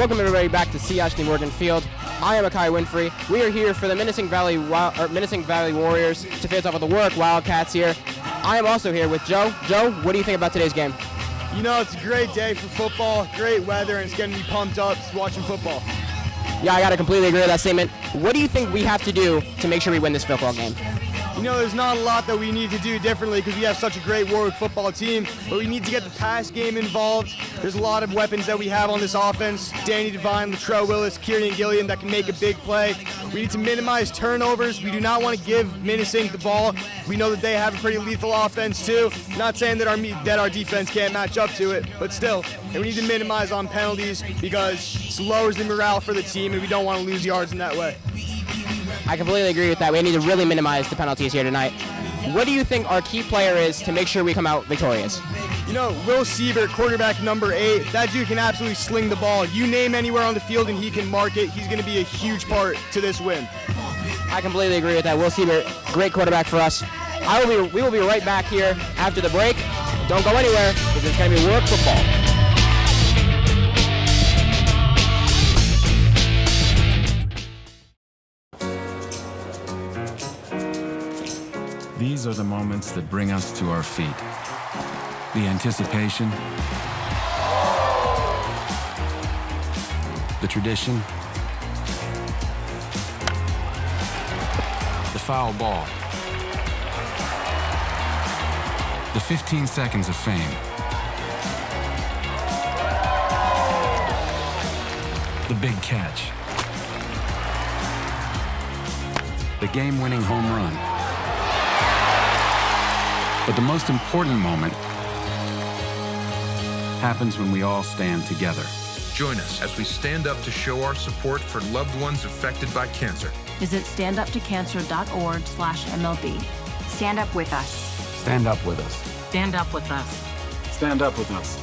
Welcome everybody back to C. Ashley Morgan Field. I am Akai Winfrey. We are here for the Minisink Valley Warriors to face off with the Warwick Wildcats here. I am also here with Joe. Joe, what do you think about today's game? You know, it's a great day for football, great weather, and it's getting me pumped up watching football. Yeah, I got to completely agree with that statement. What do you think we have to do to make sure we win this football game? You know, there's not a lot that we need to do differently because we have such a great Warwick football team, but we need to get the pass game involved. There's a lot of weapons that we have on this offense. Danny Devine, Latrell Willis, Kieran Gilliam that can make a big play. We need to minimize turnovers. We do not want to give Minisink the ball. We know that they have a pretty lethal offense too. Not saying that our defense can't match up to it, but still, and we need to minimize on penalties because it lowers the morale for the team and we don't want to lose yards in that way. I completely agree with that. We need to really minimize the penalties here tonight. What do you think our key player is to make sure we come out victorious? You know, Will Siebert, quarterback number 8, that dude can absolutely sling the ball. You name anywhere on the field and he can mark it. He's going to be a huge part to this win. I completely agree with that. Will Siebert, great quarterback for us. We will be right back here after the break. Don't go anywhere because it's going to be Warwick football. These are the moments that bring us to our feet. The anticipation, the tradition, the foul ball, the 15 seconds of fame, the big catch, the game-winning home run. But the most important moment happens when we all stand together. Join us as we stand up to show our support for loved ones affected by cancer. Visit standuptocancer.org/MLB. Stand up with us. Stand up with us. Stand up with us. Stand up with us.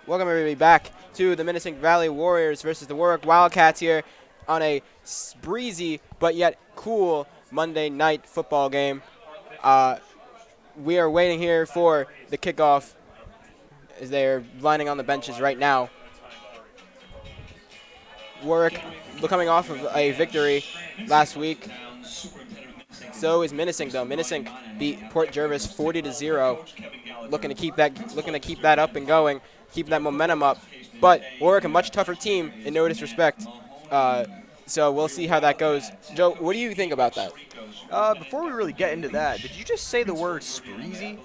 Welcome everybody back to the Minisink Valley Warriors versus the Warwick Wildcats here on a breezy but yet cool Monday night football game. We are waiting here for the kickoff as they're lining on the benches right now. Warwick coming off of a victory last week. So is Minisink though. Minisink beat Port Jervis 40-0. Looking to keep that up and going. Keep that momentum up. But Warwick, a much tougher team, in no disrespect. So we'll see how that goes. Joe, what do you think about that? Before we really get into that, did you just say the word spreezy?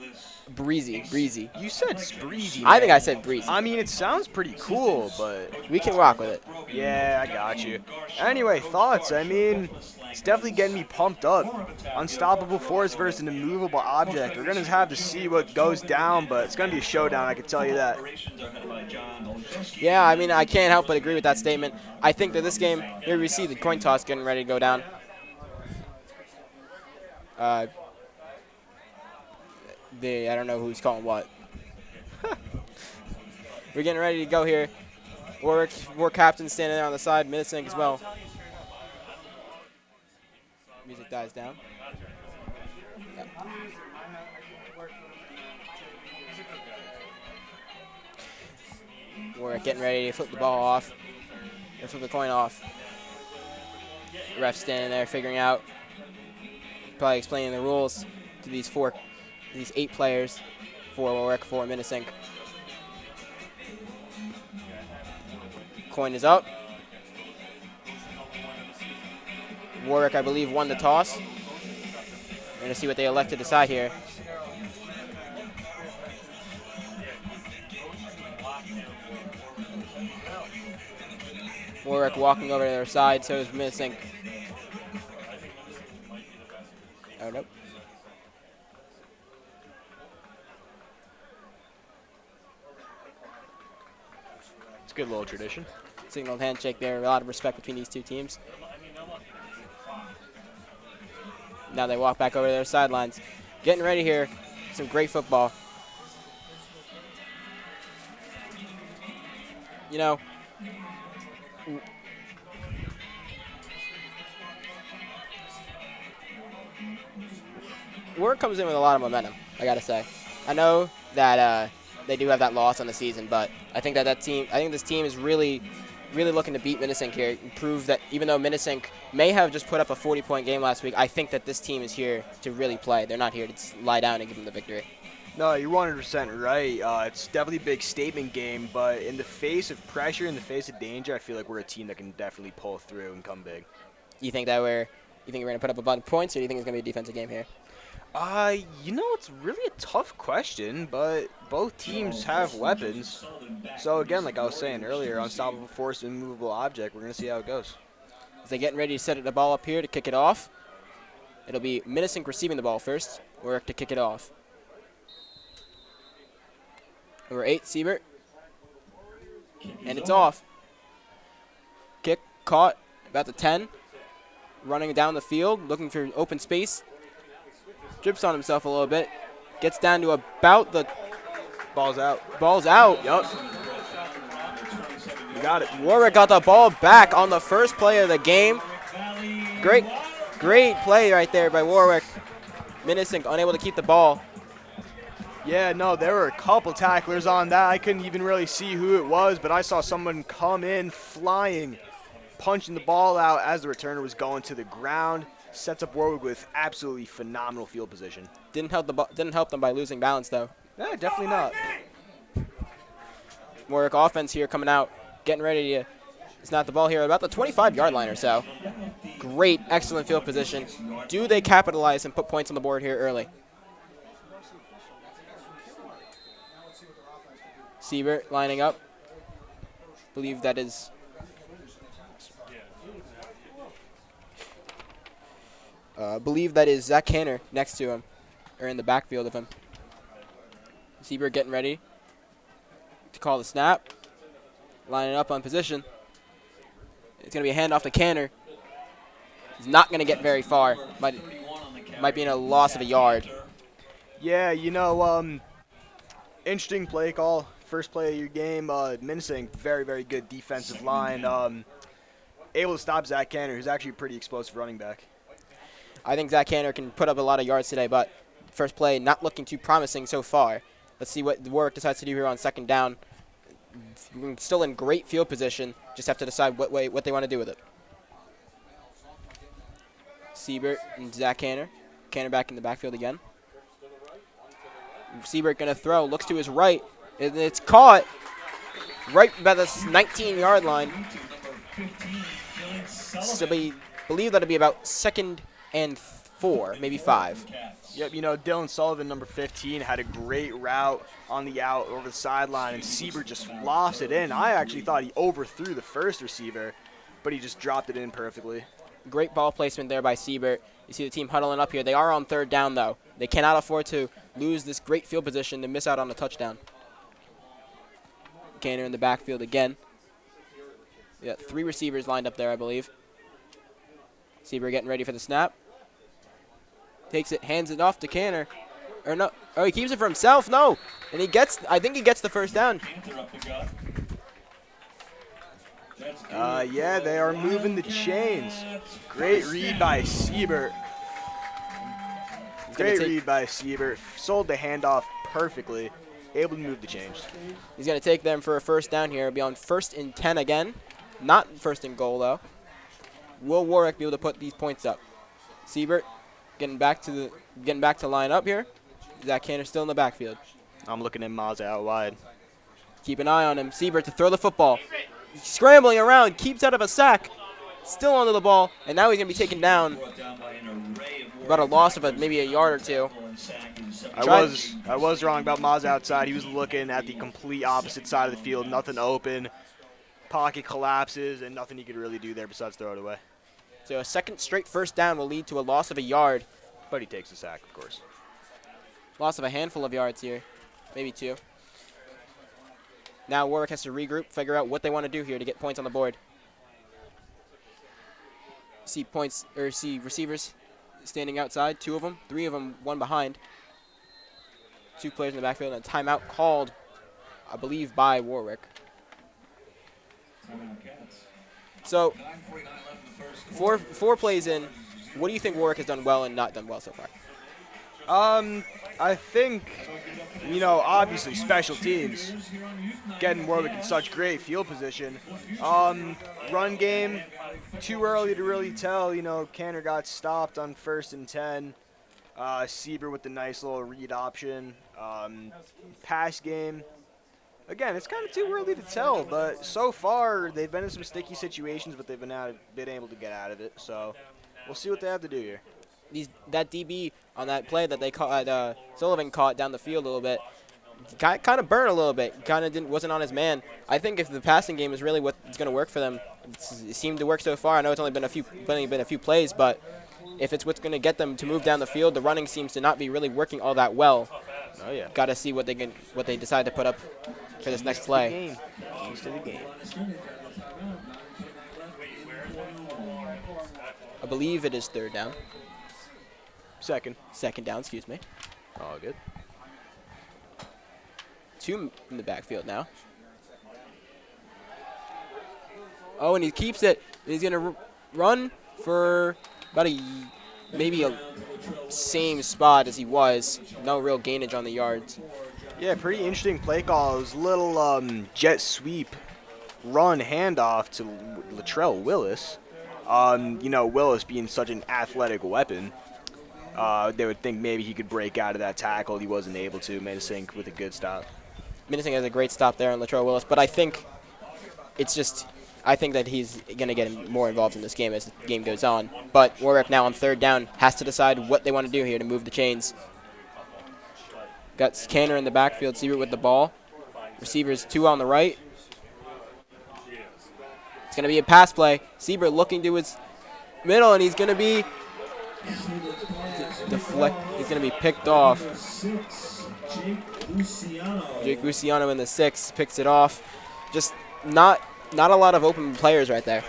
Breezy. You said spreezy. I think I said breezy. I mean, it sounds pretty cool, but... We can rock with it. Yeah, I got you. Anyway, thoughts. I mean, it's definitely getting me pumped up. Unstoppable force versus an immovable object. We're going to have to see what goes down, but it's going to be a showdown, I can tell you that. Yeah, I mean, I can't help but agree with that statement. I think that this game, here we see the coin toss getting ready to go down. I don't know who's calling what. We're getting ready to go here. Warwick captain standing there on the side, Minisink as well. Music dies down. Yeah. Warwick getting ready to flip the ball off. Or flip the coin off. The ref standing there figuring out, probably explaining the rules to these 8 players for Warwick, for Minisink. Coin is up. Warwick, I believe, won the toss. We're going to see what they elect to decide here. Warwick walking over to their side, so is Minisink. Oh, nope. It's a good little tradition. Signaled handshake there. A lot of respect between these two teams. Now they walk back over to their sidelines. Getting ready here. Some great football. You know, Warwick comes in with a lot of momentum, I got to say. I know that they do have that loss on the season, but I think that this team is really looking to beat Minisink here and prove that even though Minisink may have just put up a 40-point game last week, I think that this team is here to really play. They're not here to just lie down and give them the victory. No, you're 100% right. It's definitely a big statement game, but in the face of pressure, in the face of danger, I feel like we're a team that can definitely pull through and come big. You think we're going to put up a bunch of points, or do you think it's going to be a defensive game here? It's really a tough question, but both teams have weapons. So again, like I was saying earlier, unstoppable force, immovable object. We're going to see how it goes. As they're getting ready to set the ball up here to kick it off, it'll be Minisink receiving the ball first. Warwick to kick it off. Number 8, Siebert. And it's off. Kick caught about the 10. Running down the field, looking for open space. Drips on himself a little bit. Gets down to about the... Ball's out. Ball's out. Yup. You got it. Warwick got the ball back on the first play of the game. Great play right there by Warwick. Minisink unable to keep the ball. Yeah, no, there were a couple tacklers on that. I couldn't even really see who it was, but I saw someone come in flying, punching the ball out as the returner was going to the ground. Sets up Warwick with absolutely phenomenal field position. Didn't help them by losing balance, though. Yeah, definitely not. Warwick offense here coming out, getting ready to snap the ball here about the 25-yard line or so. Great, excellent field position. Do they capitalize and put points on the board here early? Siebert lining up. Believe that is Zach Canner next to him, or in the backfield of him. Siebert getting ready to call the snap. Lining up on position. It's going to be a handoff to Canner. He's not going to get very far. Might be in a loss of a yard. Yeah, interesting play call. First play of your game. Minisink, very, very good defensive line. Able to stop Zach Canner, who's actually a pretty explosive running back. I think Zach Canner can put up a lot of yards today, but first play not looking too promising so far. Let's see what Warwick decides to do here on second down. Still in great field position. Just have to decide what they want to do with it. Siebert and Zach Canner. Canner back in the backfield again. Siebert going to throw. Looks to his right. And it's caught right by the 19-yard line. So believe that'll be about 2nd and 4, maybe 5. Yep, Dylan Sullivan, number 15, had a great route on the out over the sideline, and Siebert just lofts it in. I actually thought he overthrew the first receiver, but he just dropped it in perfectly. Great ball placement there by Siebert. You see the team huddling up here. They are on third down, though. They cannot afford to lose this great field position to miss out on a touchdown. Canner in the backfield again. Yeah, 3 receivers lined up there, I believe. Siebert getting ready for the snap. Takes it, hands it off to Canner. Or no, oh, he keeps it for himself. No, and I think he gets the first down. Yeah, they are moving the chains. Great read by Siebert. Great read by Siebert. Sold the handoff perfectly. Able to move the chains. He's going to take them for a first down here. It'll be on 1st and 10 again. Not 1st and goal, though. Will Warwick be able to put these points up? Siebert getting back to line up here. Zach Canner still in the backfield. I'm looking at Mazza out wide. Keep an eye on him. Siebert to throw the football. Scrambling around, keeps out of a sack. Still onto the ball, and now he's going to be taken down. About a loss of maybe a yard or 2. I was wrong about Mazza outside. He was looking at the complete opposite side of the field. Nothing open. Pocket collapses, and nothing he could really do there besides throw it away. So a second straight first down will lead to a loss of a yard. But he takes the sack, of course. Loss of a handful of yards here. Maybe 2. Now Warwick has to regroup, figure out what they want to do here to get points on the board. See receivers standing outside, 2 of them, 3 of them, 1 behind. 2 players in the backfield, and a timeout called, I believe, by Warwick. So, 4 plays in. What do you think Warwick has done well and not done well so far? I think, obviously special teams, getting Warwick in such great field position. Run game, too early to really tell. Canner got stopped on 1st and 10. Sieber with the nice little read option. Pass game, again, it's kind of too early to tell, but so far they've been in some sticky situations, but they've been able to get out of it. So we'll see what they have to do here. That DB on that play that they caught, Sullivan caught down the field a little bit, kind of burned a little bit. Kind of wasn't on his man. I think if the passing game is really what's going to work for them, it seemed to work so far. I know it's only been a few plays, but if it's what's going to get them to move down the field, the running seems to not be really working all that well. Oh yeah. Got to see what they decide to put up for this next play. Keys to the game. I believe it is 3rd down. Second down, excuse me. All good. 2 in the backfield now. Oh, and he keeps it. He's going to run for about maybe a same spot as he was. No real gainage on the yards. Yeah, pretty interesting play call. It was a little jet sweep run handoff to Latrell Willis. Willis being such an athletic weapon, they would think maybe he could break out of that tackle. He wasn't able to. Minisink with a good stop. Minisink has a great stop there on Latrell Willis, but I think that he's going to get more involved in this game as the game goes on. But Warwick now on 3rd down has to decide what they want to do here to move the chains. Got Canner in the backfield, Siebert with the ball. Receivers 2 on the right. It's going to be a pass play. Siebert looking to his middle, and he's going to be He's going to be picked off. Jake Luciano in the 6 picks it off. Just not a lot of open players right there.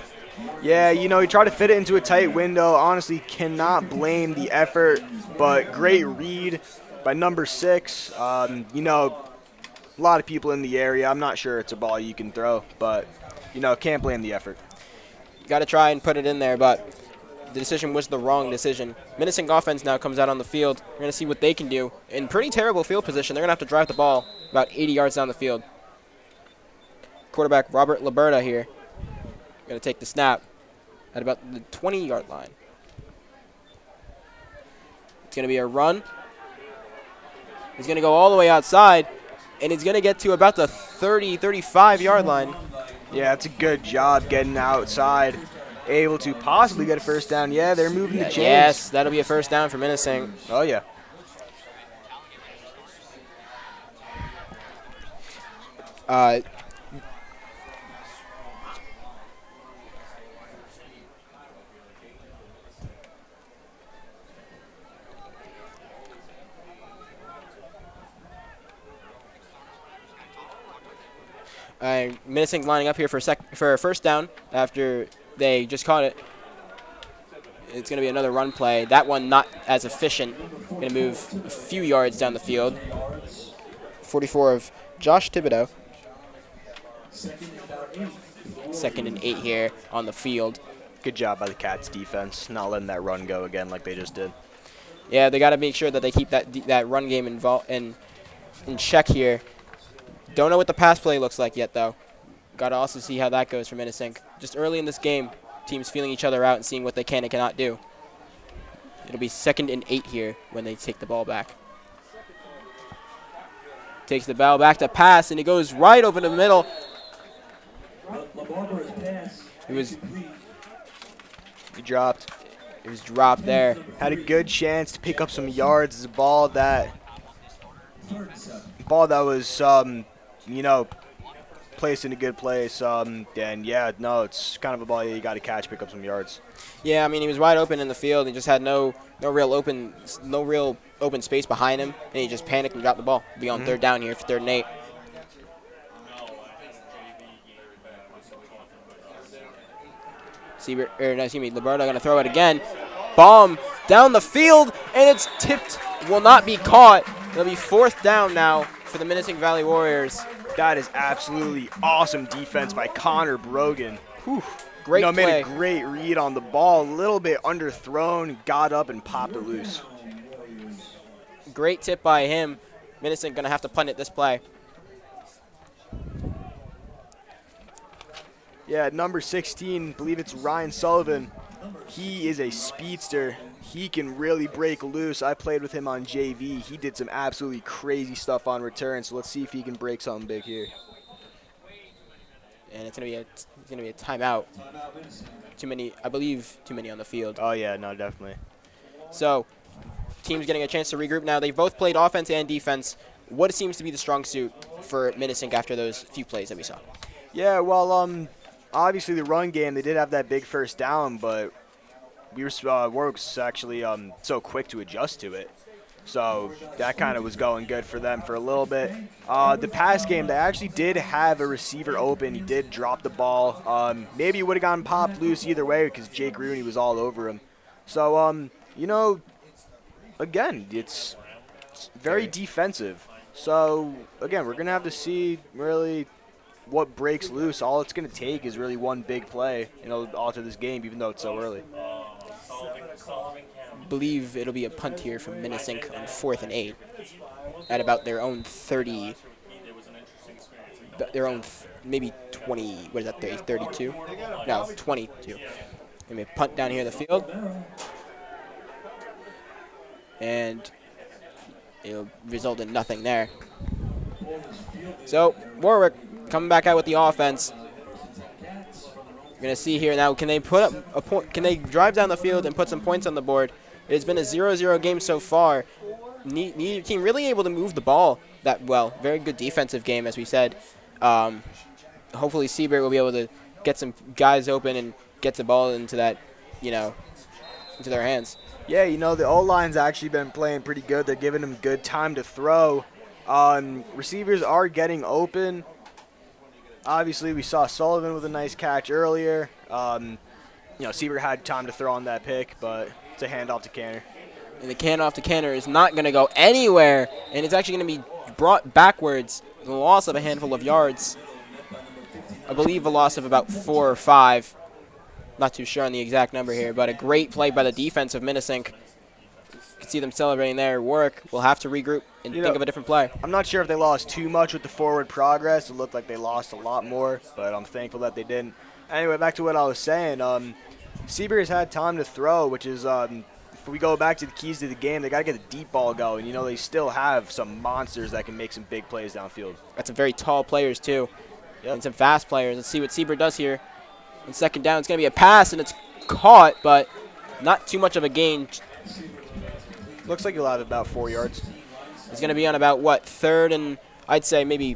Yeah, he tried to fit it into a tight window. Honestly, cannot blame the effort, but great read by number 6. A lot of people in the area. I'm not sure it's a ball you can throw, but, can't blame the effort. Got to try and put it in there, but the decision was the wrong decision. Minisink offense now comes out on the field. We're going to see what they can do. In pretty terrible field position, they're going to have to drive the ball about 80 yards down the field. Quarterback Robert Liberta here. Going to take the snap at about the 20-yard line. It's going to be a run. He's going to go all the way outside, and he's going to get to about the 30, 35-yard line. Yeah, that's a good job getting outside. Able to possibly get a 1st down. Yeah, they're moving the chains. Yes, that'll be a 1st down for Minisink. Oh, yeah. Minisink lining up here for a 1st down after they just caught it. It's going to be another run play. That one not as efficient. Going to move a few yards down the field. 44 of Josh Thibodeau. 2nd and 8 here on the field. Good job by the Cats defense, not letting that run go again like they just did. Yeah, they got to make sure that they keep that run game in check here. Don't know what the pass play looks like yet, though. Got to also see how that goes for Minisink. Just early in this game, teams feeling each other out and seeing what they can and cannot do. It'll be 2nd and 8 here when they take the ball back. Takes the ball back to pass, and he goes right over the middle. He dropped. It was dropped there. Had a good chance to pick up some yards. It's a ball that was, placed in a good place. It's kind of a ball you got to catch, pick up some yards. Yeah, I mean, he was wide open in the field. He just had no real open space behind him, and he just panicked and dropped the ball. Be on 3rd down here for 3rd and 8. Liberta going to throw it again. Bomb down the field, and it's tipped. Will not be caught. It'll be 4th down now for the Minisink Valley Warriors. That is absolutely awesome defense by Connor Brogan. Whew, great play. Made a great read on the ball. A little bit underthrown, got up and popped it loose. Great tip by him. Minisink going to have to punt it this play. Yeah, number 16, I believe it's Ryan Sullivan. He is a speedster. He can really break loose. I played with him on JV. He did some absolutely crazy stuff on return, so let's see if he can break something big here. And it's gonna be a timeout. I believe too many on the field. Oh yeah, no, definitely. So, teams getting a chance to regroup now. They've both played offense and defense. What seems to be the strong suit for Minisink after those few plays that we saw? Yeah, well, obviously the run game, they did have that big first down, but Warwick was actually so quick to adjust to it. So that kind of was going good for them for a little bit. The pass game, they actually did have a receiver open. He did drop the ball. Maybe he would have gotten popped loose either way because Jake Rooney was all over him. So, you know, again, it's very defensive. So, again, we're going to have to see really what breaks loose. All it's going to take is really one big play, you know, alter this game, even though it's so early. Believe it'll be a punt here from Minisink on 4th and 8 at about their own 30, maybe 20, what is that, 32? No, 22. Maybe a punt down here in the field. And it'll result in nothing there. So, Warwick coming back out with the offense. We're going to see here now, can they put up a point? Can they drive down the field and put some points on the board? It's been a 0-0 game so far. Neither team really able to move the ball that well. Very good defensive game, as we said. Hopefully, Seabird will be able to get some guys open and get the ball into that, you know, into their hands. Yeah, you know, the O-line's actually been playing pretty good. They're giving them good time to throw. Receivers are getting open. Obviously, we saw Sullivan with a nice catch earlier. You know, Seabird had time to throw on that pick, but it's a handoff to Canner. And the handoff to Canner is not going to go anywhere, and it's actually going to be brought backwards. The loss of a handful of yards. I believe a loss of about 4 or 5. Not too sure on the exact number here, but a great play by the defense of Minisink. You can see them celebrating there. Warwick will have to regroup and think of a different play. I'm not sure if they lost too much with the forward progress. It looked like they lost a lot more, but I'm thankful that they didn't. Anyway, back to what I was saying. Seabird has had time to throw, which is, if we go back to the keys to the game, they got to get the deep ball going. You know, they still have some monsters that can make some big plays downfield. Got some very tall players, too, and some fast players. Let's see what Seabird does here. On 2nd down, it's going to be a pass, and it's caught, but not too much of a gain. Looks like he'll have about 4 yards. It's going to be on about, what, 3rd and, I'd say maybe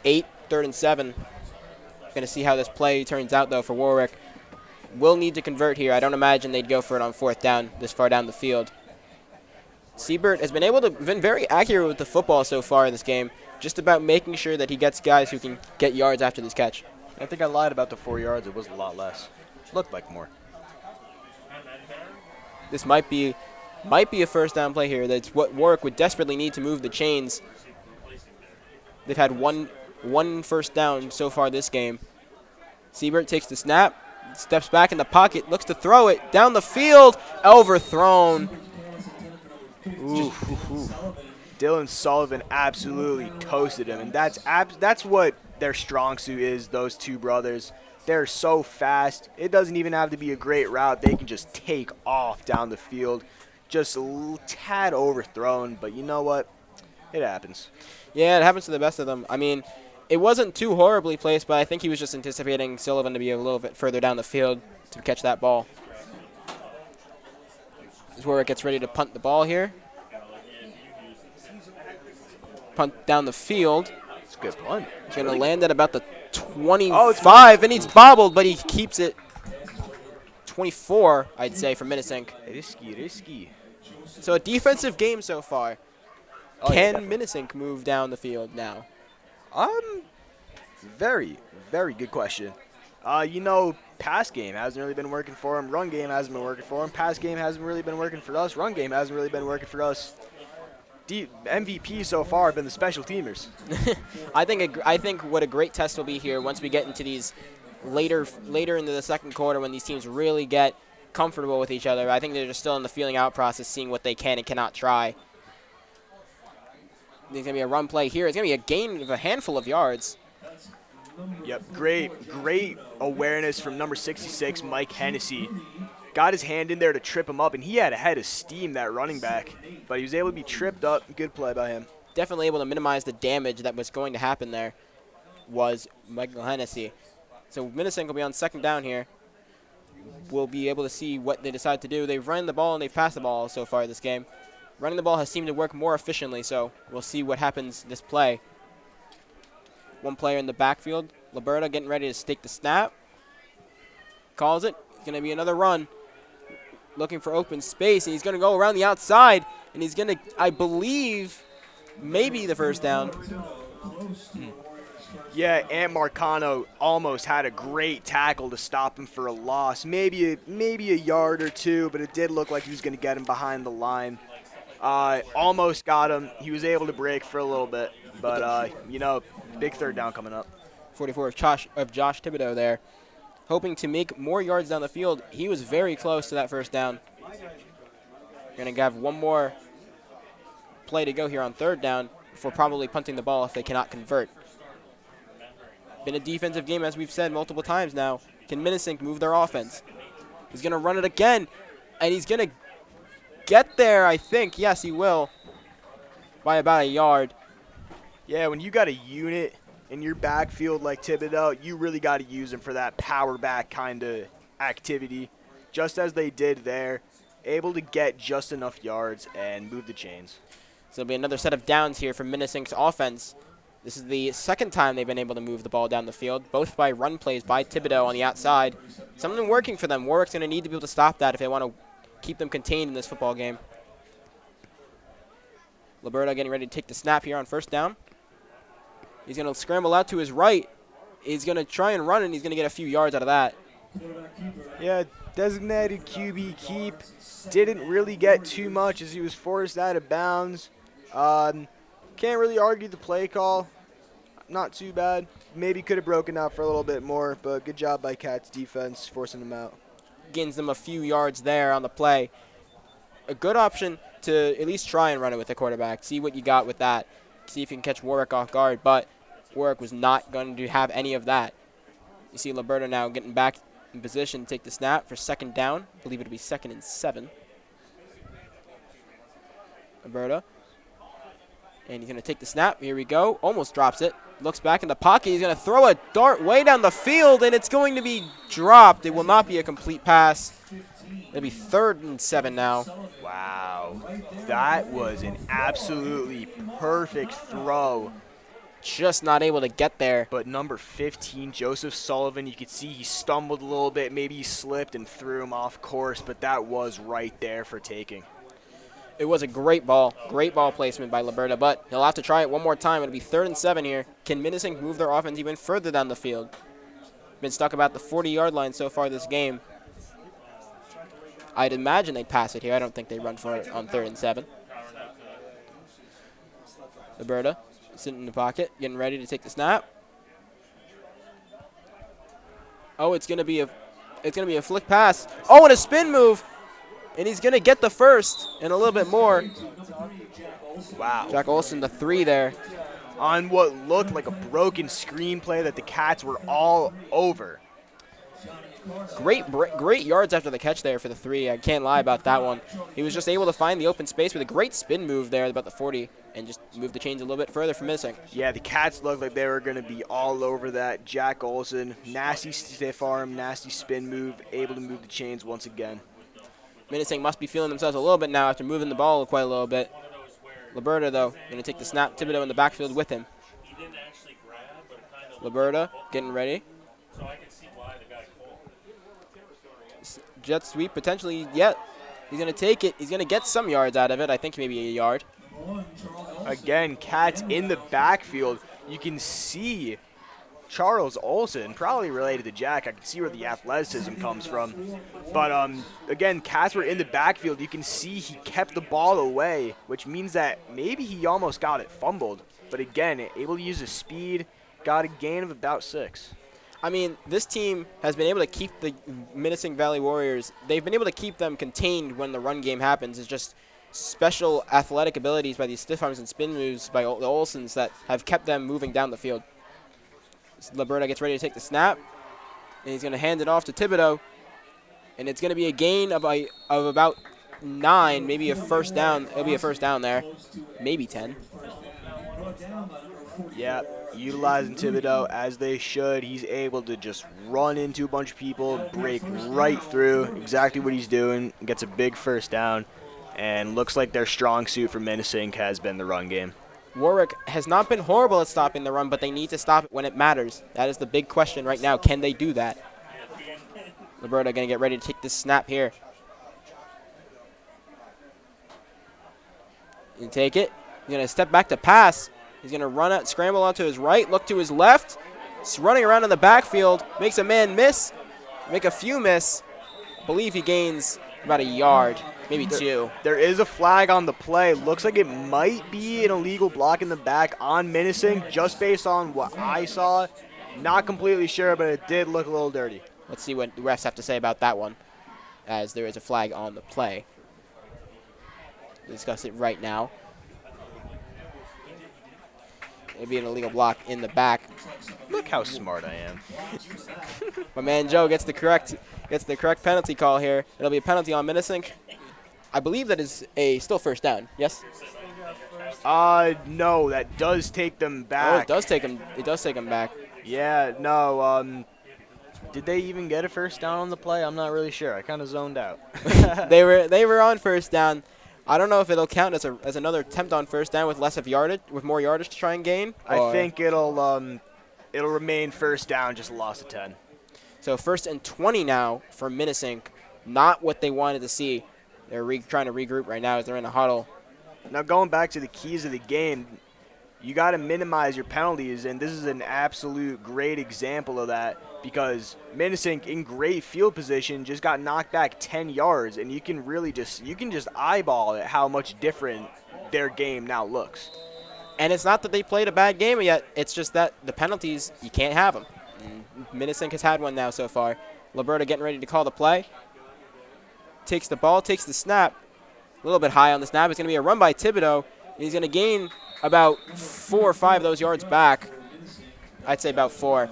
8, 3rd and 7. Going to see how this play turns out, though, for Warwick. Will need to convert here. I don't imagine they'd go for it on 4th down, this far down the field. Seabird has been very accurate with the football so far in this game, just about making sure that he gets guys who can get yards after this catch. I think I lied about the 4 yards. It was a lot less. Looked like more. This might be a first down play here. That's what Warwick would desperately need to move the chains. They've had one first down so far this game. Seabird takes the snap, steps back in the pocket, looks to throw it down the field, overthrown. Ooh. Dylan Sullivan absolutely toasted him, and that's what their strong suit is, those two brothers. They're so fast. It doesn't even have to be a great route. They can just take off down the field. Just a tad overthrown, but you know what? It happens. Yeah, it happens to the best of them. I mean, it wasn't too horribly placed, but I think he was just anticipating Sullivan to be a little bit further down the field to catch that ball. This is where it gets ready to punt the ball here. Punt down the field. It's a good punt. He's going to land at about the 25, and he's bobbled, but he keeps it 24, I'd say, for Minisink. Risky. So a defensive game so far. Oh, Can yeah, Minisink move down the field now? Very, very good question. You know, pass game hasn't really been working for him. Run game hasn't been working for him. Pass game hasn't really been working for us. Run game hasn't really been working for us. MVP so far have been the special teamers. I think what a great test will be here once we get into these later into the second quarter when these teams really get comfortable with each other. I think they're just still in the feeling out process, seeing what they can and cannot try. There's going to be a run play here. It's going to be a gain of a handful of yards. Yep, great awareness from number 66, Mike Hennessy. Got his hand in there to trip him up, and he had a head of steam, that running back. But he was able to be tripped up. Good play by him. Definitely able to minimize the damage that was going to happen there was Michael Hennessy. So Minisink will be on second down here. We'll be able to see what they decide to do. They've run the ball and they've passed the ball so far this game. Running the ball has seemed to work more efficiently, so we'll see what happens this play. One player in the backfield. Liberta getting ready to stake the snap. Calls it. It's going to be another run. Looking for open space, and he's going to go around the outside, and he's going to, I believe, maybe the first down. Yeah, Ant Marcano almost had a great tackle to stop him for a loss. Maybe a yard or two, but it did look like he was going to get him behind the line. Almost got him. He was able to break for a little bit, but, big third down coming up. 44 of Josh Thibodeau there. Hoping to make more yards down the field. He was very close to that first down. Going to have one more play to go here on third down before probably punting the ball if they cannot convert. Been a defensive game, as we've said multiple times now. Can Minisink move their offense? He's going to run it again, and he's going to get there, I think. Yes, he will, by about a yard. Yeah, when you got a unit in your backfield like Thibodeau, you really got to use him for that power back kind of activity, just as they did there. Able to get just enough yards and move the chains. So it'll be another set of downs here for Minisink's offense. This is the second time they've been able to move the ball down the field, both by run plays by Thibodeau on the outside. Something working for them. Warwick's going to need to be able to stop that if they want to keep them contained in this football game. Liberta getting ready to take the snap here on first down. He's going to scramble out to his right. He's going to try and run, and he's going to get a few yards out of that. Yeah, designated QB keep. Didn't really get too much as he was forced out of bounds. Can't really argue the play call. Not too bad. Maybe could have broken out for a little bit more, but good job by Cats defense forcing him out. Gains them a few yards there on the play. A good option to at least try and run it with the quarterback. See what you got with that. See if you can catch Warwick off guard, but Warwick was not going to have any of that. You see Liberta now getting back in position to take the snap for second down. I believe it'll be 2nd and 7. Liberta. And he's going to take the snap. Here we go. Almost drops it. Looks back in the pocket. He's going to throw a dart way down the field, and it's going to be dropped. It will not be a complete pass. It'll be 3rd and 7 now. Wow. That was an absolutely perfect throw. Just not able to get there. But number 15, Joseph Sullivan, you could see he stumbled a little bit. Maybe he slipped and threw him off course, but that was right there for taking. It was a great ball placement by Liberta, but he'll have to try it one more time. It'll be 3rd and 7 here. Can Minisink move their offense even further down the field? Been stuck about the 40-yard line so far this game. I'd imagine they'd pass it here. I don't think they run for it on 3rd and 7. Liberta sitting in the pocket, getting ready to take the snap. Oh, it's gonna be a flick pass. Oh, and a spin move. And he's going to get the first and a little bit more. Wow. Jack Olson, the 3 there. On what looked like a broken screenplay that the Cats were all over. Great yards after the catch there for the 3. I can't lie about that one. He was just able to find the open space with a great spin move there about the 40 and just move the chains a little bit further from Minisink. Yeah, the Cats looked like they were going to be all over that. Jack Olson, nasty stiff arm, nasty spin move, able to move the chains once again. Minisink must be feeling themselves a little bit now after moving the ball quite a little bit. Liberta, though, going to take the snap. Thibodeau in the backfield with him. Liberta getting ready. Jet sweep potentially, yeah. He's going to take it. He's going to get some yards out of it. I think maybe a yard. Again, Cats in the backfield. You can see Charles Olson, probably related to Jack. I can see where the athleticism comes from. But, again, Cats were in the backfield. You can see he kept the ball away, which means that maybe he almost got it fumbled. But, again, able to use his speed, got a gain of about 6. I mean, this team has been able to keep the Minisink Valley Warriors. They've been able to keep them contained when the run game happens. It's just special athletic abilities by these stiff arms and spin moves by the Olsons that have kept them moving down the field. Liberta gets ready to take the snap, and he's going to hand it off to Thibodeau, and it's going to be a gain of about 9, maybe a first down. It'll be a first down there, maybe 10. Yeah, utilizing Thibodeau as they should. He's able to just run into a bunch of people, break right through, exactly what he's doing, gets a big first down, and looks like their strong suit for Minisink has been the run game. Warwick has not been horrible at stopping the run, but they need to stop it when it matters. That is the big question right now. Can they do that? Liberta going to get ready to take this snap here. You take it. He's going to step back to pass. He's going to run out, scramble onto his right, look to his left. He's running around in the backfield, makes a man miss, make a few miss. I believe he gains about a yard, maybe 2. There is a flag on the play. Looks like it might be an illegal block in the back on Minisink, just based on what I saw. Not completely sure, but it did look a little dirty. Let's see what the refs have to say about that one, as there is a flag on the play. We'll discuss it right now. It'd be an illegal block in the back. Look how smart I am. My man Joe gets the correct penalty call here. It'll be a penalty on Minisink. I believe that is still first down. Yes. No, that does take them back. Oh, it does take them. It does take them back. Yeah, no. Did they even get a first down on the play? I'm not really sure. I kind of zoned out. They were on first down. I don't know if it'll count as another attempt on first down with more yardage to try and gain. I think it'll remain first down, just a loss of 10. So 1st and 20 now for Minisink. Not what they wanted to see. They're trying to regroup right now as they're in a huddle. Now going back to the keys of the game, you got to minimize your penalties, and this is an absolute great example of that because Minisink in great field position just got knocked back 10 yards, and you can really just eyeball it how much different their game now looks. And it's not that they played a bad game yet. It's just that the penalties, you can't have them. Minisink has had one now so far. Liberta getting ready to call the play. Takes the ball, takes the snap. A little bit high on the snap. It's going to be a run by Thibodeau. He's going to gain about 4 or 5 of those yards back. I'd say about 4.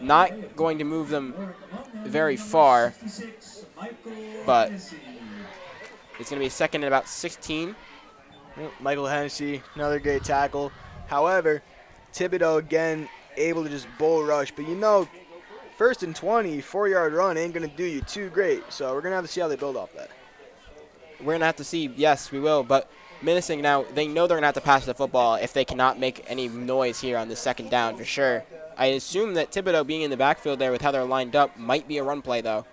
Not going to move them very far, but it's going to be second and about 16. Michael Hennessy, another great tackle. However, Thibodeau again able to just bull rush. But you know, 1st and 20, 4-yard run ain't going to do you too great. So we're going to have to see how they build off that. We're going to have to see. Yes, we will. But Minisink now, they know they're going to have to pass the football if they cannot make any noise here on the 2nd down for sure. I assume that Thibodeau being in the backfield there with how they're lined up might be a run play, though.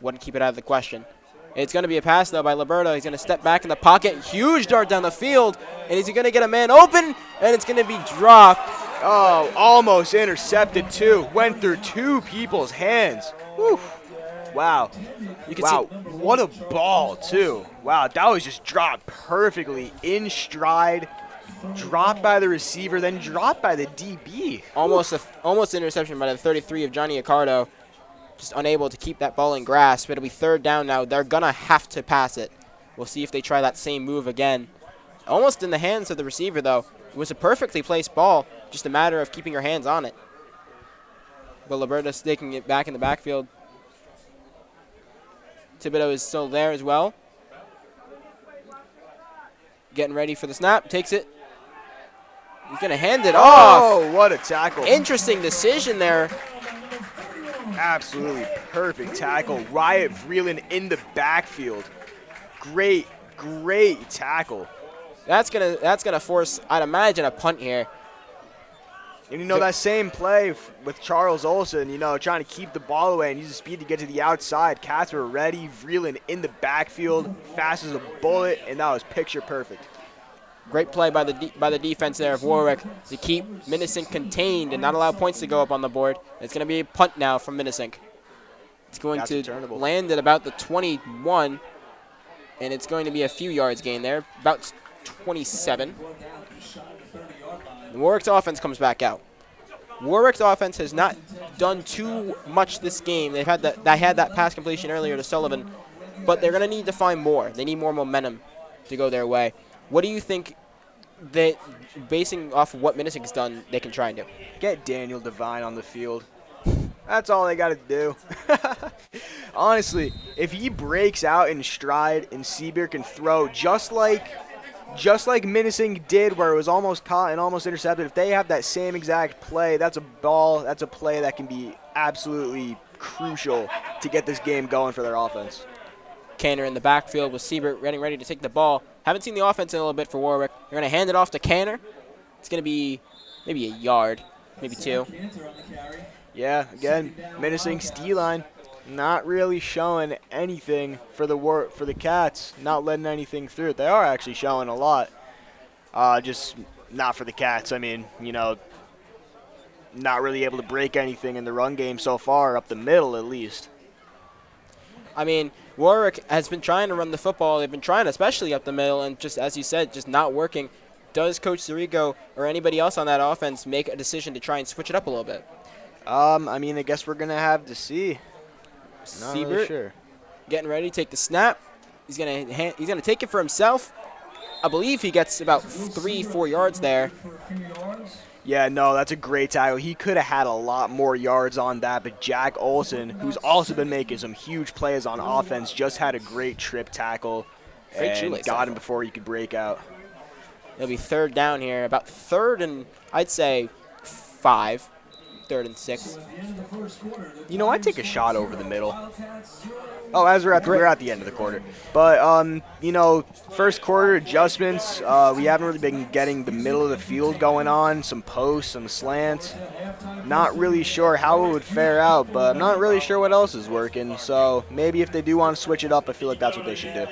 Wouldn't keep it out of the question. It's going to be a pass, though, by Liberta. He's going to step back in the pocket. Huge dart down the field. And he's going to get a man open, and it's going to be dropped. Oh, almost intercepted, too. Went through 2 people's hands. Whew. Wow. Wow, what a ball, too. Wow, that was just dropped perfectly in stride. Dropped by the receiver, then dropped by the DB. Almost interception by the 33 of Johnny Accardo. Just unable to keep that ball in grasp. It'll be 3rd down now. They're going to have to pass it. We'll see if they try that same move again. Almost in the hands of the receiver, though. It was a perfectly placed ball. Just a matter of keeping your hands on it. But Liberta's taking it back in the backfield. Thibodeau is still there as well. Getting ready for the snap. Takes it. He's going to hand it off. Oh, what a tackle. Interesting decision there. Absolutely perfect tackle. Riot Vreeland in the backfield. Great tackle. That's gonna force, I'd imagine, a punt here. And you know that same play with Charles Olsen, you know, trying to keep the ball away and use the speed to get to the outside. Cats were ready. Vreeland in the backfield, fast as a bullet, and that was picture perfect. Great play by the defense there of Warwick to keep Minisink contained and not allow points to go up on the board. It's going to be a punt now from Minisink. It's going to land at about the 21, and it's going to be a few yards gain there, about 27. And Warwick's offense comes back out. Warwick's offense has not done too much this game. They had that pass completion earlier to Sullivan, but they're going to need to find more. They need more momentum. to go their way. What do you think that, basing off of what Minisink's done, they can try and do? Get Daniel Devine on the field. That's all they got to do. Honestly, if he breaks out in stride and Seaver can throw just like Minisink did, where it was almost caught and almost intercepted, if they have that same exact play, that's a play that can be absolutely crucial to get this game going for their offense. Canner in the backfield with Siebert ready to take the ball. Haven't seen the offense in a little bit for Warwick. They're going to hand it off to Canner. It's going to be maybe a yard, maybe 2. Yeah, again, Minisink's D-line not really showing anything for the Cats, not letting anything through. They are actually showing a lot, just not for the Cats. I mean, not really able to break anything in the run game so far, up the middle at least. I mean, Warwick has been trying to run the football. They've been trying, especially up the middle, and just as you said, just not working. Does Coach Zarigo or anybody else on that offense make a decision to try and switch it up a little bit? I mean, I guess we're going to have to see. Not Siebert really sure. Getting ready to take the snap. He's gonna take it for himself. I believe he gets about 3-4 yards there. Yeah, no, that's a great tackle. He could have had a lot more yards on that, but Jack Olson, who's also been making some huge plays on offense, just had a great trip tackle and got him before he could break out. It'll be 3rd down here, about 3rd and I'd say 5, 3rd and 6. I'd take a shot over the middle. Oh, as we're at the end of the quarter. But, first quarter adjustments, we haven't really been getting the middle of the field going on, some posts, some slants. Not really sure how it would fare out, but I'm not really sure what else is working. So maybe if they do want to switch it up, I feel like that's what they should do.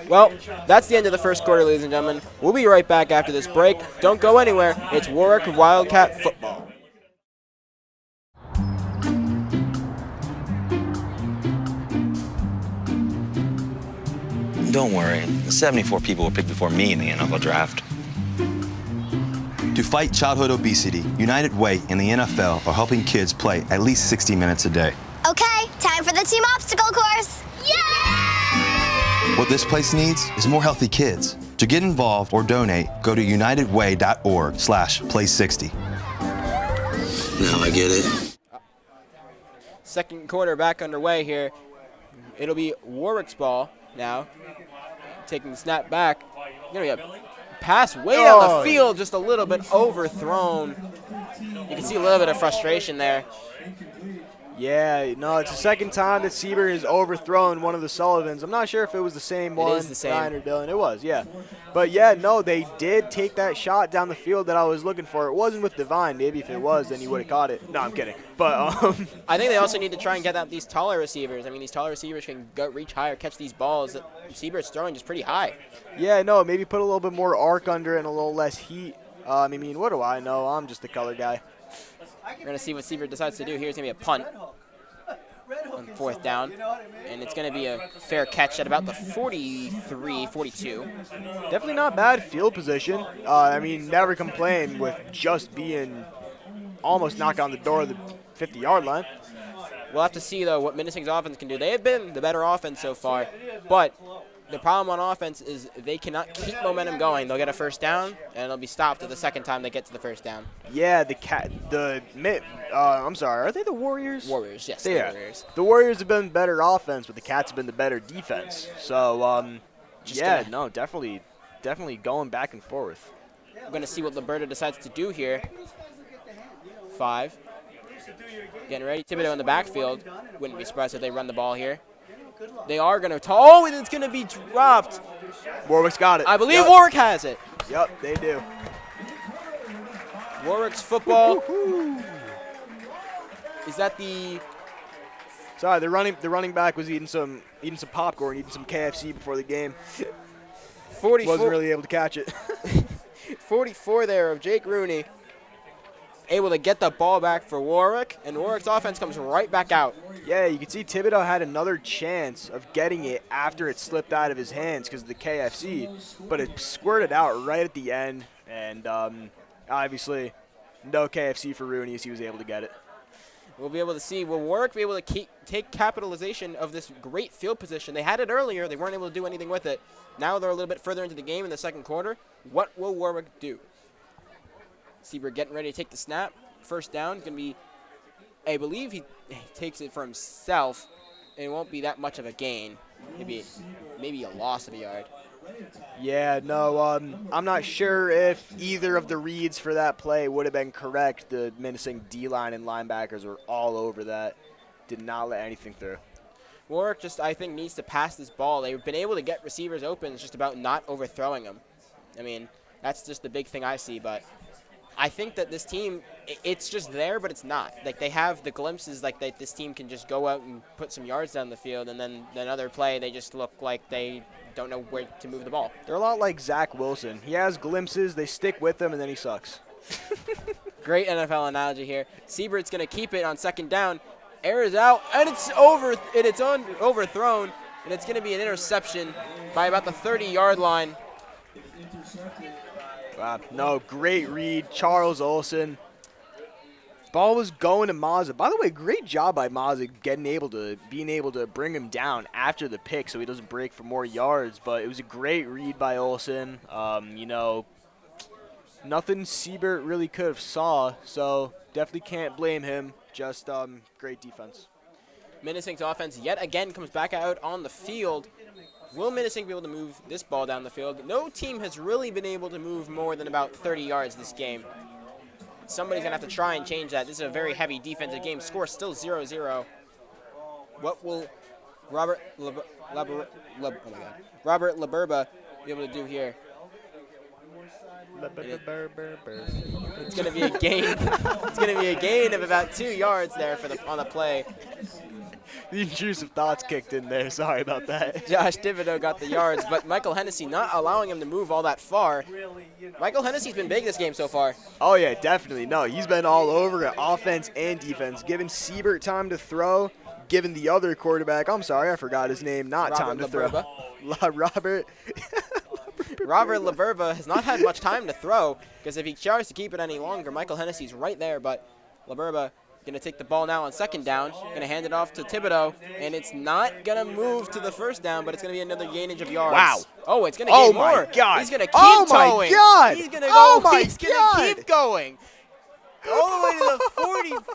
Well, that's the end of the first quarter, ladies and gentlemen. We'll be right back after this break. Don't go anywhere. It's Warwick Wildcat football. Don't worry, 74 people were picked before me in the NFL draft. To fight childhood obesity, United Way and the NFL are helping kids play at least 60 minutes a day. Okay, time for the team obstacle course. Yay! What this place needs is more healthy kids. To get involved or donate, go to unitedway.org/play60. Now I get it. Second quarter back underway here. It'll be Warwick's ball now. Taking the snap back. Gonna be a pass way down the field, just a little bit overthrown. You can see a little bit of frustration there. Yeah, no, it's the second time that Seaver has overthrown one of the Sullivans. I'm not sure if it was the same one. It is the same. Ryan or Dylan. It was, yeah. But, yeah, no, they did take that shot down the field that I was looking for. It wasn't with Devine. Maybe if it was, then he would have caught it. No, I'm kidding. But I think they also need to try and get out these taller receivers. I mean, these taller receivers can reach higher, catch these balls that Seaver's throwing just pretty high. Yeah, no, maybe put a little bit more arc under it and a little less heat. I mean, what do I know? I'm just a color guy. We're going to see what Seaver decides to do. Here's going to be a punt on 4th down, and it's going to be a fair catch at about the 43, 42. Definitely not bad field position. I mean, never complain with just being almost knocked on the door of the 50-yard line. We'll have to see, though, what Minisink's offense can do. They have been the better offense so far, but the problem on offense is they cannot keep momentum going. They'll get a first down, and it'll be stopped at the second time they get to the first down. Yeah, I'm sorry, are they the Warriors? Warriors, yes, the Warriors. The Warriors have been better offense, but the Cats have been the better defense. So, definitely going back and forth. We're going to see what Liberta decides to do here. 5. Getting ready. Thibodeau in the backfield. Wouldn't be surprised if they run the ball here. They are going to and it's going to be dropped. Warwick's got it. I believe Warwick has it. Yep, they do. Warwick's football. Is that the... Sorry, the running back was eating some popcorn, eating some KFC before the game. 44. Wasn't really able to catch it. 44 there of Jake Rooney. Able to get the ball back for Warwick, and Warwick's offense comes right back out. Yeah, you can see Thibodeau had another chance of getting it after it slipped out of his hands because of the KFC, but it squirted out right at the end, and obviously no KFC for Rooney as he was able to get it. We'll be able to see, will Warwick be able to take capitalization of this great field position? They had it earlier. They weren't able to do anything with it. Now they're a little bit further into the game in the second quarter. What will Warwick do? Siebert getting ready to take the snap. First down is going to be, I believe he takes it for himself. It won't be that much of a gain. Maybe a loss of a yard. Yeah, no, I'm not sure if either of the reads for that play would have been correct. The Minisink D-line and linebackers were all over that. Did not let anything through. Warwick just, I think, needs to pass this ball. They've been able to get receivers open. It's just about not overthrowing them. I mean, that's just the big thing I see. But I think that this team, it's just there, but it's not. Like, they have the glimpses like that this team can just go out and put some yards down the field, and then another play, they just look like they don't know where to move the ball. They're a lot like Zach Wilson. He has glimpses, they stick with him, and then he sucks. Great NFL analogy here. Siebert's going to keep it on second down. Airs out, and it's overthrown, and it's going to be an interception by about the 30-yard line. Wow, no, great read, Charles Olsen. Ball was going to Mazza. By the way, great job by Mazza being able to bring him down after the pick so he doesn't break for more yards. But it was a great read by Olsen. You know, nothing Siebert really could have saw, so definitely can't blame him. Just great defense. Minisink's offense yet again comes back out on the field. Will Minisink be able to move this ball down the field? No team has really been able to move more than about 30 yards this game. Somebody's going to have to try and change that. This is a very heavy defensive game. Score still 0-0. What will Robert Laberba be able to do here? It's going to be a gain. It's going to be a gain of about 2 yards there on the play. The intrusive thoughts kicked in there. Sorry about that. Josh Thibodeau got the yards, but Michael Hennessy not allowing him to move all that far. Michael Hennessy's been big this game so far. Oh, yeah, definitely. No, he's been all over it, offense and defense, giving Siebert time to throw, giving the other quarterback, I'm sorry, I forgot his name, time to throw. Robert Laberba has not had much time to throw because if he tries to keep it any longer, Michael Hennessy's right there, but Laberba going to take the ball now on second down, going to hand it off to Thibodeau, and it's not going to move to the first down, but it's going to be another gainage of yards. Wow. Oh, it's going to gain more. Oh, my God. He's going to keep towing. Oh, my God. He's going to go. Oh, my He's going to keep going. All the way to the 43.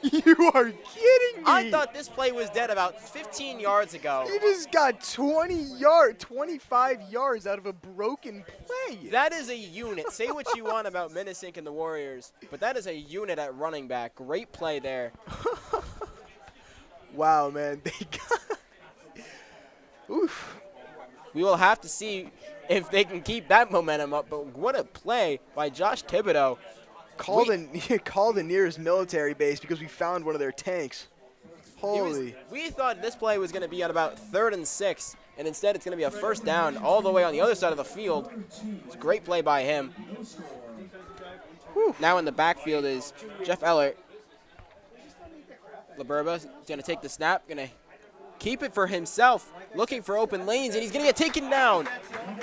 You are kidding me. I thought this play was dead about 15 yards ago. You just got 25 yards out of a broken play. That is a unit. Say what you want about Minisink and the Warriors, but that is a unit at running back. Great play there. Wow, man. They got Oof. We will have to see if they can keep that momentum up, but what a play by Josh Thibodeau. Call the nearest military base because we found one of their tanks. Holy. We thought this play was going to be on about 3rd and 6, and instead it's going to be a first down all the way on the other side of the field. It's a great play by him. Whew. Now in the backfield is Jeff Ellert. Laberba's going to take the snap, going to keep it for himself, looking for open lanes, and he's going to get taken down.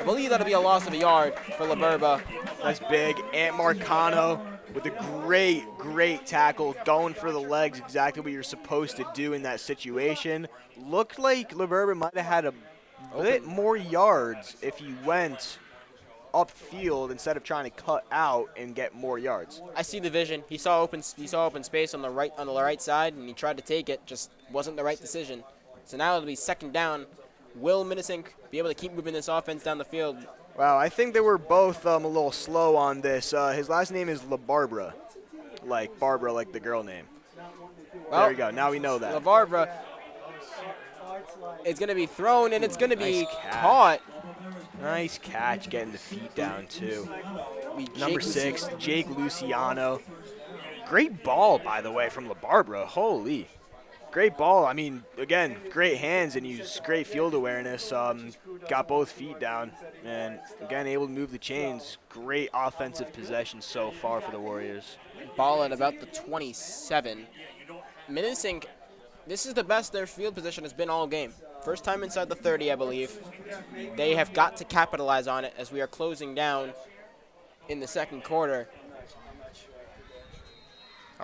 I believe that'll be a loss of a yard for Laberba. That's big. Ant Marcano with a great tackle, going for the legs, exactly what you're supposed to do in that situation. Looked like Laberba might have had a bit more yards if he went upfield instead of trying to cut out and get more yards. I see the vision. He saw open space on the right side, and he tried to take it. Just wasn't the right decision. So now it'll be second down. Will Minisink be able to keep moving this offense down the field? Wow, I think they were both a little slow on this. His last name is LaBarbara, like Barbara, like the girl name. Well, there we go. Now we know that. LaBarbara is going to be thrown, and it's going to be caught. Nice catch, getting the feet down, too. Number 6, Jake Luciano. Great ball, by the way, from LaBarbara. Holy. Great ball. I mean, again, great hands and use great field awareness. Got both feet down and, again, able to move the chains. Great offensive possession so far for the Warriors. Ball at about the 27. Minisink, this is the best their field position has been all game. First time inside the 30, I believe. They have got to capitalize on it as we are closing down in the second quarter.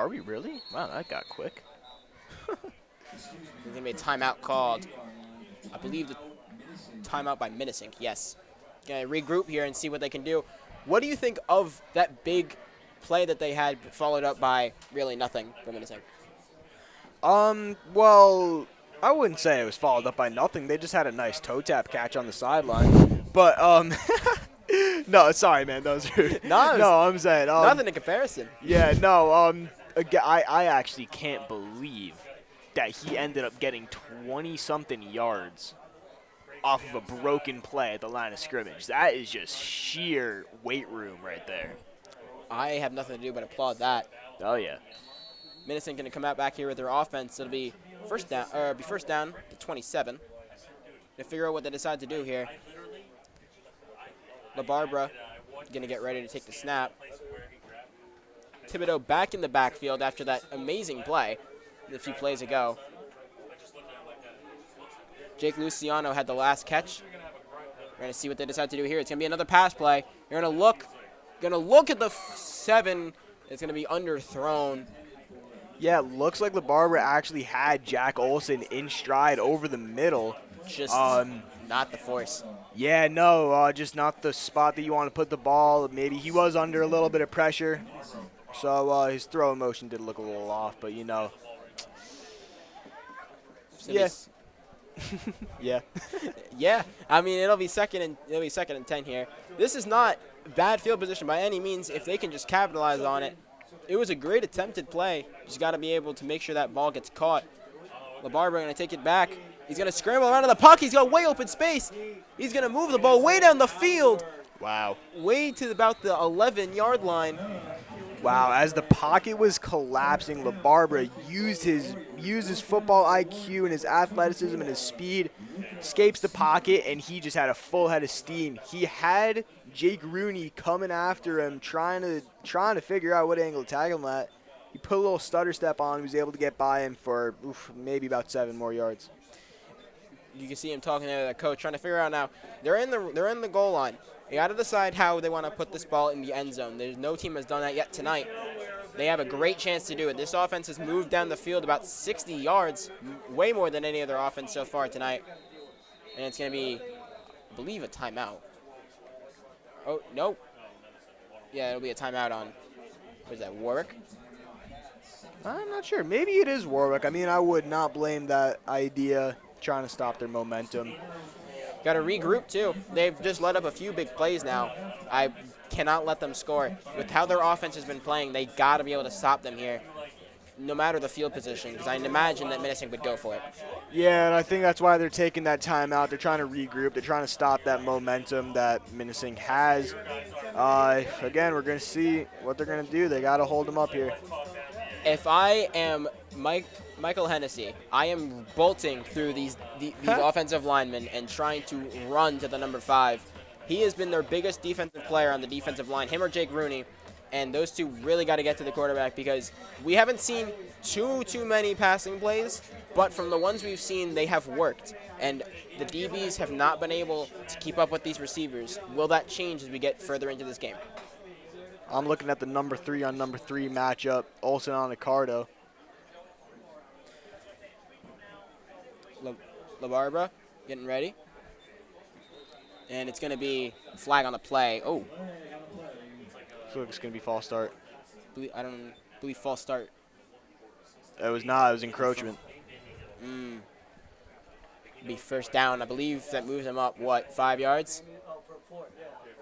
Are we really? Wow, that got quick. There's going to be a timeout called. I believe the timeout by Minisink, yes. Going to regroup here and see what they can do. What do you think of that big play that they had followed up by really nothing for Minisink? Well, I wouldn't say it was followed up by nothing. They just had a nice toe tap catch on the sideline. But, no, sorry, man. That was rude. No, I'm saying. Nothing in comparison. Yeah, no, again, I actually can't believe that he ended up getting 20-something yards off of a broken play at the line of scrimmage. That is just sheer weight room right there. I have nothing to do but applaud that. Oh, yeah. Minisink going to come out back here with their offense. It'll be first down to 27. To figure out what they decide to do here. LaBarbera going to get ready to take the snap. Thibodeau back in the backfield after that amazing play a few plays ago. Jake Luciano had the last catch. We're going to see what they decide to do here. It's going to be another pass play. You're going to look at the 7. It's going to be underthrown. Yeah, it looks like LaBarbera actually had Jack Olson in stride over the middle. Just not the force. Yeah, no, just not the spot that you want to put the ball. Maybe he was under a little bit of pressure. So his throw motion did look a little off, but you know. Yes. Yeah. Yeah. I mean, it'll be second and 10 here. This is not bad field position by any means if they can just capitalize on it. It was a great attempted play. Just got to be able to make sure that ball gets caught. LaBarbera going to take it back. He's going to scramble around to the puck. He's got way open space. He's going to move the ball way down the field. Wow. Way to about the 11-yard line. Wow, as the pocket was collapsing, LaBarbera used his football IQ and his athleticism and his speed, escapes the pocket, and he just had a full head of steam. He had Jake Rooney coming after him, trying to figure out what angle to tag him at. He put a little stutter step on him. He was able to get by him for maybe about 7 more yards. You can see him talking to the coach, trying to figure out now. They're in the goal line. They got to decide how they want to put this ball in the end zone. There's no team has done that yet tonight. They have a great chance to do it. This offense has moved down the field about 60 yards, way more than any other offense so far tonight. And it's going to be, I believe, a timeout. Oh, no. Yeah, it'll be a timeout on, what is that, Warwick? I'm not sure. Maybe it is Warwick. I mean, I would not blame that idea, trying to stop their momentum. Got to regroup, too. They've just let up a few big plays now. I cannot let them score. With how their offense has been playing, they got to be able to stop them here, no matter the field position, because I imagine that Minisink would go for it. Yeah, and I think that's why they're taking that timeout. They're trying to regroup. They're trying to stop that momentum that Minisink has. Again, we're going to see what they're going to do. They got to hold them up here. If I am Michael Hennessy, I am bolting through these offensive linemen and trying to run to the number 5. He has been their biggest defensive player on the defensive line, him or Jake Rooney, and those two really got to get to the quarterback because we haven't seen too many passing plays, but from the ones we've seen, they have worked, and the DBs have not been able to keep up with these receivers. Will that change as we get further into this game? I'm looking at the number 3 on number 3 matchup, Olsen on Ricardo. LaBarbera getting ready. And it's going to be a flag on the play. Oh. So it's going to be false start. I don't believe false start. It was not. It was encroachment. Be first down. I believe that moves them up, 5 yards?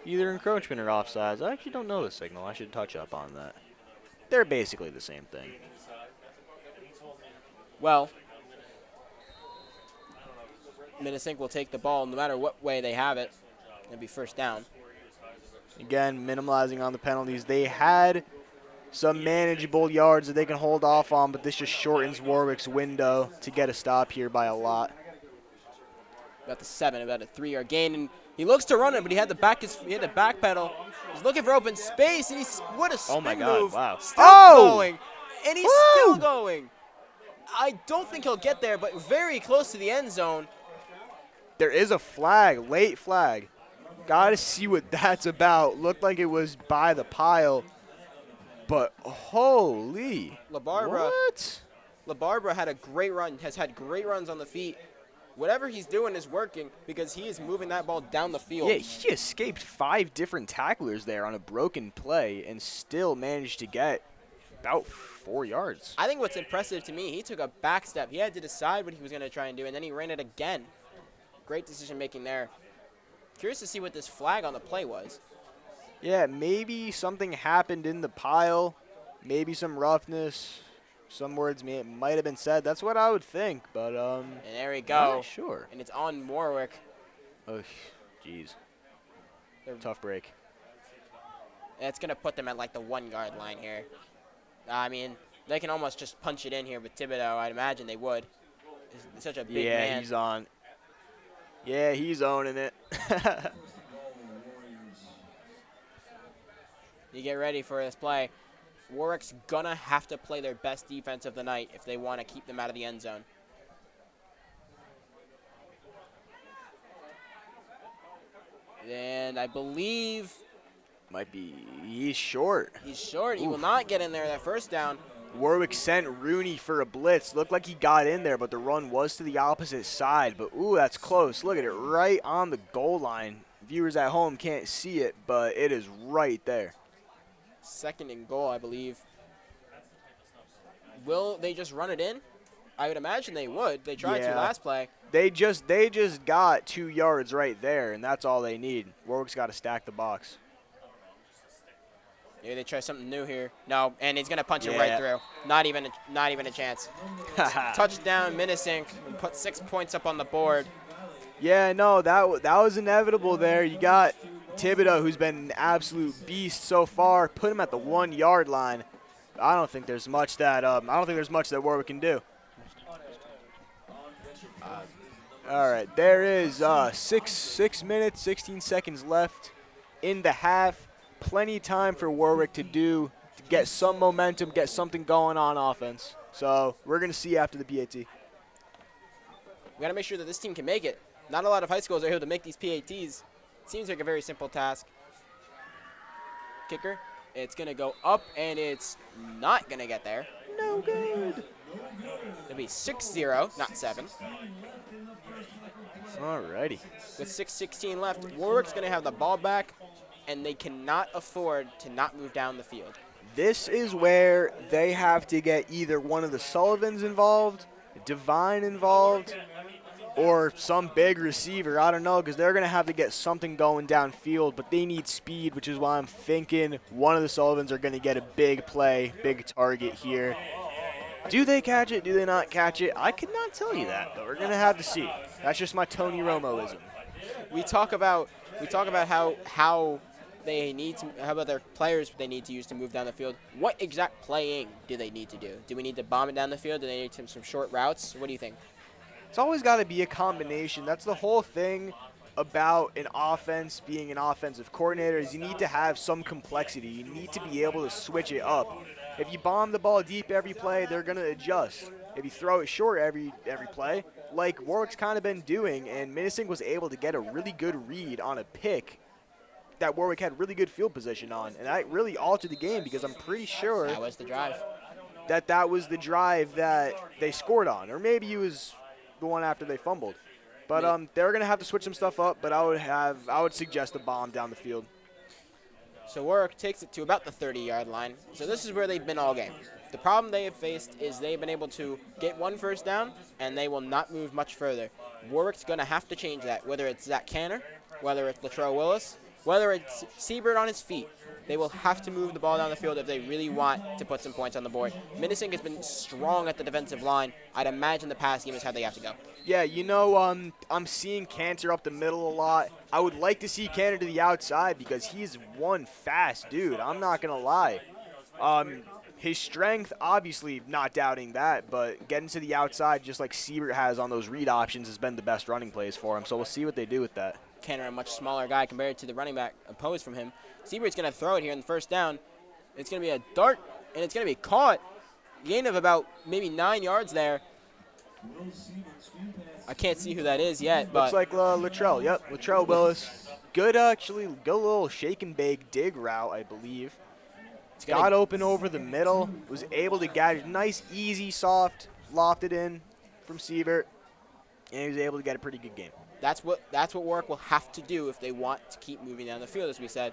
Either encroachment or offsides. I actually don't know the signal. I should touch up on that. They're basically the same thing. Well, Minisink will take the ball no matter what way they have it. It'll be first down. Again, minimalizing on the penalties. They had some manageable yards that they can hold off on, but this just shortens Warwick's window to get a stop here by a lot. About the 7, about a 3-yard gain, and he looks to run it, but he had to back pedal. He's looking for open space, and what a spin Oh my God! move. Wow! Still going, and he's still going. I don't think he'll get there, but very close to the end zone. There is a flag, late flag. Got to see what that's about. Looked like it was by the pile. But holy. LaBarbera. What? LaBarbera had a great run, has had great runs on the feet. Whatever he's doing is working because he is moving that ball down the field. Yeah, he escaped 5 different tacklers there on a broken play and still managed to get about 4 yards. I think what's impressive to me, he took a back step. He had to decide what he was going to try and do, and then he ran it again. Great decision-making there. Curious to see what this flag on the play was. Yeah, maybe something happened in the pile, maybe some roughness. Some words might have been said. That's what I would think, but And there we I'm go. not sure. And it's on Warwick. Oh, jeez. Tough break. And it's going to put them at like the 1-yard line here. I mean, they can almost just punch it in here with Thibodeau. I'd imagine they would. He's such a big man. Yeah, he's on. Yeah, he's owning it. You get ready for this play. Warwick's going to have to play their best defense of the night if they want to keep them out of the end zone. And I believe He's short. he's short. He will not get in there that first down. Warwick sent Rooney for a blitz. Looked like he got in there, but the run was to the opposite side. But, ooh, that's close. Look at it, right on the goal line. Viewers at home can't see it, but it is right there. 2nd and goal, I believe. Will they just run it in? I would imagine they would. They tried to Yeah. last play. They just got 2 yards right there, and that's all they need. Warwick's got to stack the box. Maybe they try something new here. No, and he's going to punch it Yeah. right through. Not even a chance. Touchdown, Minisink. Put 6 points up on the board. Yeah, no, that was inevitable there. You got Thibodeau, who's been an absolute beast so far. Put him at the 1-yard line. I don't think there's much that Warwick can do. All right, there is 6 minutes, 16 seconds left in the half. Plenty of time for Warwick to get some momentum, get something going on offense. So we're gonna see after the PAT. We got to make sure that this team can make it. Not a lot of high schools are able to make these PATs. Seems like a very simple task. Kicker, it's going to go up, and it's not going to get there. No good. It'll be 6-0, not 7. Alrighty. With 6:16 left, Warwick's going to have the ball back, and they cannot afford to not move down the field. This is where they have to get either one of the Sullivans involved, Divine involved, or some big receiver. I don't know, because they're going to have to get something going downfield, but they need speed, which is why I'm thinking one of the Sullivans are going to get a big play, big target here. Do they catch it? Do they not catch it? I could not tell you that, but we're going to have to see. That's just my Tony Romoism. We talk about how they need to, how about their players they need to use to move down the field. What exact playing do they need to do? Do we need to bomb it down the field? Do they need some short routes? What do you think? It's always got to be a combination. That's the whole thing about an offense being an offensive coordinator is you need to have some complexity. You need to be able to switch it up. If you bomb the ball deep every play, they're going to adjust. If you throw it short every play, like Warwick's kind of been doing, and Minisink was able to get a really good read on a pick that Warwick had really good field position on, and that really altered the game because I'm pretty sure That was the drive. that was the drive that they scored on, or maybe it was the one after they fumbled. But they're going to have to switch some stuff up, but I would suggest a bomb down the field. So Warwick takes it to about the 30-yard line. So this is where they've been all game. The problem they have faced is they've been able to get 1 first down, and they will not move much further. Warwick's going to have to change that, whether it's Zach Canner, whether it's Latrell Willis, whether it's Siebert on his feet. They will have to move the ball down the field if they really want to put some points on the board. Minisink has been strong at the defensive line. I'd imagine the pass game is how they have to go. Yeah, you know, I'm seeing Cantor up the middle a lot. I would like to see Cantor to the outside because he's one fast dude. I'm not going to lie. His strength, obviously not doubting that, but getting to the outside just like Siebert has on those read options has been the best running plays for him. So we'll see what they do with that. Canner, a much smaller guy compared to the running back opposed from him. Siebert's going to throw it here in the first down. It's going to be a dart, and it's going to be caught. Gain of about maybe 9 yards there. I can't see who that is yet, but looks like Latrell. Yep, Latrell Willis. Good, actually, good little shake and bake dig route, I believe. Got open over the middle, was able to get a nice, easy, soft, lofted in from Siebert, and he was able to get a pretty good game. That's what Warwick will have to do if they want to keep moving down the field, as we said.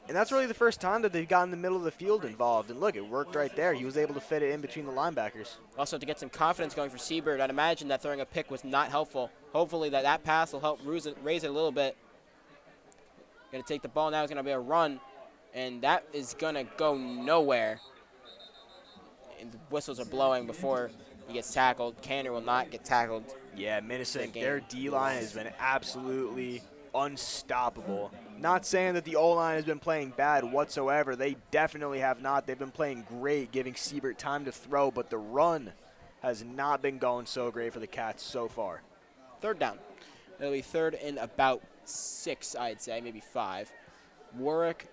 And that's really the first time that they've gotten the middle of the field involved. And look, it worked right there. He was able to fit it in between the linebackers. Also, to get some confidence going for Siebert, I'd imagine that throwing a pick was not helpful. Hopefully that pass will help raise it a little bit. Going to take the ball now. It's going to be a run, and that is going to go nowhere. And the whistles are blowing before he gets tackled. Canner will not get tackled. Yeah, Minisink, their D-line has been absolutely unstoppable. Not saying that the O-line has been playing bad whatsoever. They definitely have not. They've been playing great, giving Siebert time to throw, but the run has not been going so great for the Cats so far. Third down. It'll be third and about 6, I'd say, maybe 5. Warwick,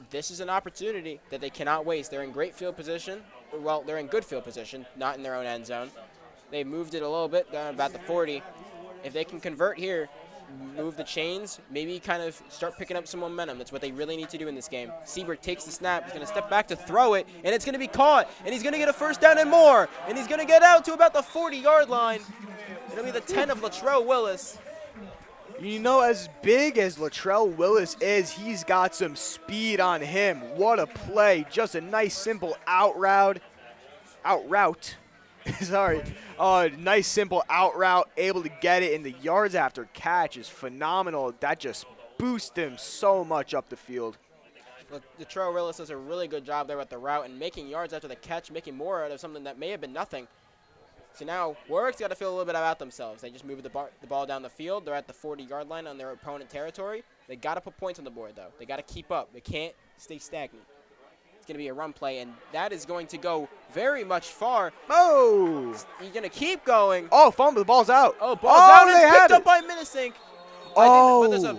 this is an opportunity that they cannot waste. They're in great field position. Well, they're in good field position, not in their own end zone. They've moved it a little bit down about the 40. If they can convert here, move the chains, maybe kind of start picking up some momentum. That's what they really need to do in this game. Siebert takes the snap. He's going to step back to throw it, and it's going to be caught. And he's going to get a first down and more. And he's going to get out to about the 40-yard line. It'll be the 10 of Latrell Willis. You know, as big as Latrell Willis is, he's got some speed on him. What a play. Just a nice, simple out route. Sorry. Nice, simple out route, able to get it, and the yards after catch is phenomenal. That just boosts him so much up the field. Latrell Willis does a really good job there with the route and making yards after the catch, making more out of something that may have been nothing. So now Warwick's got to feel a little bit about themselves. They just moved the ball down the field. They're at the 40-yard line on their opponent territory. They got to put points on the board, though. They got to keep up. They can't stay stagnant. It's going to be a run play, and that is going to go very much far. Oh! He's going to keep going. Oh, fumble. The ball's out. Oh, ball's out. It's picked up by Minisink. Oh! But there's a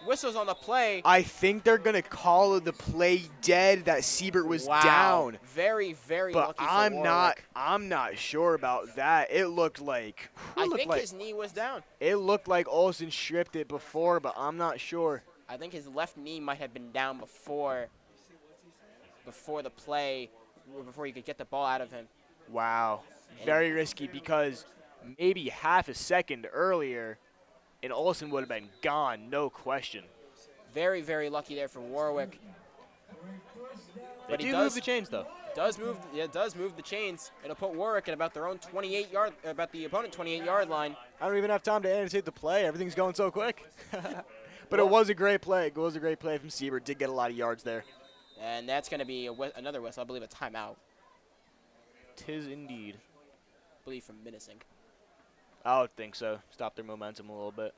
whistles on the play. I think they're going to call the play dead that Siebert was down. Very, very but lucky for Warwick. I'm not sure about that. It looked like I think his knee was down. It looked like Olsen stripped it before, but I'm not sure. I think his left knee might have been down before the play, before you could get the ball out of him. Wow. Very risky, because maybe half a second earlier and Olsen would have been gone, no question. Very, very lucky there for Warwick. But he does move the chains, though. Does move the chains. It'll put Warwick at about their own 28-yard, about the opponent 28-yard line. I don't even have time to annotate the play. Everything's going so quick. But it was a great play. It was a great play from Siebert. Did get a lot of yards there. And that's going to be another whistle. I believe a timeout. 'Tis indeed. I believe from Minisink. I would think so. Stop their momentum a little bit.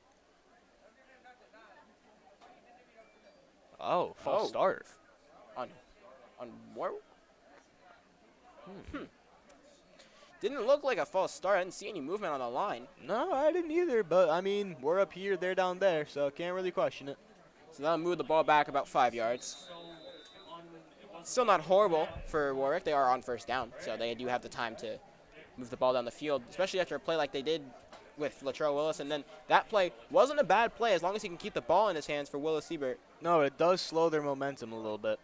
Oh, false start. On Warwick? Didn't look like a false start. I didn't see any movement on the line. No, I didn't either. But, I mean, we're up here, they're down there, so can't really question it. So they'll move the ball back about 5 yards. Still not horrible for Warwick. They are on first down, so they do have the time to move the ball down the field, especially after a play like they did with Latrell Willis. And then that play wasn't a bad play as long as he can keep the ball in his hands for Willis Siebert. No, it does slow their momentum a little bit.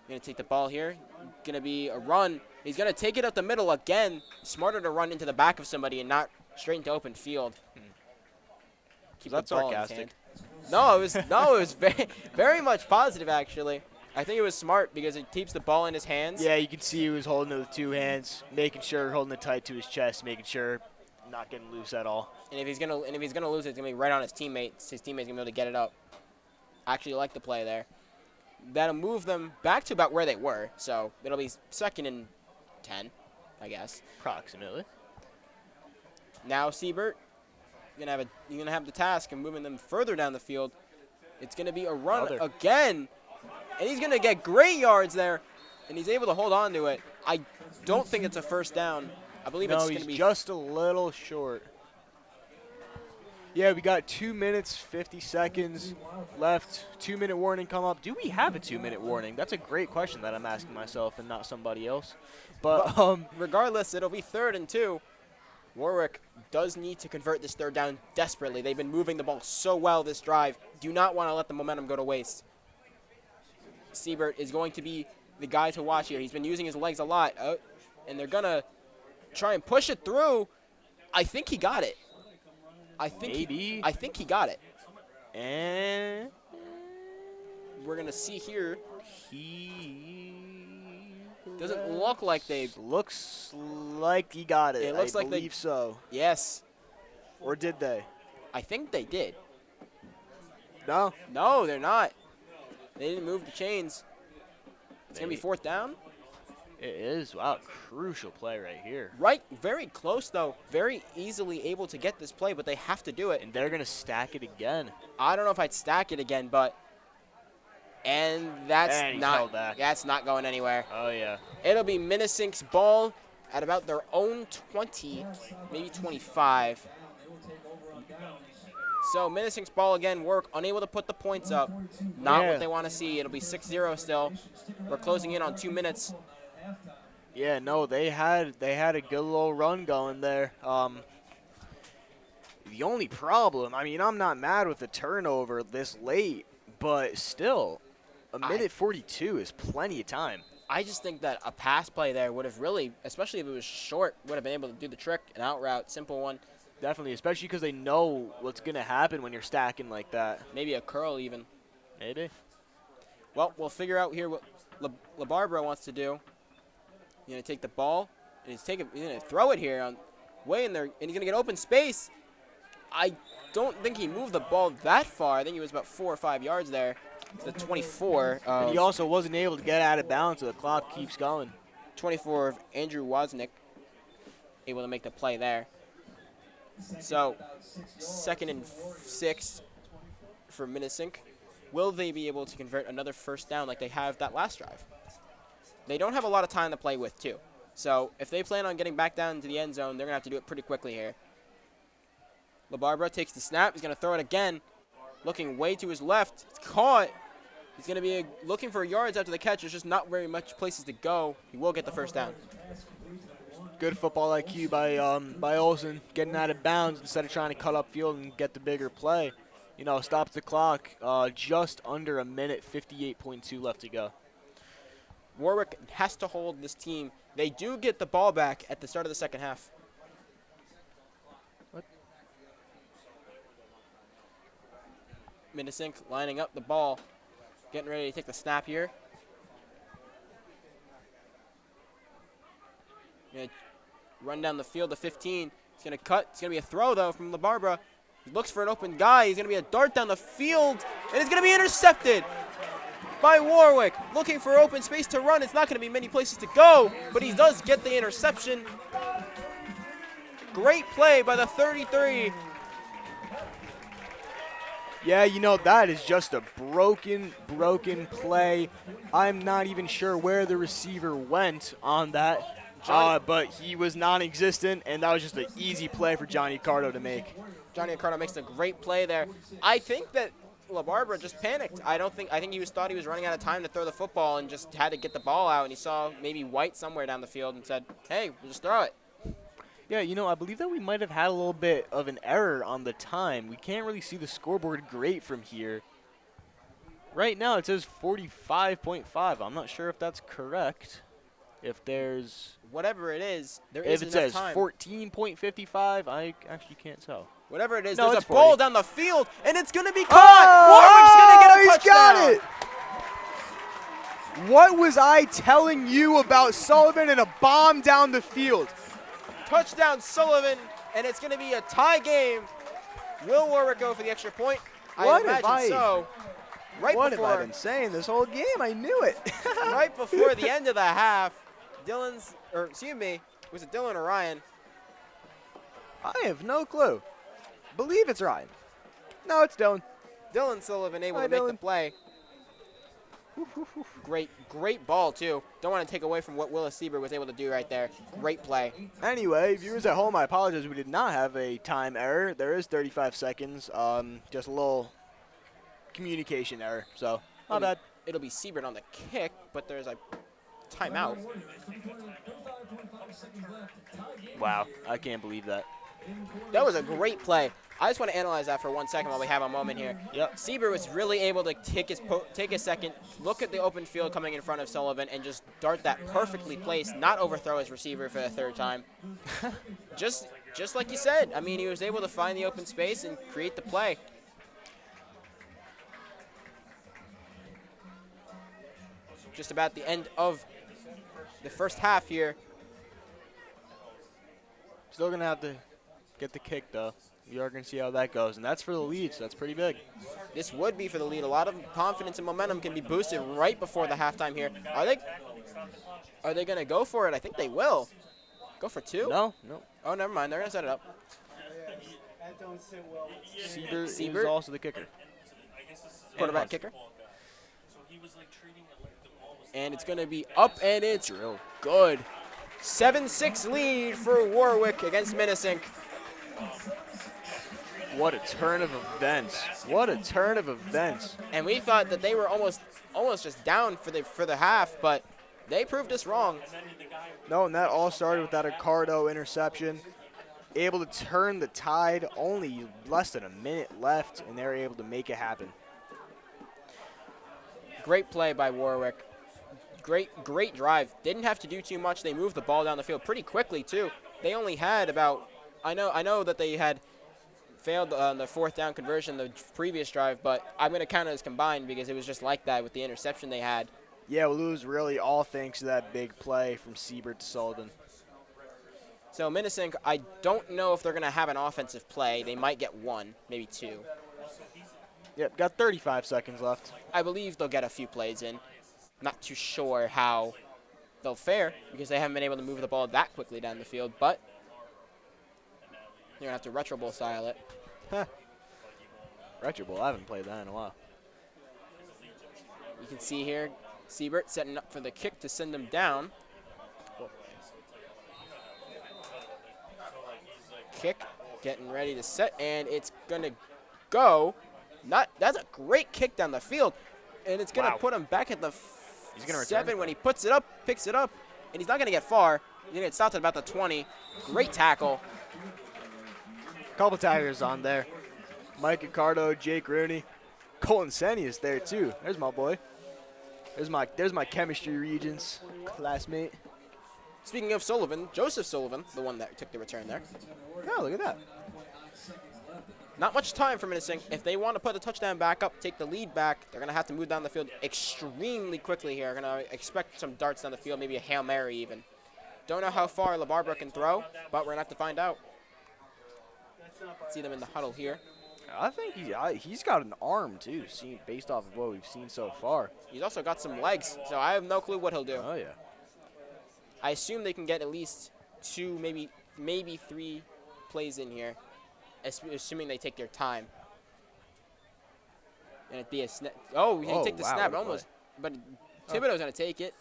Going to take the ball here. Going to be a run. He's going to take it up the middle again. Smarter to run into the back of somebody and not straight into open field. Keep that sarcastic. No, it was very, very much positive, actually. I think it was smart because it keeps the ball in his hands. Yeah, you can see he was holding it with 2 hands, making sure, holding it tight to his chest, making sure not getting loose at all. And if he's gonna lose it, it's gonna be right on his teammates. His teammates gonna be able to get it up. I actually like the play there. That'll move them back to about where they were. So it'll be 2nd and 10, I guess. Approximately. Now Siebert, you're gonna have the task of moving them further down the field. It's gonna be a run again. And he's going to get great yards there, and he's able to hold on to it. I don't think it's a first down. I believe it's going to be just a little short. Yeah, we got 2 minutes, 50 seconds left. 2-minute warning come up. Do we have a 2-minute warning? That's a great question that I'm asking myself and not somebody else. But regardless, it'll be 3rd and 2. Warwick does need to convert this 3rd down desperately. They've been moving the ball so well this drive. Do not want to let the momentum go to waste. Siebert is going to be the guy to watch here. He's been using his legs a lot, and they're going to try and push it through. I think he got it. I think he got it. And we're going to see here. he Doesn't look like they. Looks like he got it. It looks like they. I believe so. Yes. Or did they? I think they did. No. No, they're not. They didn't move the chains. It's going to be 4th down. It is. Wow, crucial play right here. Right, very close, though. Very easily able to get this play, but they have to do it. And they're going to stack it again. I don't know if I'd stack it again, but. And that's not going anywhere. Oh, yeah. It'll be Minisink's ball at about their own 20, maybe 25. So Minisink's ball again, Warwick unable to put the points up. Not what they want to see. It'll be 6-0 still. We're closing in on 2 minutes. Yeah, no, they had a good little run going there. The only problem, I mean, I'm not mad with the turnover this late, but still, a minute 42 is plenty of time. I just think that a pass play there would have really, especially if it was short, would have been able to do the trick, an out route, simple one. Definitely, especially because they know what's going to happen when you're stacking like that. Maybe a curl even. Maybe. Well, we'll figure out here what LaBarbera wants to do. He's going to take the ball, and he's going to throw it here on way in there, and he's going to get open space. I don't think he moved the ball that far. I think he was about 4 or 5 yards there. It's the 24. And he also wasn't able to get out of bounds, so the clock keeps going. 24 of Andrew Wozniak, able to make the play there. So, 2nd and 6 for Minisink. Will they be able to convert another 1st down like they have that last drive? They don't have a lot of time to play with, too. So, if they plan on getting back down into the end zone, they're going to have to do it pretty quickly here. LaBarbera takes the snap. He's going to throw it again. Looking way to his left. It's caught. He's going to be looking for yards after the catch. There's just not very much places to go. He will get the 1st down. Good football IQ by Olsen, getting out of bounds instead of trying to cut up field and get the bigger play. You know, stops the clock. Just under a minute, 58.2 left to go. Warwick has to hold this team. They do get the ball back at the start of the 2nd half. What? Minisink lining up the ball, getting ready to take the snap here. Gonna run down the field to 15. He's going to cut. It's going to be a throw, though, from LaBarbera. He looks for an open guy. He's going to be a dart down the field, and it's going to be intercepted by Warwick. Looking for open space to run. It's not going to be many places to go, but he does get the interception. Great play by the 33. Yeah, you know, that is just a broken play. I'm not even sure where the receiver went on that. But he was non-existent, and that was just an easy play for Johnny Accardo to make. Johnny Accardo makes a great play there. I think that LaBarbera just panicked. I think he thought he was running out of time to throw the football and just had to get the ball out, and he saw maybe White somewhere down the field and said, hey, we'll just throw it. Yeah, you know, I believe that we might have had a little bit of an error on the time. We can't really see the scoreboard great from here. Right now it says 45.5. I'm not sure if that's correct. If there's... Whatever it is, there is enough time. If it says 14.55, I actually can't tell. Whatever it is, no, there's a 40. ball down the field, and it's going to be caught. Warwick's going to get a touchdown. He's got it. What was I telling you about Sullivan and a bomb down the field? Touchdown Sullivan, and it's going to be a tie game. Will Warwick go for the extra point? What I imagine so. What have I been saying this whole game? I knew it. Right before the end of the half, was it Dylan or Ryan? I have no clue. Believe it's Ryan. No, it's Dylan. Dylan Sullivan able to make the play. Great ball, too. Don't want to take away from what Willis Siebert was able to do right there. Great play. Anyway, viewers at home, I apologize. We did not have a time error. There is 35 seconds. Just a little communication error, so not bad. It'll be Siebert on the kick, but there's a timeout. Wow, I can't believe that. That was a great play. I just want to analyze that for 1 second while we have a moment here. Yep. Sieber was really able to take a second, look at the open field coming in front of Sullivan, and just dart that perfectly placed, not overthrow his receiver for the 3rd time. just like you said. I mean, he was able to find the open space and create the play. Just about the end of the first half here. Still going to have to get the kick, though. You are going to see how that goes, and that's for the lead, so that's pretty big. This would be for the lead. A lot of confidence and momentum can be boosted right before the halftime here. Are they going to go for it? I think they will. Go for 2? No. Oh, never mind. They're going to set it up. Sieber is also the kicker. Quarterback kicker. And it's going to be up, and it's good. 7-6 lead for Warwick against Minisink. What a turn of events. What a turn of events. And we thought that they were almost just down for the half, but they proved us wrong. No, and that all started with that Ricardo interception. Able to turn the tide, only less than a minute left, and they're able to make it happen. Great play by Warwick. Great drive. Didn't have to do too much. They moved the ball down the field pretty quickly, too. They only had about, I know that they had failed on the 4th down conversion the previous drive, but I'm going to count it as combined because it was just like that with the interception they had. Yeah, well, it was really all thanks to that big play from Sieber to Sullivan. So Minisink, I don't know if they're going to have an offensive play. They might get 1, maybe 2. Yep, got 35 seconds left. I believe they'll get a few plays in. Not too sure how they'll fare because they haven't been able to move the ball that quickly down the field, but you're going to have to retro bowl style it. Retro bowl, I haven't played that in a while. You can see here, Siebert setting up for the kick to send them down. Kick, getting ready to set, and it's going to go. That's a great kick down the field, and it's going to put him back at the 7 when he puts it up, picks it up, and he's not going to get far. He's going to get stopped at about the 20. Great tackle. Couple taggers on there. Mike Ricardo, Jake Rooney. Colton Senny is there too. There's my boy. There's my chemistry regents classmate. Speaking of Sullivan, Joseph Sullivan, the one that took the return there. Oh, look at that. Not much time for Minisink. If they want to put the touchdown back up, take the lead back, they're going to have to move down the field extremely quickly here. They're going to expect some darts down the field, maybe a Hail Mary even. Don't know how far LaBarbara can throw, but we're going to have to find out. See them in the huddle here. I think he's got an arm too, based off of what we've seen so far. He's also got some legs, so I have no clue what he'll do. Oh yeah. I assume they can get at least 2, maybe 3 plays in here, assuming they take their time. And it'd be a snap. Oh, he didn't take the snap almost, but Thibodeau's gonna take it.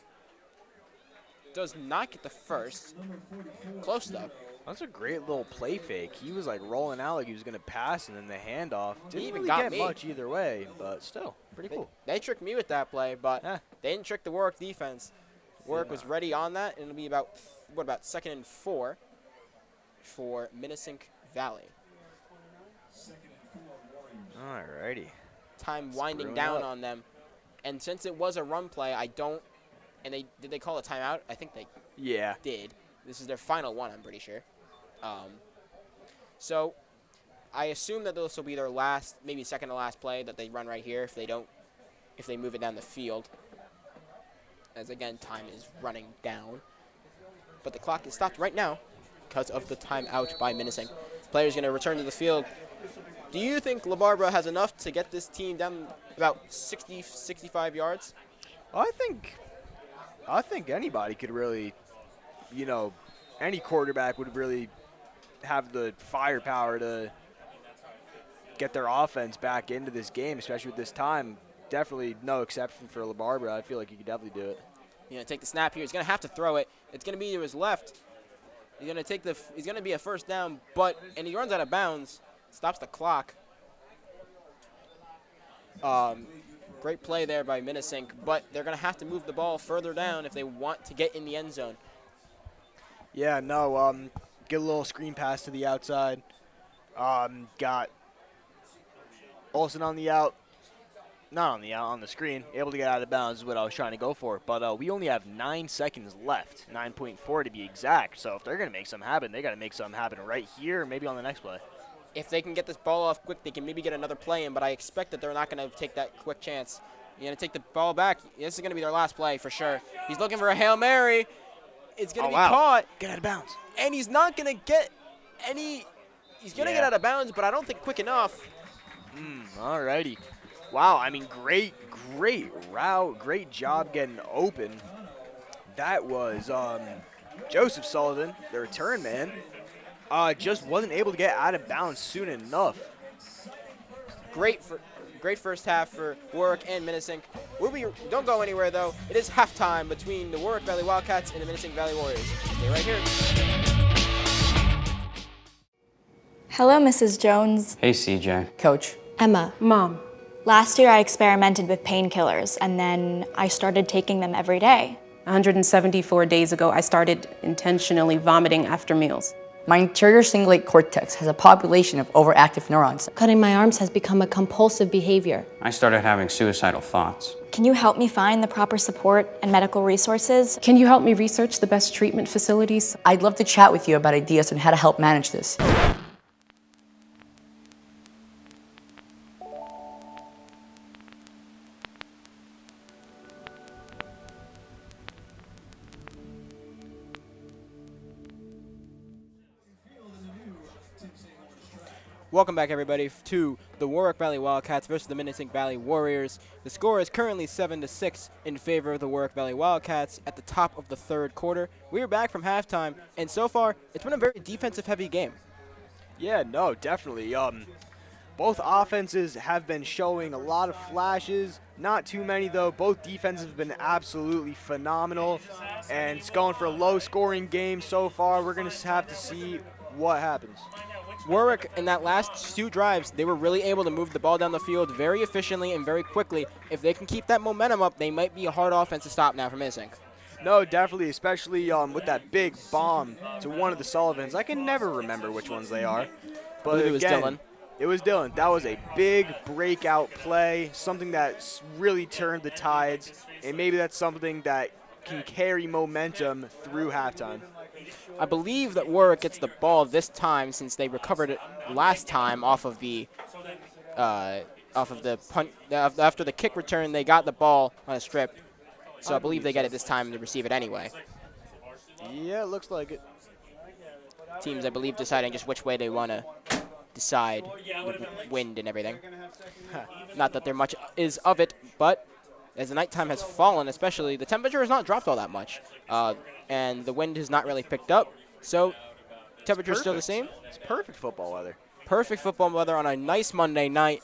Does not get the first. Close though. That's a great little play fake. He was like rolling out like he was gonna pass, and then the handoff didn't even really got get me. much either way, but still pretty cool. They tricked me with that play, but they didn't trick the Warwick defense. Warwick was ready on that, and it'll be about 2nd and 4 for Minisink Valley. Alrighty. Time winding down on them, and since it was a run play, and did they call a timeout? I think they did. This is their final one, I'm pretty sure. So I assume that this will be their last, maybe second to last play that they run right here if they move it down the field. As again, time is running down. But the clock is stopped right now because of the timeout by Minisink. Player's going to return to the field. Do you think LaBarbara has enough to get this team down about 60, 65 yards? I think anybody could really, any quarterback would really have the firepower to get their offense back into this game, especially with this time. Definitely no exception for LaBarbara. I feel like he could definitely do it. Take the snap here. He's going to have to throw it. It's going to be to his left. He's going to be a first down, and he runs out of bounds. Stops the clock. Great play there by Minisink, but they're going to have to move the ball further down if they want to get in the end zone. Yeah, no, get a little screen pass to the outside. Got Olsen on the out. Not on the out, on the screen. Able to get out of bounds is what I was trying to go for. But we only have 9 seconds left, 9.4 to be exact. So if they're going to make something happen, they got to make something happen right here or maybe on the next play. If they can get this ball off quick, they can maybe get another play in, but I expect that they're not going to take that quick chance. You're going to take the ball back. This is going to be their last play for sure. He's looking for a Hail Mary. It's going to be caught. Get out of bounds. And he's not going to get any – he's going to get out of bounds, but I don't think quick enough. All righty. Wow, I mean, great route. Great job getting open. That was Joseph Sullivan, the return man. Just wasn't able to get out of bounds soon enough. Great first half for Warwick and Minisink. Don't go anywhere, though. It is halftime between the Warwick Valley Wildcats and the Minisink Valley Warriors. Stay right here. Hello, Mrs. Jones. Hey, CJ. Coach. Emma. Mom. Last year, I experimented with painkillers, and then I started taking them every day. 174 days ago, I started intentionally vomiting after meals. My anterior cingulate cortex has a population of overactive neurons. Cutting my arms has become a compulsive behavior. I started having suicidal thoughts. Can you help me find the proper support and medical resources? Can you help me research the best treatment facilities? I'd love to chat with you about ideas on how to help manage this. Welcome back, everybody, to the Warwick Valley Wildcats versus the Minisink Valley Warriors. The score is currently 7-6 in favor of the Warwick Valley Wildcats at the top of the third quarter. We are back from halftime, and so far, it's been a very defensive-heavy game. Yeah, no, definitely. Both offenses have been showing a lot of flashes. Not too many, though. Both defenses have been absolutely phenomenal, and it's going for a low-scoring game so far. We're going to have to see what happens. Warwick, in that last 2 drives, they were really able to move the ball down the field very efficiently and very quickly. If they can keep that momentum up, they might be a hard offense to stop now for Minisink. No, definitely, especially with that big bomb to one of the Sullivans. I can never remember which ones they are. But I believe it was again, Dylan. It was Dylan. That was a big breakout play, something that really turned the tides, and maybe that's something that can carry momentum through halftime. I believe that Warwick gets the ball this time since they recovered it last time off of the punt. After the kick return, they got the ball on a strip. So I believe they get it this time to receive it anyway. Yeah, it looks like it. Teams, I believe, deciding just which way they want to decide with wind and everything. Not that there much is of it, but as the nighttime has fallen, especially, the temperature has not dropped all that much. And the wind has not really picked up. So temperature is still the same. It's perfect football weather. Perfect football weather on a nice Monday night,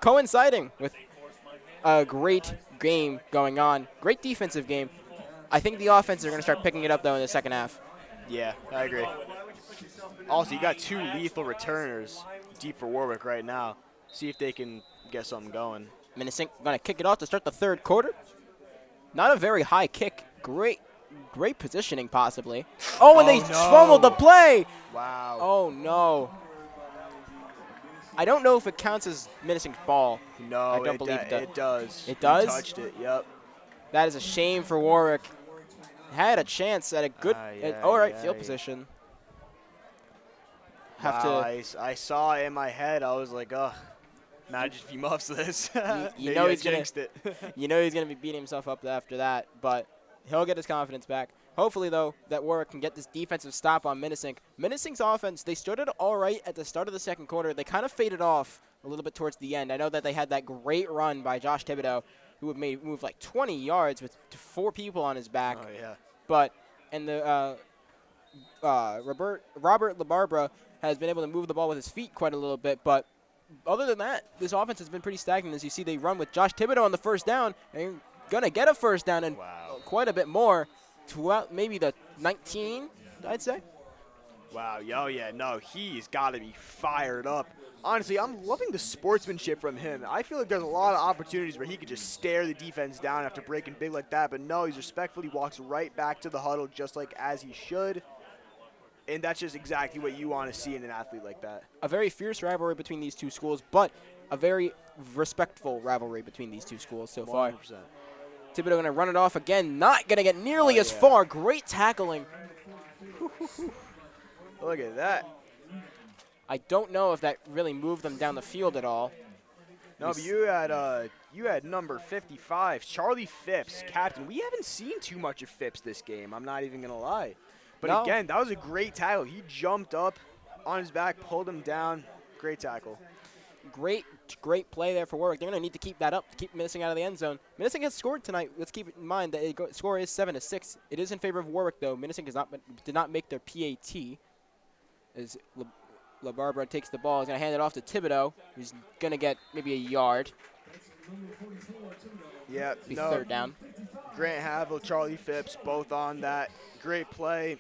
coinciding with a great game going on. Great defensive game. I think the offense are going to start picking it up, though, in the second half. Yeah, I agree. Also, you got 2 lethal returners deep for Warwick right now. See if they can get something going. Minisink going to kick it off to start the third quarter. Not a very high kick. Great positioning, possibly. Oh, and they fumbled the play. Wow. Oh, no. I don't know if it counts as Minisink's ball. No, I don't believe it does. It does? He touched it, yep. That is a shame for Warwick. Had a chance at a good, field position. I saw it in my head. I was like, ugh. Imagine if he muffs this. You know he's jinxed it. You know he's going to be beating himself up after that, but he'll get his confidence back. Hopefully, though, that Warwick can get this defensive stop on Minisink. Minisink's offense, they started all right at the start of the second quarter. They kind of faded off a little bit towards the end. I know that they had that great run by Josh Thibodeau, who would move like 20 yards with 4 people on his back. Oh, yeah. But, and the Robert LaBarbera has been able to move the ball with his feet quite a little bit, but other than that, this offense has been pretty stagnant. As you see, they run with Josh Thibodeau on the first down, and you're going to get a first down and quite a bit more throughout maybe the 19, I'd say. Wow, no, he's got to be fired up. Honestly, I'm loving the sportsmanship from him. I feel like there's a lot of opportunities where he could just stare the defense down after breaking big like that, but no, he respectfully walks right back to the huddle just like as he should. And that's just exactly what you want to see in an athlete like that. A very fierce rivalry between these two schools, but a very respectful rivalry between these two schools so far. 100%. Thibodeau going to run it off again, not going to get nearly as far. Great tackling. Look at that. I don't know if that really moved them down the field at all. No, but you had number 55, Charlie Phipps, captain. We haven't seen too much of Phipps this game. I'm not even going to lie. But again, that was a great tackle. He jumped up on his back, pulled him down. Great tackle. Great play there for Warwick. They're going to need to keep that up to keep Minisink out of the end zone. Minisink has scored tonight. Let's keep in mind that the score is 7-6. It is in favor of Warwick, though. Minisink did not make their PAT. As LaBarbera takes the ball, he's going to hand it off to Thibodeau. He's going to get maybe a yard. Yeah, third down. Grant Havel, Charlie Phipps, both on that. Great play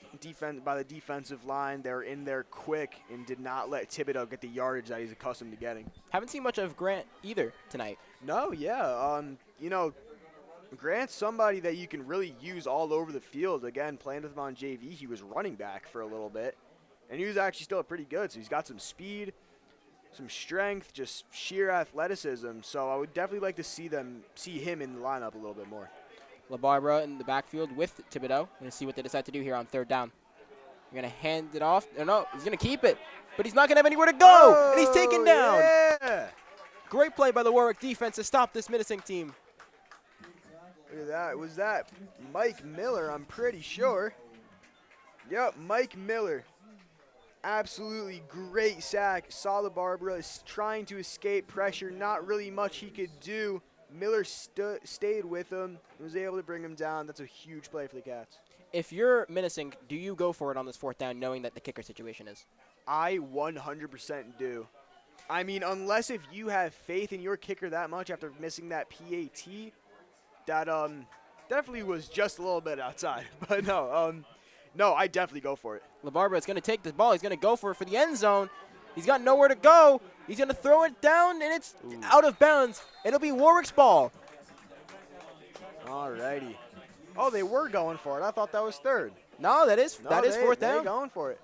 by the defensive line. They were in there quick and did not let Thibodeau get the yardage that he's accustomed to getting. Haven't seen much of Grant either tonight. No, yeah. Grant's somebody that you can really use all over the field. Again, playing with him on JV, he was running back for a little bit. And he was actually still pretty good. So he's got some speed, some strength, just sheer athleticism. So I would definitely like to see him in the lineup a little bit more. LaBarbera in the backfield with Thibodeau. Going to see what they decide to do here on third down. They're going to hand it off. No, he's going to keep it. But he's not going to have anywhere to go. And he's taken down. Yeah. Great play by the Warwick defense to stop this Minisink team. Look at that. Was that Mike Miller? I'm pretty sure. Yep, Mike Miller. Absolutely great sack. Saw LaBarbera is trying to escape pressure. Not really much he could do. Miller stayed with him and was able to bring him down. That's a huge play for the Cats. If you're Minisink, do you go for it on this fourth down knowing that the kicker situation is? I 100% do. I mean, unless if you have faith in your kicker that much after missing that PAT, that definitely was just a little bit outside. But no, I definitely go for it. LaBarbera is going to take the ball. He's going to go for the end zone. He's got nowhere to go. He's going to throw it down, and it's out of bounds. It'll be Warwick's ball. Alrighty. Oh, they were going for it. I thought that was third. No, that is fourth down. They're going for it.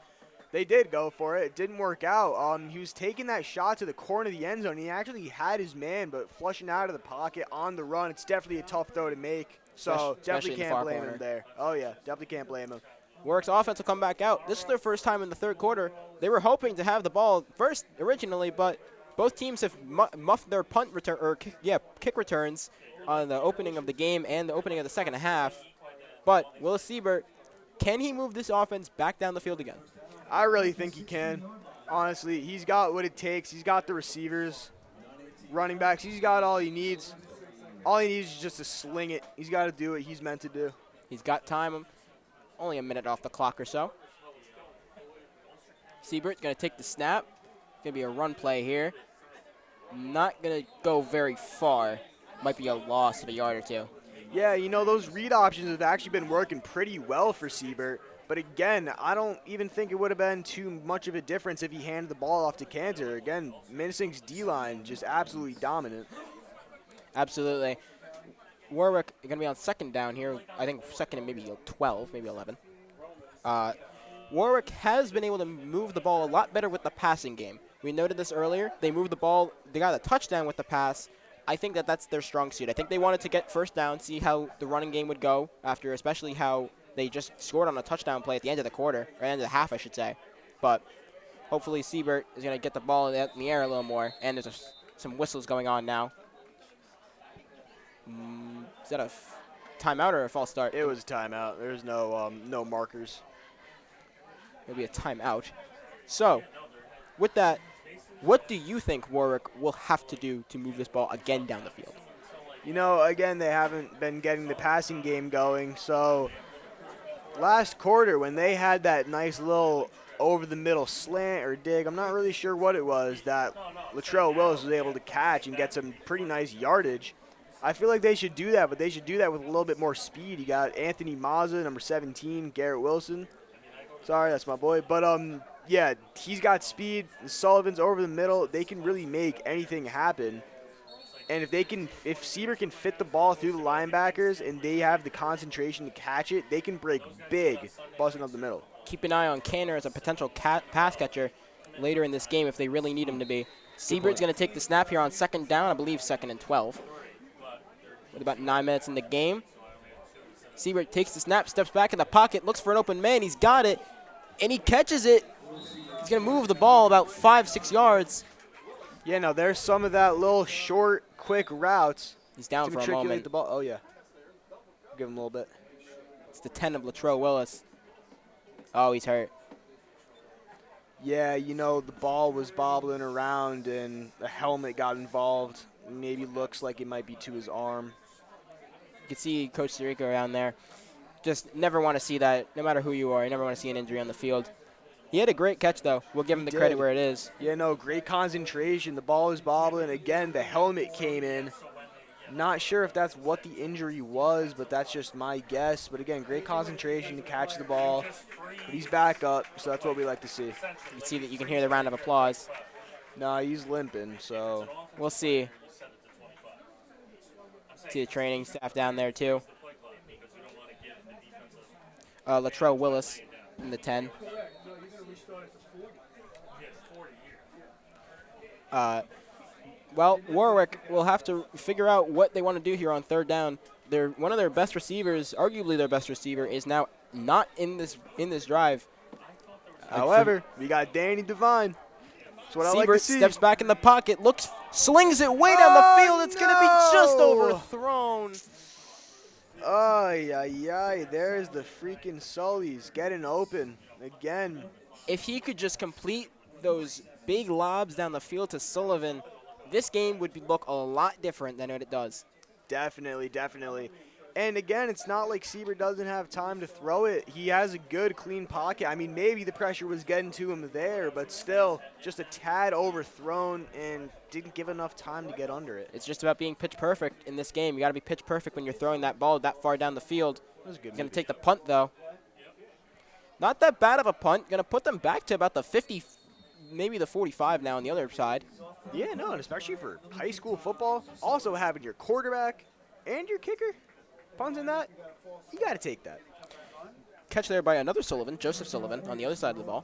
They did go for it. It didn't work out. He was taking that shot to the corner of the end zone. He actually had his man, but flushing out of the pocket on the run, it's definitely a tough throw to make. So definitely can't blame him there. Oh, yeah, definitely can't blame him. Warwick's offense will come back out. This is their first time in the third quarter. They were hoping to have the ball first originally, but both teams have muffed their kick returns on the opening of the game and the opening of the second half. But Willis Siebert, can he move this offense back down the field again? I really think he can. Honestly, he's got what it takes. He's got the receivers, running backs. He's got all he needs. All he needs is just to sling it. He's got to do what he's meant to do. He's got time. Only a minute off the clock or so. Siebert's going to take the snap. It's going to be a run play here. Not going to go very far. Might be a loss of a yard or two. Yeah, those read options have actually been working pretty well for Siebert. But again, I don't even think it would have been too much of a difference if he handed the ball off to Cantor. Again, Minisink's D-line just absolutely dominant. Absolutely. Warwick is going to be on second down here. I think second and maybe 12, maybe 11. Warwick has been able to move the ball a lot better with the passing game. We noted this earlier. They moved the ball. They got a touchdown with the pass. I think that's their strong suit. I think they wanted to get first down, see how the running game would go after, especially how they just scored on a touchdown play at the end of the quarter, or end of the half, I should say. But hopefully Siebert is going to get the ball in the air a little more, and there's some whistles going on now. Is that a timeout or a false start? It was a timeout. There's no markers. Maybe a timeout. So, with that, what do you think Warwick will have to do to move this ball again down the field? Again, they haven't been getting the passing game going. So, last quarter when they had that nice little over-the-middle slant or dig, I'm not really sure what it was, that Latrell Willis was able to catch and get some pretty nice yardage. I feel like they should do that, but they should do that with a little bit more speed. You got Anthony Mazza, number 17, Garrett Wilson. Sorry, that's my boy. But, yeah, he's got speed. Sullivan's over the middle. They can really make anything happen. And if Siebert can fit the ball through the linebackers and they have the concentration to catch it, they can break big busting up the middle. keep an eye on Canner as a potential pass catcher later in this game if they really need him to be. Siebert's going to take the snap here on second down, I believe 2nd and 12. With about 9 minutes in the game. Siebert takes the snap, steps back in the pocket, looks for an open man. He's got it, and he catches it. He's going to move the ball about 5-6 yards. Yeah, no, there's some of that little short, quick routes. He's down for a moment. The ball. Oh, yeah. Give him a little bit. It's the 10 of Latrell Willis. Oh, he's hurt. Yeah, you know, the ball was bobbling around and the helmet got involved. Maybe looks like it might be to his arm. You can see Coach Sirico around there. Just never want to see that, no matter who you are. You never want to see an injury on the field. He had a great catch, though. We'll give him the credit where it is. Yeah, no, great concentration. The ball is bobbling. Again, the helmet came in. Not sure if that's what the injury was, but that's just my guess. But again, great concentration to catch the ball. But he's back up, so that's what we like to see. You can see that you can hear the round of applause. No, he's limping, so. We'll see. See the training staff down there, too. Latrell Willis in the 10. Well, Warwick will have to figure out what they want to do here on third down. One of their best receivers, arguably their best receiver, is now not in this drive. However, we got Danny Devine. That's what I like to see. Steps back in the pocket, slings it way down the field. It's going to be just overthrown. Ay, ay, ay. There's the freaking Sullies getting open again. If he could just complete those big lobs down the field to Sullivan, this game would look a lot different than what it does. Definitely, definitely. And again, it's not like Siebert doesn't have time to throw it. He has a good, clean pocket. I mean, maybe the pressure was getting to him there, but still just a tad overthrown and didn't give enough time to get under it. It's just about being pitch perfect in this game. You got to be pitch perfect when you're throwing that ball that far down the field. He's going to take the punt, though. Not that bad of a punt. Going to put them back to about the 50, maybe the 45 now on the other side. Yeah, no, and especially for high school football, also having your quarterback and your kicker punting that, you got to take that. Catch there by another Sullivan, Joseph Sullivan, on the other side of the ball.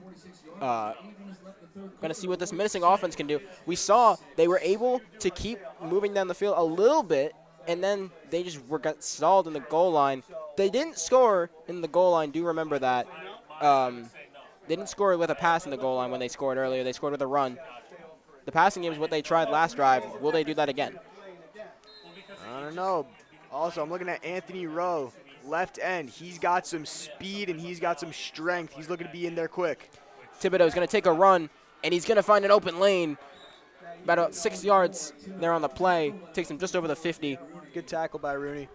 Going to see what this Minisink offense can do. We saw they were able to keep moving down the field a little bit, and then they just got stalled in the goal line. They didn't score in the goal line. Do remember that. They didn't score with a pass in the goal line when they scored earlier. They scored with a run. The passing game is what they tried last drive. Will they do that again? I don't know. Also, I'm looking at Anthony Rowe, left end. He's got some speed and he's got some strength. He's looking to be in there quick. Thibodeau's going to take a run, and he's going to find an open lane. About 6 yards there on the play. Takes him just over the 50. Good tackle by Rooney.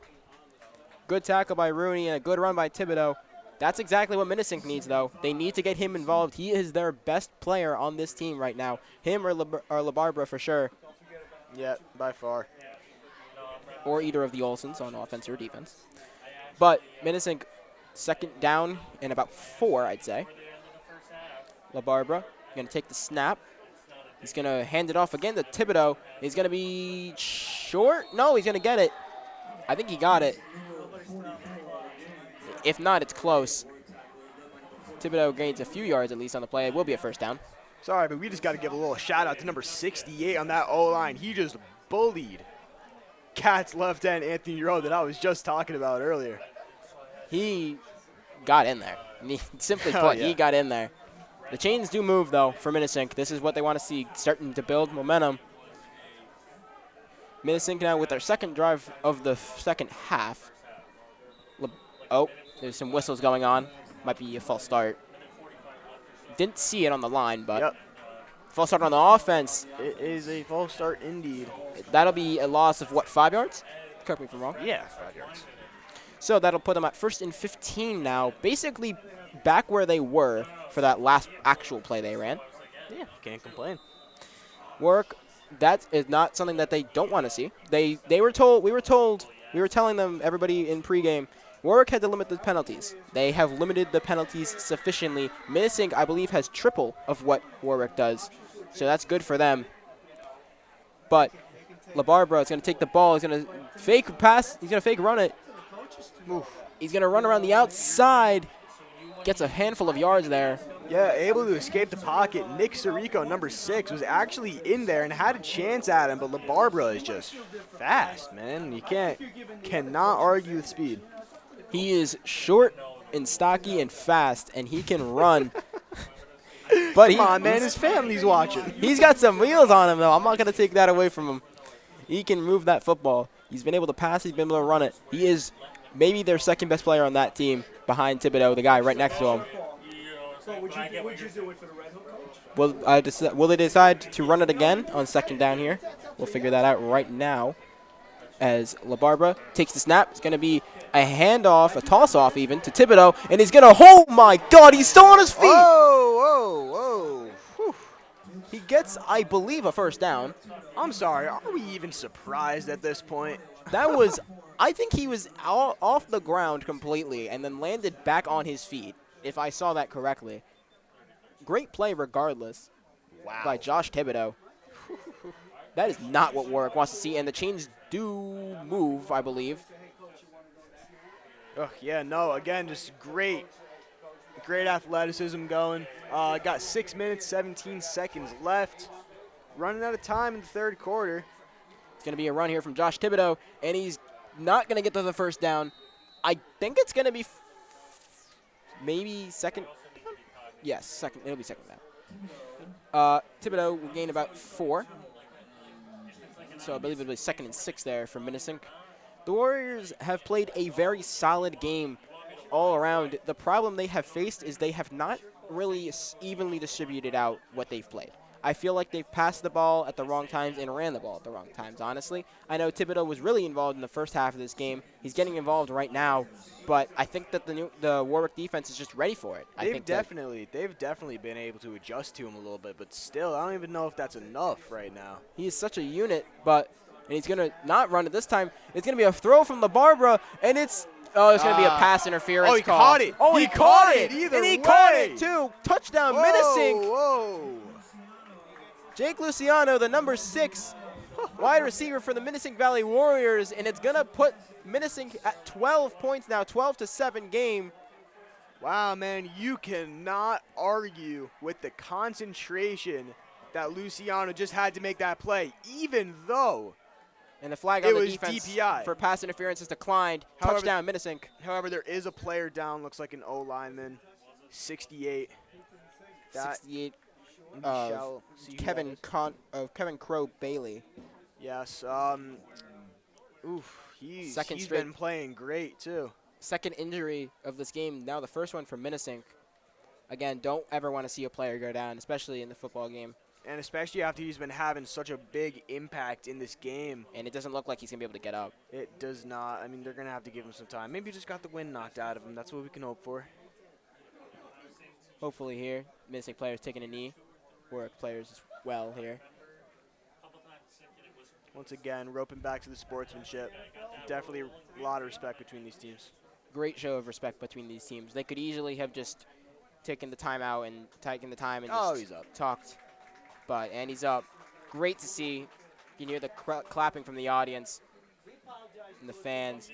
Good tackle by Rooney and a good run by Thibodeau. That's exactly what Minisink needs, though. They need to get him involved. He is their best player on this team right now. Him or LaBarbera for sure. Yeah, by far. Or either of the Olsons on offense or defense. But Minisink, second down and about 4, I'd say. LaBarbera going to take the snap. He's going to hand it off again to Thibodeau. He's going to be short. No, he's going to get it. I think he got it. If not, it's close. Thibodeau gains a few yards at least on the play. It will be a first down. Sorry, but we just got to give a little shout out to number 68 on that O-line. He just bullied Cats left end Anthony Rowe that I was just talking about earlier. He got in there. Simply put, he got in there. The chains do move, though, for Minisink. This is what they want to see, starting to build momentum. Minisink now with their second drive of the second half. Oh, there's some whistles going on. Might be a false start. Didn't see it on the line, but false start on the offense. It is a false start indeed. That'll be a loss of, what, 5 yards? Correct me if I'm wrong. Yeah, 5 yards. So that'll put them at 1st and 15 now, basically back where they were for that last actual play they ran. Yeah, can't complain. Work, that is not something that they don't want to see. We were telling them, everybody in pregame, Warwick had to limit the penalties. They have limited the penalties sufficiently. Minisink, I believe, has triple of what Warwick does, so that's good for them. But LaBarbera is going to take the ball. He's going to fake pass. He's going to fake run it. He's going to run around the outside. gets a handful of yards there. Yeah, able to escape the pocket. Nick Sirico, number 6, was actually in there and had a chance at him, but LaBarbera is just fast, man. You cannot argue with speed. He is short and stocky and fast, and he can run. But Come on, man, his family's watching. He's got some wheels on him, though. I'm not going to take that away from him. He can move that football. He's been able to pass. He's been able to run it. He is maybe their second best player on that team behind Thibodeau, the guy right next to him. Would you do it for the red hook, coach? Will they decide to run it again on second down here? We'll figure that out right now. As LaBarbera takes the snap, it's going to be a handoff, a toss-off even, to Thibodeau, and he's going to, oh my God, he's still on his feet. Whoa, whoa, whoa. Whew. He gets, I believe, a first down. I'm sorry, are we even surprised at this point? That was, I think he was off the ground completely and then landed back on his feet, if I saw that correctly. Great play regardless by Josh Thibodeau. That is not what Warwick wants to see, and the chains do move, I believe. Oh, yeah, no, again, just great athleticism going. Got 6 minutes, 17 seconds left. Running out of time in the third quarter. It's going to be a run here from Josh Thibodeau, and he's not going to get to the first down. I think it's going to be maybe second. Yes, second. It'll be second down. Thibodeau will gain about 4. So I believe it'll be 2nd and 6 there for Minisink. The Warriors have played a very solid game all around. The problem they have faced is they have not really evenly distributed out what they've played. I feel like they've passed the ball at the wrong times and ran the ball at the wrong times, honestly. I know Thibodeau was really involved in the first half of this game. He's getting involved right now, but I think that the Warwick defense is just ready for it. They've definitely been able to adjust to him a little bit, but still, I don't even know if that's enough right now. He is such a unit, and he's going to not run it this time. It's going to be a throw from LaBarbera, and it's going to be a pass interference call. He call. caught it. Oh, he caught it. Either and he way. caught it, too. Touchdown, Whoa, Minisink. Whoa. Jake Luciano, the number 6 wide receiver for the Minisink Valley Warriors, and it's going to put Minisink at 12 points now, 12-7 game. Wow, man, you cannot argue with the concentration that Luciano just had to make that play, even though and the flag on the was defense DPI. for pass interference is declined. Touchdown, Minisink. However, there is a player down, looks like an O-lineman, 68. 68 of Kevin Crow Bailey. Yes. He's straight. been playing great, too. Second injury of this game, now the first one for Minisink. Again, don't ever want to see a player go down, especially in the football game. And especially after he's been having such a big impact in this game. And it doesn't look like he's going to be able to get up. It does not. I mean, they're going to have to give him some time. Maybe he just got the wind knocked out of him. That's what we can hope for. Hopefully here, Minisink players taking a knee. Warwick players as well here. Once again, roping back to the sportsmanship. Definitely a lot of respect between these teams. Great show of respect between these teams. They could easily have just taken the time out and taken the time and he's up. Talked. And he's up. Great to see. You can hear the clapping from the audience and the fans.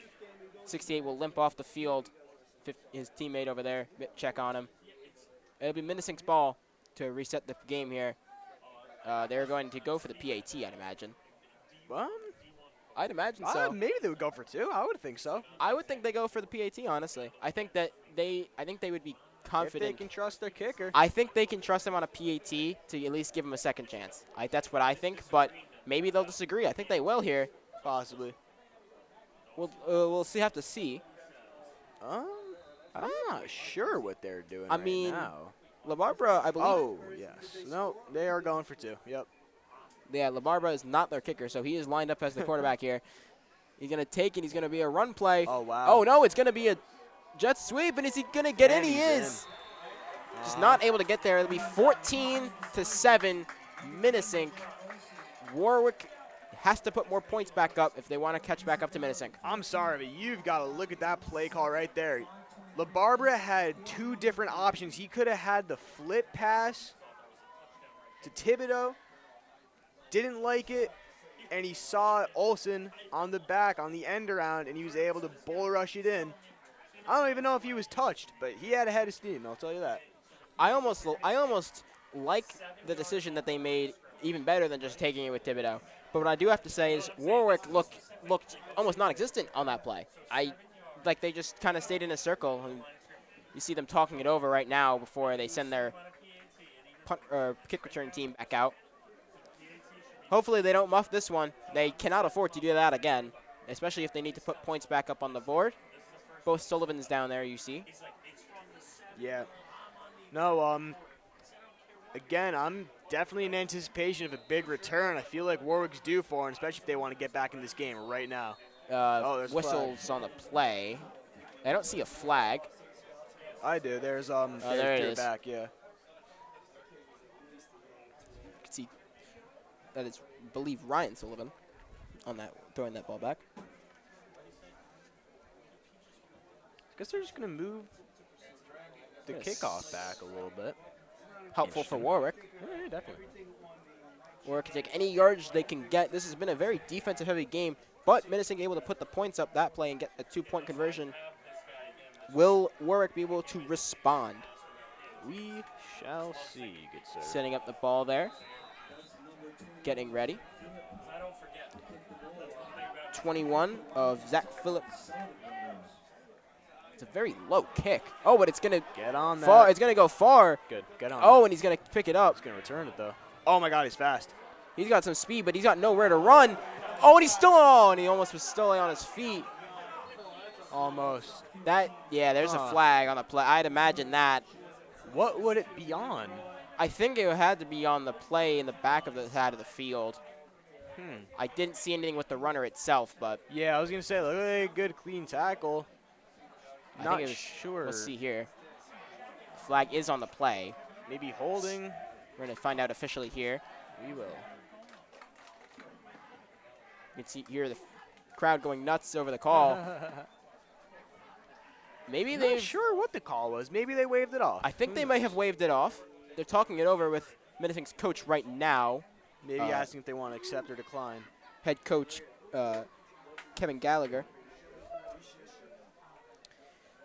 68 will limp off the field. His teammate over there, check on him. It'll be Minisink's ball to reset the game here. They're going to go for the PAT, I'd imagine. I'd imagine so. Maybe they would go for 2. I would think so. I would think they go for the PAT, honestly. I think they would be confident. If they can trust their kicker. I think they can trust him on a PAT to at least give him a second chance. That's what I think, but maybe they'll disagree. I think they will here. Possibly. We'll have to see. I'm not sure what they're doing right now. LaBarbera, I believe. Oh, yes. No, they are going for 2. Yep. Yeah, LaBarbera is not their kicker, so he is lined up as the quarterback here. He's going to take it. He's going to be a run play. Oh, wow. Oh, no, it's going to be a jet sweep, and is he going to get in? He is. Just not able to get there. It'll be 14-7 Minisink. Warwick has to put more points back up if they want to catch back up to Minisink. I'm sorry, but you've got to look at that play call right there. LaBarbera had 2 different options. He could have had the flip pass to Thibodeau. Didn't like it, and he saw Olsen on the back on the end around, and he was able to bull rush it in. I don't even know if he was touched, but he had a head of steam, I'll tell you that. I almost like the decision that they made even better than just taking it with Thibodeau. But what I do have to say is Warwick looked almost non-existent on that play. Like they just kind of stayed in a circle. And you see them talking it over right now before they send their kick return team back out. Hopefully they don't muff this one. They cannot afford to do that again, especially if they need to put points back up on the board. Both Sullivans down there, you see. Yeah. No, again, I'm definitely in anticipation of a big return. I feel like Warwick's due for it, especially if they want to get back in this game right now. There's whistles on the play. I don't see a flag. I do. There's there it is. Back, yeah. You can see that is, I believe, Ryan Sullivan on that, throwing that ball back. I guess they're just going to move the kickoff back a little bit. Helpful for Warwick. Yeah, definitely. Warwick can take any yardage they can get. This has been a very defensive-heavy game, but Minisink able to put the points up that play and get a 2-point conversion. Will Warwick be able to respond? We shall see, good sir. Setting up the ball there. Getting ready. 21 of Zach Phillips. It's a very low kick. Oh, but it's going to get on that. Far. It's going to go far. Good. Get on. Oh, and he's going to pick it up. He's going to return it, though. Oh, my God, he's fast. He's got some speed, but he's got nowhere to run. Oh, and he's still on. He almost was still on his feet. Almost. There's a flag on the play. I'd imagine that. What would it be on? I think it had to be on the play in the back of the side of the field. I didn't see anything with the runner itself, but. Yeah, I was going to say, look at a good, clean tackle. Not sure. Let's see here. Flag is on the play. Maybe holding. We're going to find out officially here. We will. You can hear the crowd going nuts over the call. Maybe they're not sure what the call was. Maybe they waved it off. I think they might have waved it off. They're talking it over with Minisink's coach right now. Maybe asking if they want to accept or decline. Head coach Kevin Gallagher.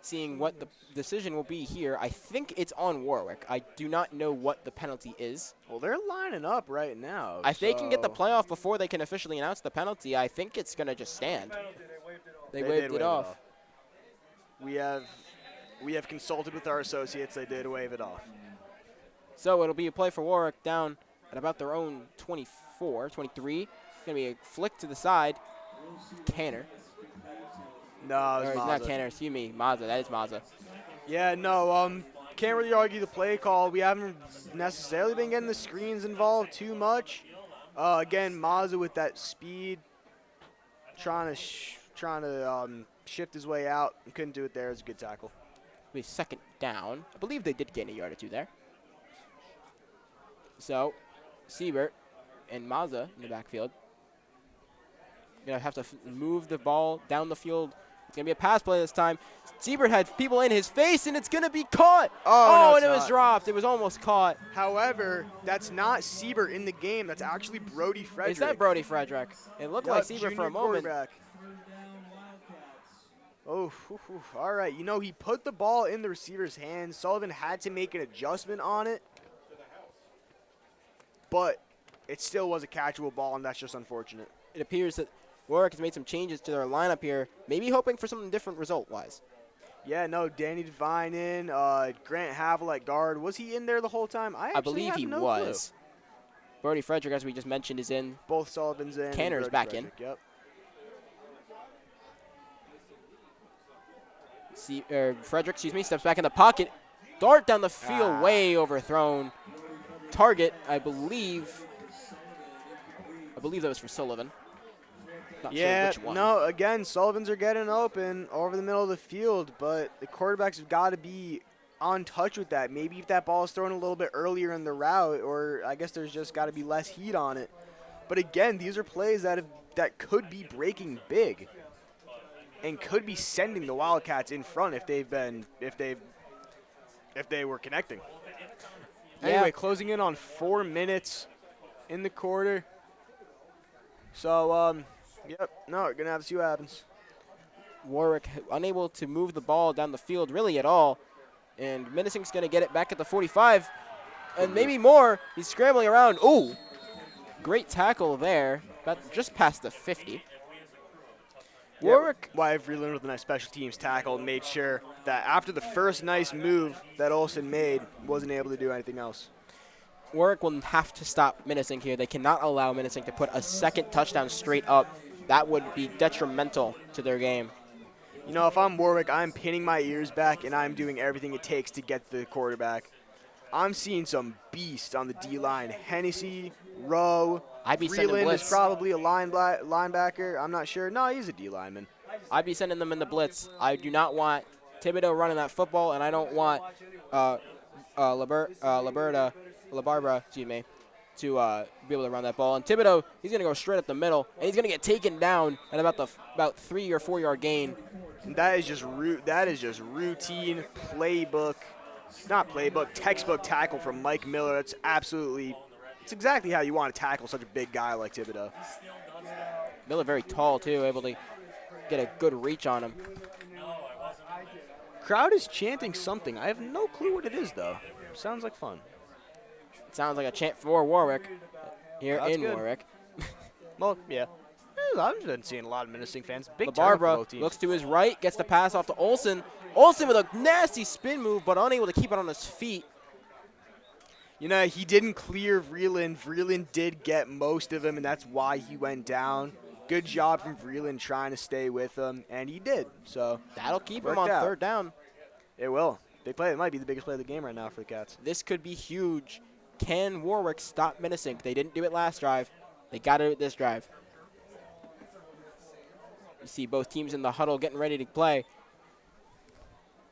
Seeing what the decision will be here. I think it's on Warwick. I do not know what the penalty is. Well, they're lining up right now. If they can get the playoff before they can officially announce the penalty, I think it's going to just stand. They waved it off. We have consulted with our associates. They did wave it off. So it'll be a play for Warwick down at about their own 24, 23. It's going to be a flick to the side. Canner. No, it's not Canner, excuse me. Mazza, that is Mazza. Yeah, no, can't really argue the play call. We haven't necessarily been getting the screens involved too much. Again, Mazza with that speed, trying to shift his way out. Couldn't do it there. It was a good tackle. It'll be second down. I believe they did gain a yard or two there. So, Siebert and Mazza in the backfield. Going to have to move the ball down the field. It's going to be a pass play this time. Siebert had people in his face, and it's going to be caught. Oh, no, and it was dropped. It was almost caught. However, that's not Siebert in the game. That's actually Brody Frederick. Is that Brody Frederick? It looked like Siebert for a moment. Oh, all right. You know, he put the ball in the receiver's hands. Sullivan had to make an adjustment on it. But it still was a catchable ball, and that's just unfortunate. It appears that Warwick has made some changes to their lineup here, maybe hoping for something different result-wise. Yeah, no, Danny Devine in, Grant Havel at guard. Was he in there the whole time? I believe he was. Brody Frederick, as we just mentioned, is in. Both Sullivan's in. Canner's back in. Yep. Frederick, steps back in the pocket. Dart down the field, way overthrown. Target, I believe that was for Sullivan. Not sure which one. No, again, Sullivans are getting open over the middle of the field, but the quarterbacks have got to be on touch with that. Maybe if that ball is thrown a little bit earlier in the route, or I guess there's just got to be less heat on it. But again, these are plays that could be breaking big and could be sending the Wildcats in front if they were connecting. Anyway, closing in on 4 minutes in the quarter. So, yep, no, we're going to have to see what happens. Warwick unable to move the ball down the field really at all. And Minisink's going to get it back at the 45. And maybe more. He's scrambling around. Ooh, great tackle there. About just past the 50. Warwick. Why Vreeland with a nice special teams tackle made sure that after the first nice move that Olsen made, wasn't able to do anything else. Warwick will have to stop Minisink here. They cannot allow Minisink to put a second touchdown straight up. That would be detrimental to their game. You know, if I'm Warwick, I'm pinning my ears back and I'm doing everything it takes to get the quarterback. I'm seeing some beasts on the D-line. Hennessy, Rowe, I'd be sending Vreeland blitz. is probably a linebacker. I'm not sure. No, he's a D lineman. I'd be sending them in the blitz. I do not want Thibodeau running that football, and I don't want LaBarbera, excuse me, to be able to run that ball. And Thibodeau, he's going to go straight up the middle, and he's going to get taken down at about 3 or 4 yard gain. And that is just routine textbook tackle from Mike Miller. It's exactly how you want to tackle such a big guy like Thibodeau. Miller very tall too, able to get a good reach on him. Crowd is chanting something. I have no clue what it is though. Sounds like fun. It sounds like a chant for Warwick here in good. Warwick. Well, yeah. I've been seeing a lot of Minisink fans. Big LaBarbera looks to his right, gets the pass off to Olsen. Olsen with a nasty spin move, but unable to keep it on his feet. You know, he didn't clear Vreeland. Vreeland did get most of him, and that's why he went down. Good job from Vreeland trying to stay with him, and he did. So that'll keep him on third down. It will. Big play. It might be the biggest play of the game right now for the Cats. This could be huge. Can Warwick stop Minisink? They didn't do it last drive. They got to do it this drive. You see both teams in the huddle getting ready to play.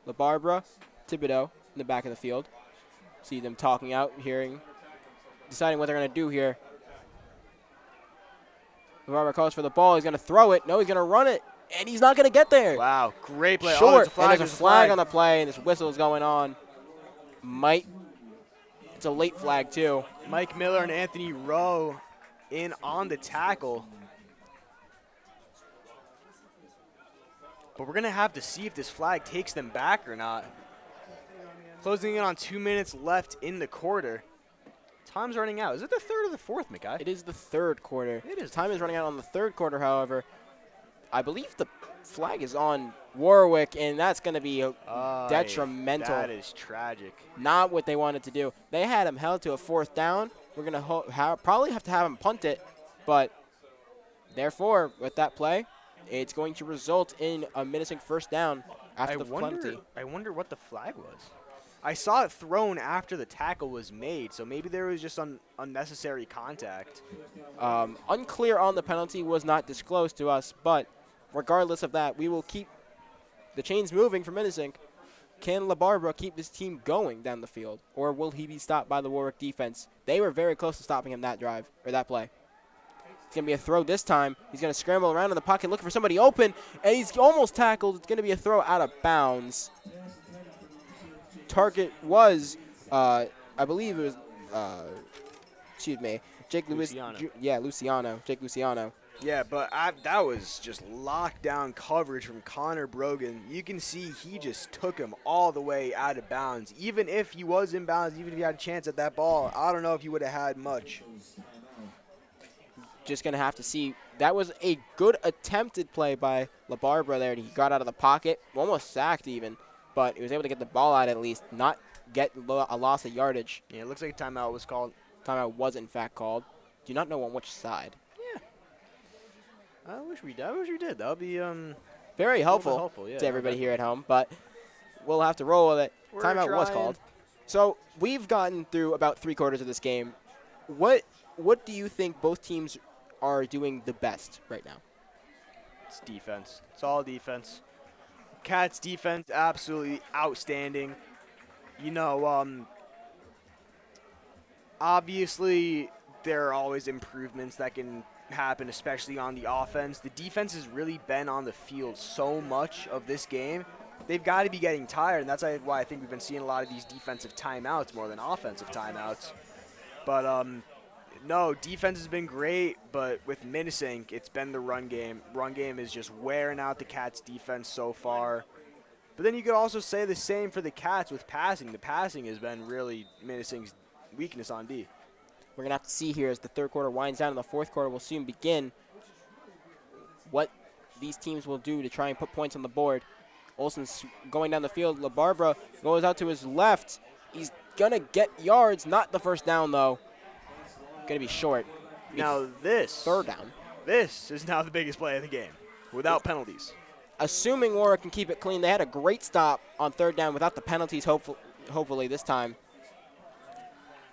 LaBarbera, Thibodeau in the back of the field. See them talking out, deciding what they're going to do here. LaBarbera calls for the ball. He's going to throw it. No, he's going to run it. And he's not going to get there. Wow, great play. Short. Oh, There's a flag on the play, and this whistle is going on. It's a late flag, too. Mike Miller and Anthony Rowe in on the tackle. But we're going to have to see if this flag takes them back or not. Closing in on 2 minutes left in the quarter. Time's running out. Is it the third or the fourth, McGuy? It is the third quarter. It is. Time is running out on the third quarter, however. I believe the flag is on Warwick, and that's going to be detrimental. That is tragic. Not what they wanted to do. They had him held to a fourth down. We're going to probably have to have him punt it, but therefore, with that play, it's going to result in a Minisink first down after the penalty. I wonder what the flag was. I saw it thrown after the tackle was made, so maybe there was just unnecessary contact. Unclear on the penalty, was not disclosed to us, but regardless of that, we will keep the chains moving for Minisink. Can LaBarbera keep this team going down the field, or will he be stopped by the Warwick defense? They were very close to stopping him that drive, or that play. It's going to be a throw this time. He's going to scramble around in the pocket looking for somebody open, and he's almost tackled. It's going to be a throw out of bounds. Target was, I believe it was, Jake Luciano. Jake Luciano. Yeah, but that was just lockdown coverage from Connor Brogan. You can see he just took him all the way out of bounds. Even if he was in bounds, even if he had a chance at that ball, I don't know if he would have had much. Just going to have to see. That was a good attempted play by LaBarbera there. He got out of the pocket, almost sacked even, but he was able to get the ball out at least, not get a loss of yardage. Yeah, it looks like a timeout was called. Timeout was, in fact, called. Do not know on which side. Yeah. I wish we did. That would be very helpful, to everybody here at home, but we'll have to roll with it. Timeout was called. So we've gotten through about 3/4 of this game. What do you think both teams are doing the best right now? It's defense. It's all defense. Cats defense, absolutely outstanding. You know, obviously there are always improvements that can happen, especially on the offense. The defense has really been on the field so much of this game. They've got to be getting tired, and that's why I think we've been seeing a lot of these defensive timeouts more than offensive timeouts. But No, defense has been great, but with Minisink, it's been the run game. Run game is just wearing out the Cats' defense so far. But then you could also say the same for the Cats with passing. The passing has been really Minisink's weakness on D. We're going to have to see here as the third quarter winds down and the fourth quarter will soon begin what these teams will do to try and put points on the board. Olsen's going down the field. LaBarbera goes out to his left. He's going to get yards, not the first down, though. Going to be short. Now this. Third down. This is now the biggest play of the game without penalties. Assuming Warwick can keep it clean, they had a great stop on third down without the penalties, hopefully this time.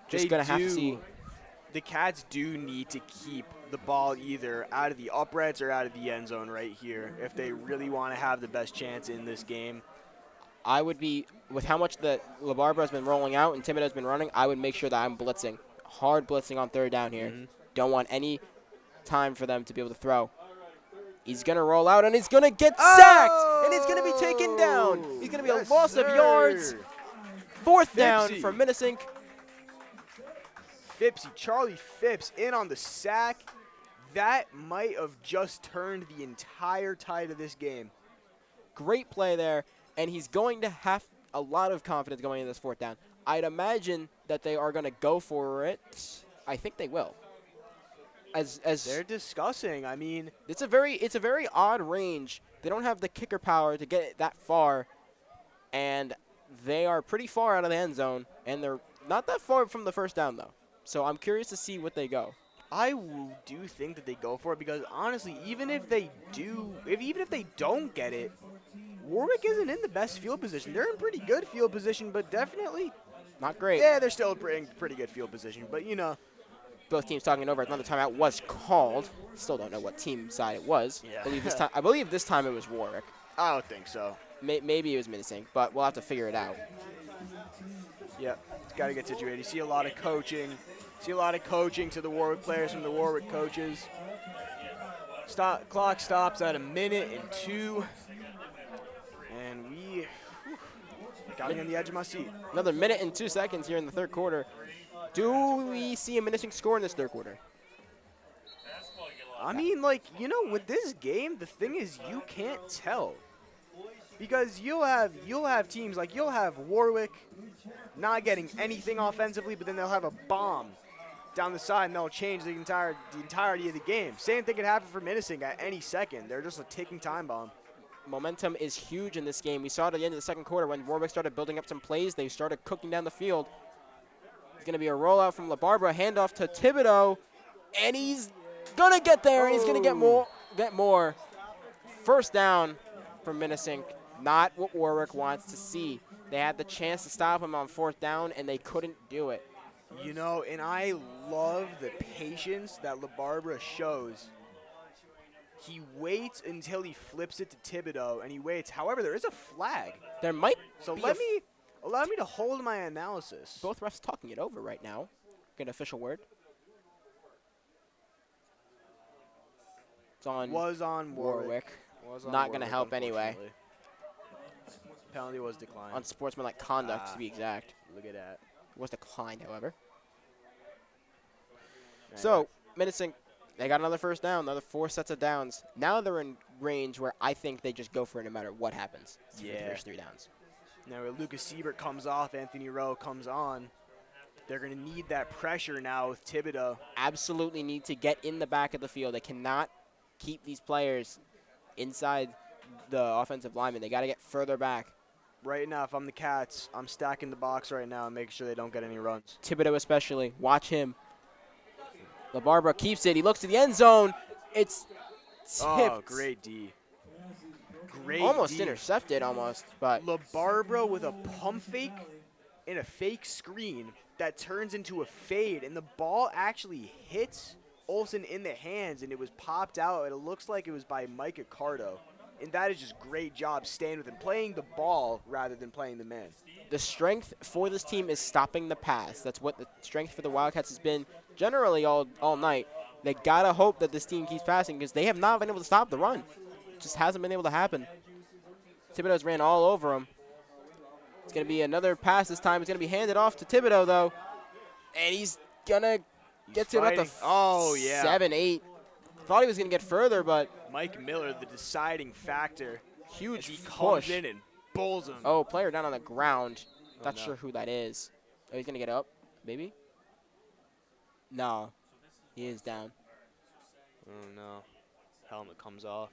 Just going to have to see. The Cats do need to keep the ball either out of the uprights or out of the end zone right here if they really want to have the best chance in this game. I would be, with how much the LaBarbera has been rolling out and Thibodeau's been running, I would make sure that I'm blitzing. Hard blitzing on third down here. Don't want any time for them to be able to throw. He's going to roll out, and he's going to get sacked, and he's going to be taken down. He's going to be a loss of yards. Fourth down for Minisink. Phippsy, Charlie Phipps in on the sack. That might have just turned the entire tide of this game. Great play there, and he's going to have a lot of confidence going into this fourth down. I'd imagine that they are going to go for it. I think they will. As they're discussing, I mean, it's a very odd range. They don't have the kicker power to get it that far, and they are pretty far out of the end zone, and they're not that far from the first down though. So I'm curious to see what they go. I do think that they go for it because honestly, even if they don't get it, Warwick isn't in the best field position. They're in pretty good field position, but definitely not great. Yeah, they're still in pretty good field position, but you know. Both teams talking it over. Another timeout was called. Still don't know what team side it was. Yeah. I believe this time it was Warwick. I don't think so. Maybe it was Minisink, but we'll have to figure it out. Yep, got to get situated. You see a lot of coaching. See a lot of coaching to the Warwick players from the Warwick coaches. Clock stops at 1:02. And we got me on the edge of my seat. Another 1:02 here in the third quarter. Do we see a Minisink score in this third quarter? I mean, like, you know, with this game, the thing is you can't tell. Because you'll have teams, like you'll have Warwick not getting anything offensively, but then they'll have a bomb down the side, and they'll change the entirety of the game. Same thing could happen for Minisink at any second. They're just a ticking time bomb. Momentum is huge in this game. We saw it at the end of the second quarter when Warwick started building up some plays. They started cooking down the field. It's going to be a rollout from LaBarbera, handoff to Thibodeau, and he's going to get there, and he's going to get more. First down for Minisink, not what Warwick wants to see. They had the chance to stop him on fourth down, and they couldn't do it. You know, and I love the patience that LaBarbera shows. He waits until he flips it to Thibodeau, and he waits. However, there is a flag. There might So be allow me to hold my analysis. Both refs talking it over right now. Get an official word. Was on Warwick. Not going to help anyway. Penalty was declined. On sportsmanlike conduct, to be exact. Look at that. It was declined, however. So, Minisink, they got another first down, another 4 sets of downs. Now they're in range where I think they just go for it no matter what happens. Yeah. There's 3 downs. Now where Lucas Siebert comes off, Anthony Rowe comes on. They're going to need that pressure now with Thibodeau. Absolutely need to get in the back of the field. They cannot keep these players inside the offensive lineman. They got to get further back. Right now, if I'm the Cats, I'm stacking the box right now and making sure they don't get any runs. Thibodeau especially. Watch him. LaBarbera keeps it. He looks to the end zone. It's tipped. Oh, great D. Great almost D. Intercepted, but LaBarbera with a pump fake and a fake screen that turns into a fade, and the ball actually hits Olsen in the hands, and it was popped out, and it looks like it was by Mike Accardo. And that is just great job staying with him, playing the ball rather than playing the man. The strength for this team is stopping the pass. That's what the strength for the Wildcats has been generally all night. They got to hope that this team keeps passing because they have not been able to stop the run. It just hasn't been able to happen. Thibodeau's ran all over him. It's going to be another pass this time. It's going to be handed off to Thibodeau, though. And he's going to Gets it up to oh, yeah. 7-8. Thought he was going to get further, but Mike Miller, the deciding factor. Huge he push. comes in and bulls him. Oh, player down on the ground. Not no. sure who that is. Oh, he's going to get up, maybe? No. He is down. Oh, no. Helmet comes off.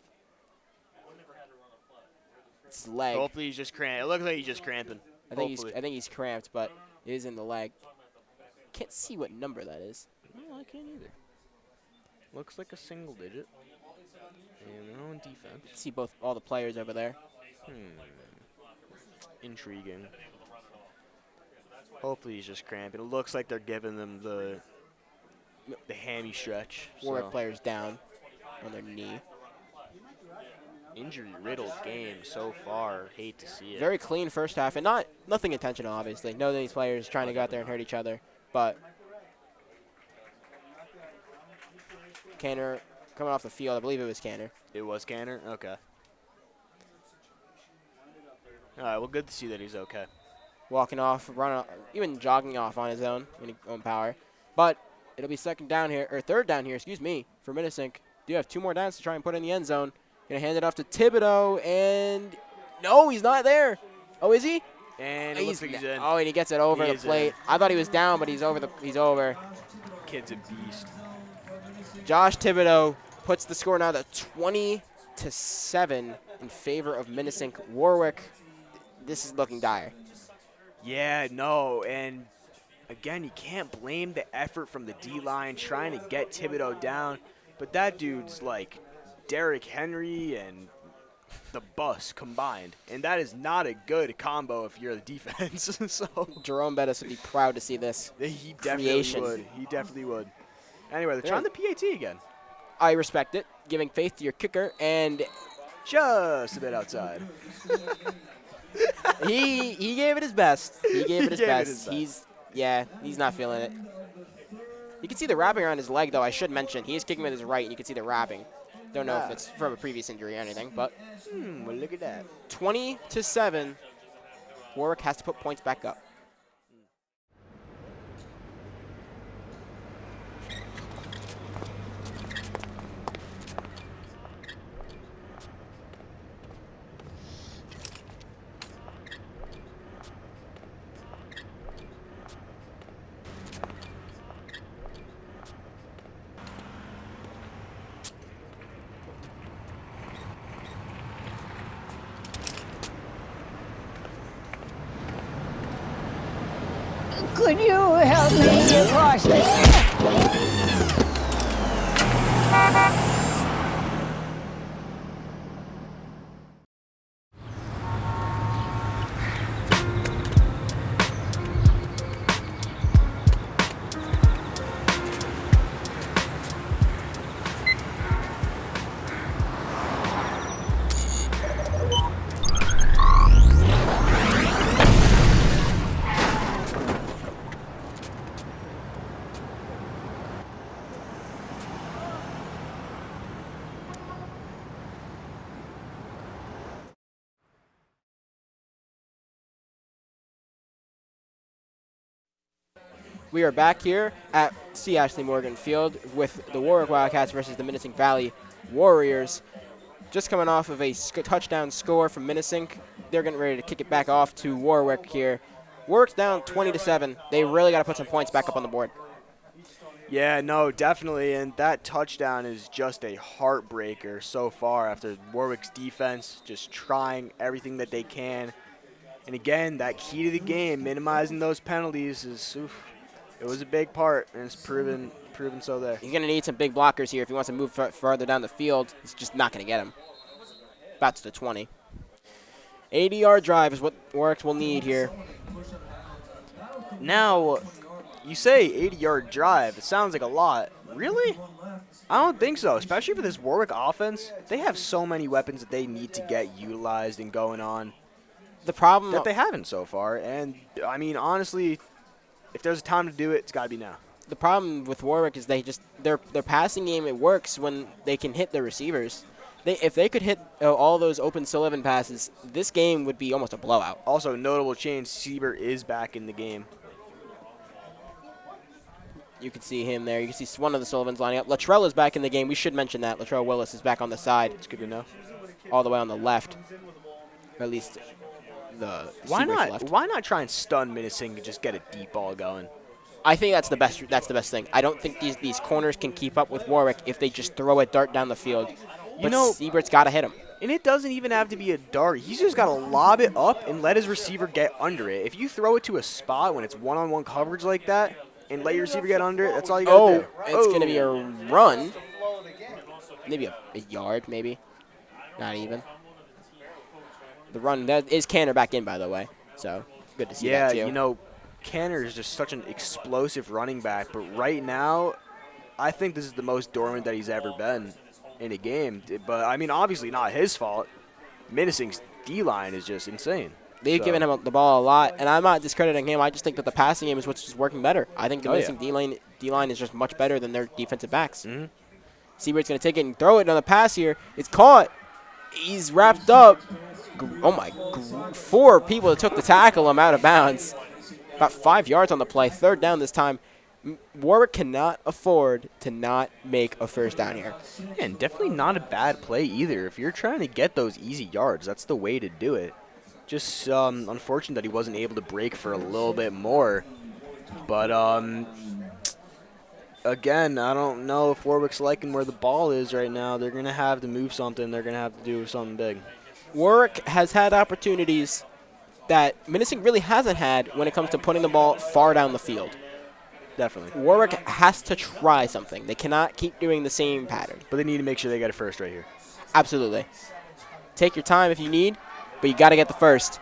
It's leg. Hopefully he's just cramped. It looks like he's just cramping. I think he's cramped, but it is in the leg. Can't see what number that is. No, I can't either. Looks like a single digit. And they're on defense. See all the players over there. Intriguing. Hopefully he's just cramping. It looks like they're giving them the hammy stretch. Warwick players down on their knee. Injury-riddled game so far. Hate to see it. Very clean first half, and nothing intentional, obviously. No, these players trying to go out there and hurt each other. But Canner coming off the field. I believe it was Canner. It was Canner? Okay. All right, well, good to see that he's okay. Walking off, running, even jogging off on his own power. But it'll be third down here, excuse me, for Minisink. Do have 2 more downs to try and put in the end zone. Gonna hand it off to Thibodeau, and no, he's not there. Oh, is he? And it looks like he's in. Oh, and he gets it over the plate. I thought he was down, but he's over. Kid's a beast. Josh Thibodeau puts the score now to 20-7 in favor of Minisink. Warwick, this is looking dire. Yeah, no, and again, you can't blame the effort from the D-line trying to get Thibodeau down, but that dude's like Derrick Henry and the bus combined, and that is not a good combo if you're the defense. So Jerome Bettis would be proud to see this. He definitely would. He definitely would. Anyway, they're trying the PAT again. I respect it. Giving faith to your kicker, and just a bit outside. he gave it his best. He gave it his best. He's not feeling it. You can see the wrapping around his leg, though. I should mention he is kicking with his right, and you can see the wrapping. Don't know if it's from a previous injury or anything, but well, look at that. 20-7. Warwick has to put points back up. Could you help me across the... We are back here at C. Ashley Morgan Field with the Warwick Wildcats versus the Minisink Valley Warriors. Just coming off of a touchdown score from Minisink. They're getting ready to kick it back off to Warwick here. Warwick's down 20-7. They really got to put some points back up on the board. Yeah, no, definitely, and that touchdown is just a heartbreaker so far after Warwick's defense just trying everything that they can. And again, that key to the game, minimizing those penalties, is it was a big part, and it's proven so there. He's going to need some big blockers here if he wants to move further down the field. He's just not going to get him. About to the 20. 80-yard drive is what Warwick will need here. Now, you say 80-yard drive. It sounds like a lot. Really? I don't think so, especially for this Warwick offense. They have so many weapons that they need to get utilized and going on. The problem that they haven't so far, and I mean, honestly, if there's a time to do it, it's got to be now. The problem with Warwick is their passing game, it works when they can hit the receivers. If they could hit all those open Sullivan passes, this game would be almost a blowout. Also, notable change, Siebert is back in the game. You can see him there. You can see one of the Sullivans lining up. Latrell is back in the game. We should mention that. Latrell Willis is back on the side. It's good to know. All the way on the left. Or at least the left. Why not try and stun Minisink and just get a deep ball going? I think that's the best thing. I don't think these corners can keep up with Warwick if they just throw a dart down the field. But Siebert's got to hit him. And it doesn't even have to be a dart. He's just got to lob it up and let his receiver get under it. If you throw it to a spot when it's one-on-one coverage like that and let your receiver get under it, that's all you got to do. It's going to be a run. Maybe a yard, maybe. Not even. The run, that is Canner back in, by the way. So, good to see that, too. Yeah, Canner is just such an explosive running back. But right now, I think this is the most dormant that he's ever been in a game. But, I mean, obviously not his fault. Minisink's D-line is just insane. They've given him the ball a lot, and I'm not discrediting him. I just think that the passing game is what's just working better. I think the Minisink D-line is just much better than their defensive backs. Siebert's going to take it and throw it on the pass here. It's caught. He's wrapped up. Oh, my. 4 people took the tackle him out of bounds. About 5 yards on the play. 3rd down this time. Warwick cannot afford to not make a first down here. Yeah, and definitely not a bad play either. If you're trying to get those easy yards, that's the way to do it. Just unfortunate that he wasn't able to break for a little bit more. But, again, I don't know if Warwick's liking where the ball is right now. They're going to have to move something. They're going to have to do something big. Warwick has had opportunities that Minisink really hasn't had when it comes to putting the ball far down the field. Definitely. Warwick has to try something. They cannot keep doing the same pattern. But they need to make sure they get it first right here. Absolutely. Take your time if you need, but you got to get the first.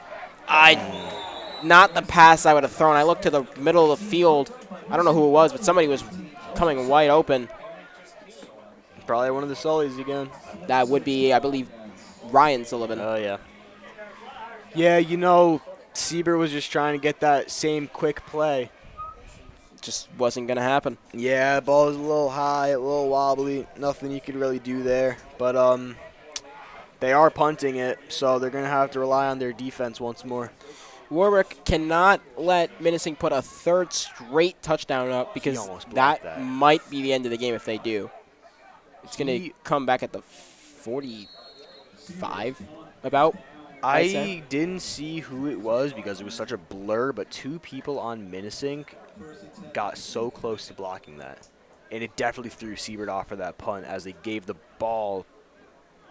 Not the pass I would have thrown. I looked to the middle of the field. I don't know who it was, but somebody was coming wide open. Probably one of the Sullys again. That would be, I believe, Ryan Sullivan. Oh, yeah. Yeah, Sieber was just trying to get that same quick play. Just wasn't going to happen. Yeah, the ball was a little high, a little wobbly. Nothing you could really do there. But they are punting it, so they're going to have to rely on their defense once more. Warwick cannot let Minisink put a 3rd straight touchdown up because that might be the end of the game if they do. It's going to come back at the 45 about. I didn't see who it was because it was such a blur, but 2 people on Minisink got so close to blocking that. And it definitely threw Siebert off for that punt as they gave the ball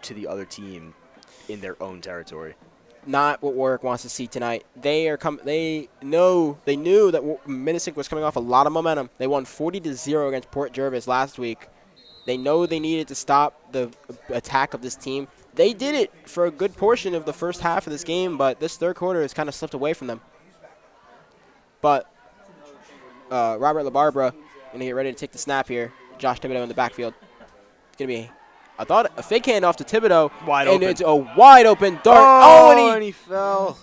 to the other team in their own territory. Not what Warwick wants to see tonight. They knew that Minisink was coming off a lot of momentum. They won 40-0 against Port Jervis last week. They know they needed to stop the attack of this team. They did it for a good portion of the first half of this game, but this 3rd quarter has kind of slipped away from them. But Robert LaBarbera going to get ready to take the snap here. Josh Thibodeau in the backfield. It's going to be, I thought, a fake handoff to Thibodeau. Wide open. And it's a wide open dart. And he fell.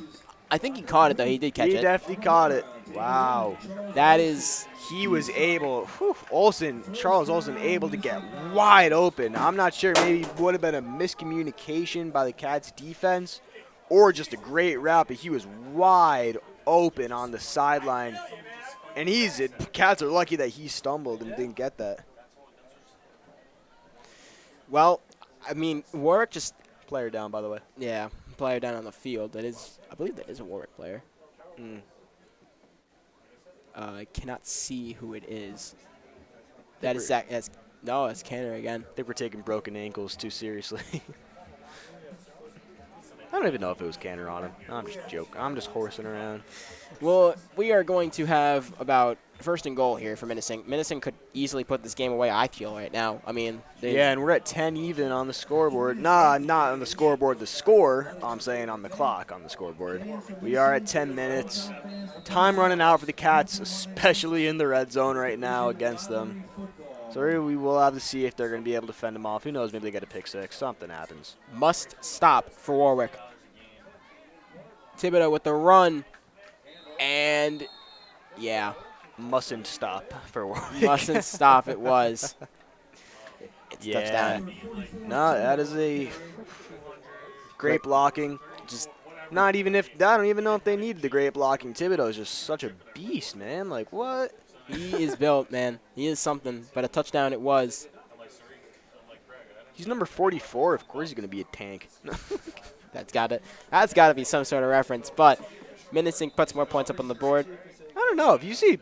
I think he caught it, though. He did catch it. He definitely caught it. Wow. That is... He was able, Charles Olsen, able to get wide open. I'm not sure, maybe it would have been a miscommunication by the Cats defense or just a great route, but he was wide open on the sideline. And Cats are lucky that he stumbled and didn't get that. Well, I mean, Warwick just... Player down, by the way. Yeah, player down on the field. I believe that is a Warwick player. I cannot see who it is. That is Zach. No, it's Canner again. I think we're taking broken ankles too seriously. I don't even know if it was Canner on him. I'm just joking. I'm just horsing around. Well, we are going to have about 1st and goal here for Minisink. Minisink could easily put this game away, I feel, right now. I mean, yeah, and we're at 10 even on the scoreboard. Nah, not on the scoreboard, the score. I'm saying on the clock on the scoreboard. We are at 10 minutes. Time running out for the Cats, especially in the red zone right now against them. So we will have to see if they're going to be able to fend them off. Who knows? Maybe they get a pick 6. Something happens. Must stop for Warwick. Thibodeau with the run. And, yeah. Mustn't stop for Warwick. Mustn't stop, it was. It's a touchdown. No, that is a great blocking. Just not even if, I don't even know if they needed the great blocking. Thibodeau is just such a beast, man. Like, what? He is built, man. He is something, but a touchdown it was. He's number 44. Of course he's going to be a tank. That's got to be some sort of reference, but Minisink puts more points up on the board. I don't know. If you see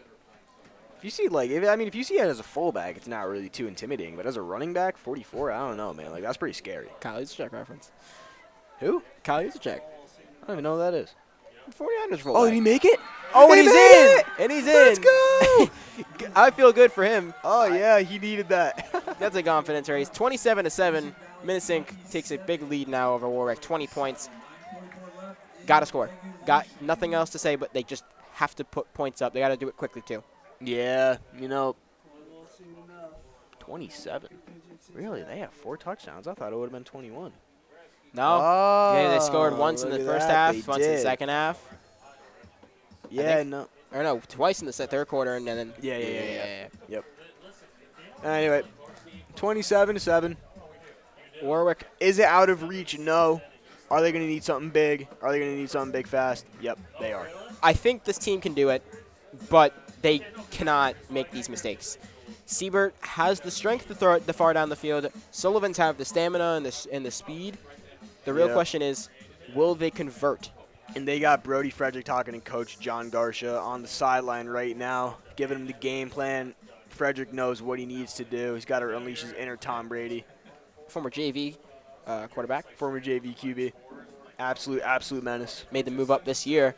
it as a fullback, it's not really too intimidating. But as a running back, 44, I don't know, man. Like, that's pretty scary. Kyle Juszczyk reference. Who? Kyle Juszczyk. I don't even know who that is. 49ers fullback. Oh, did he make it? Oh, and he's in! And he's in! Let's go! I feel good for him. Oh, yeah, he needed that. That's a confidence race. 27-7. Minisink takes a big lead now over Warwick. 20 points. Got to score. Got nothing else to say, but they just have to put points up. They got to do it quickly, too. Yeah, 27. Really? They have 4 touchdowns. I thought it would have been 21. No. Oh, yeah, they scored once in the first half, once in the second half. Yeah, no. Or no, twice in the third quarter, and then. Yeah. Yep. Anyway, 27-7. Warwick. Is it out of reach? No. Are they going to need something big? Are they going to need something big fast? Yep, they are. I think this team can do it, but they cannot make these mistakes. Siebert has the strength to throw it far down the field. Sullivan's have the stamina and the speed. The real question is, will they convert? And they got Brody Frederick talking to Coach John Garcia on the sideline right now, giving him the game plan. Frederick knows what he needs to do. He's got to unleash his inner Tom Brady. Former JV quarterback. Former JV QB. Absolute menace. Made the move up this year.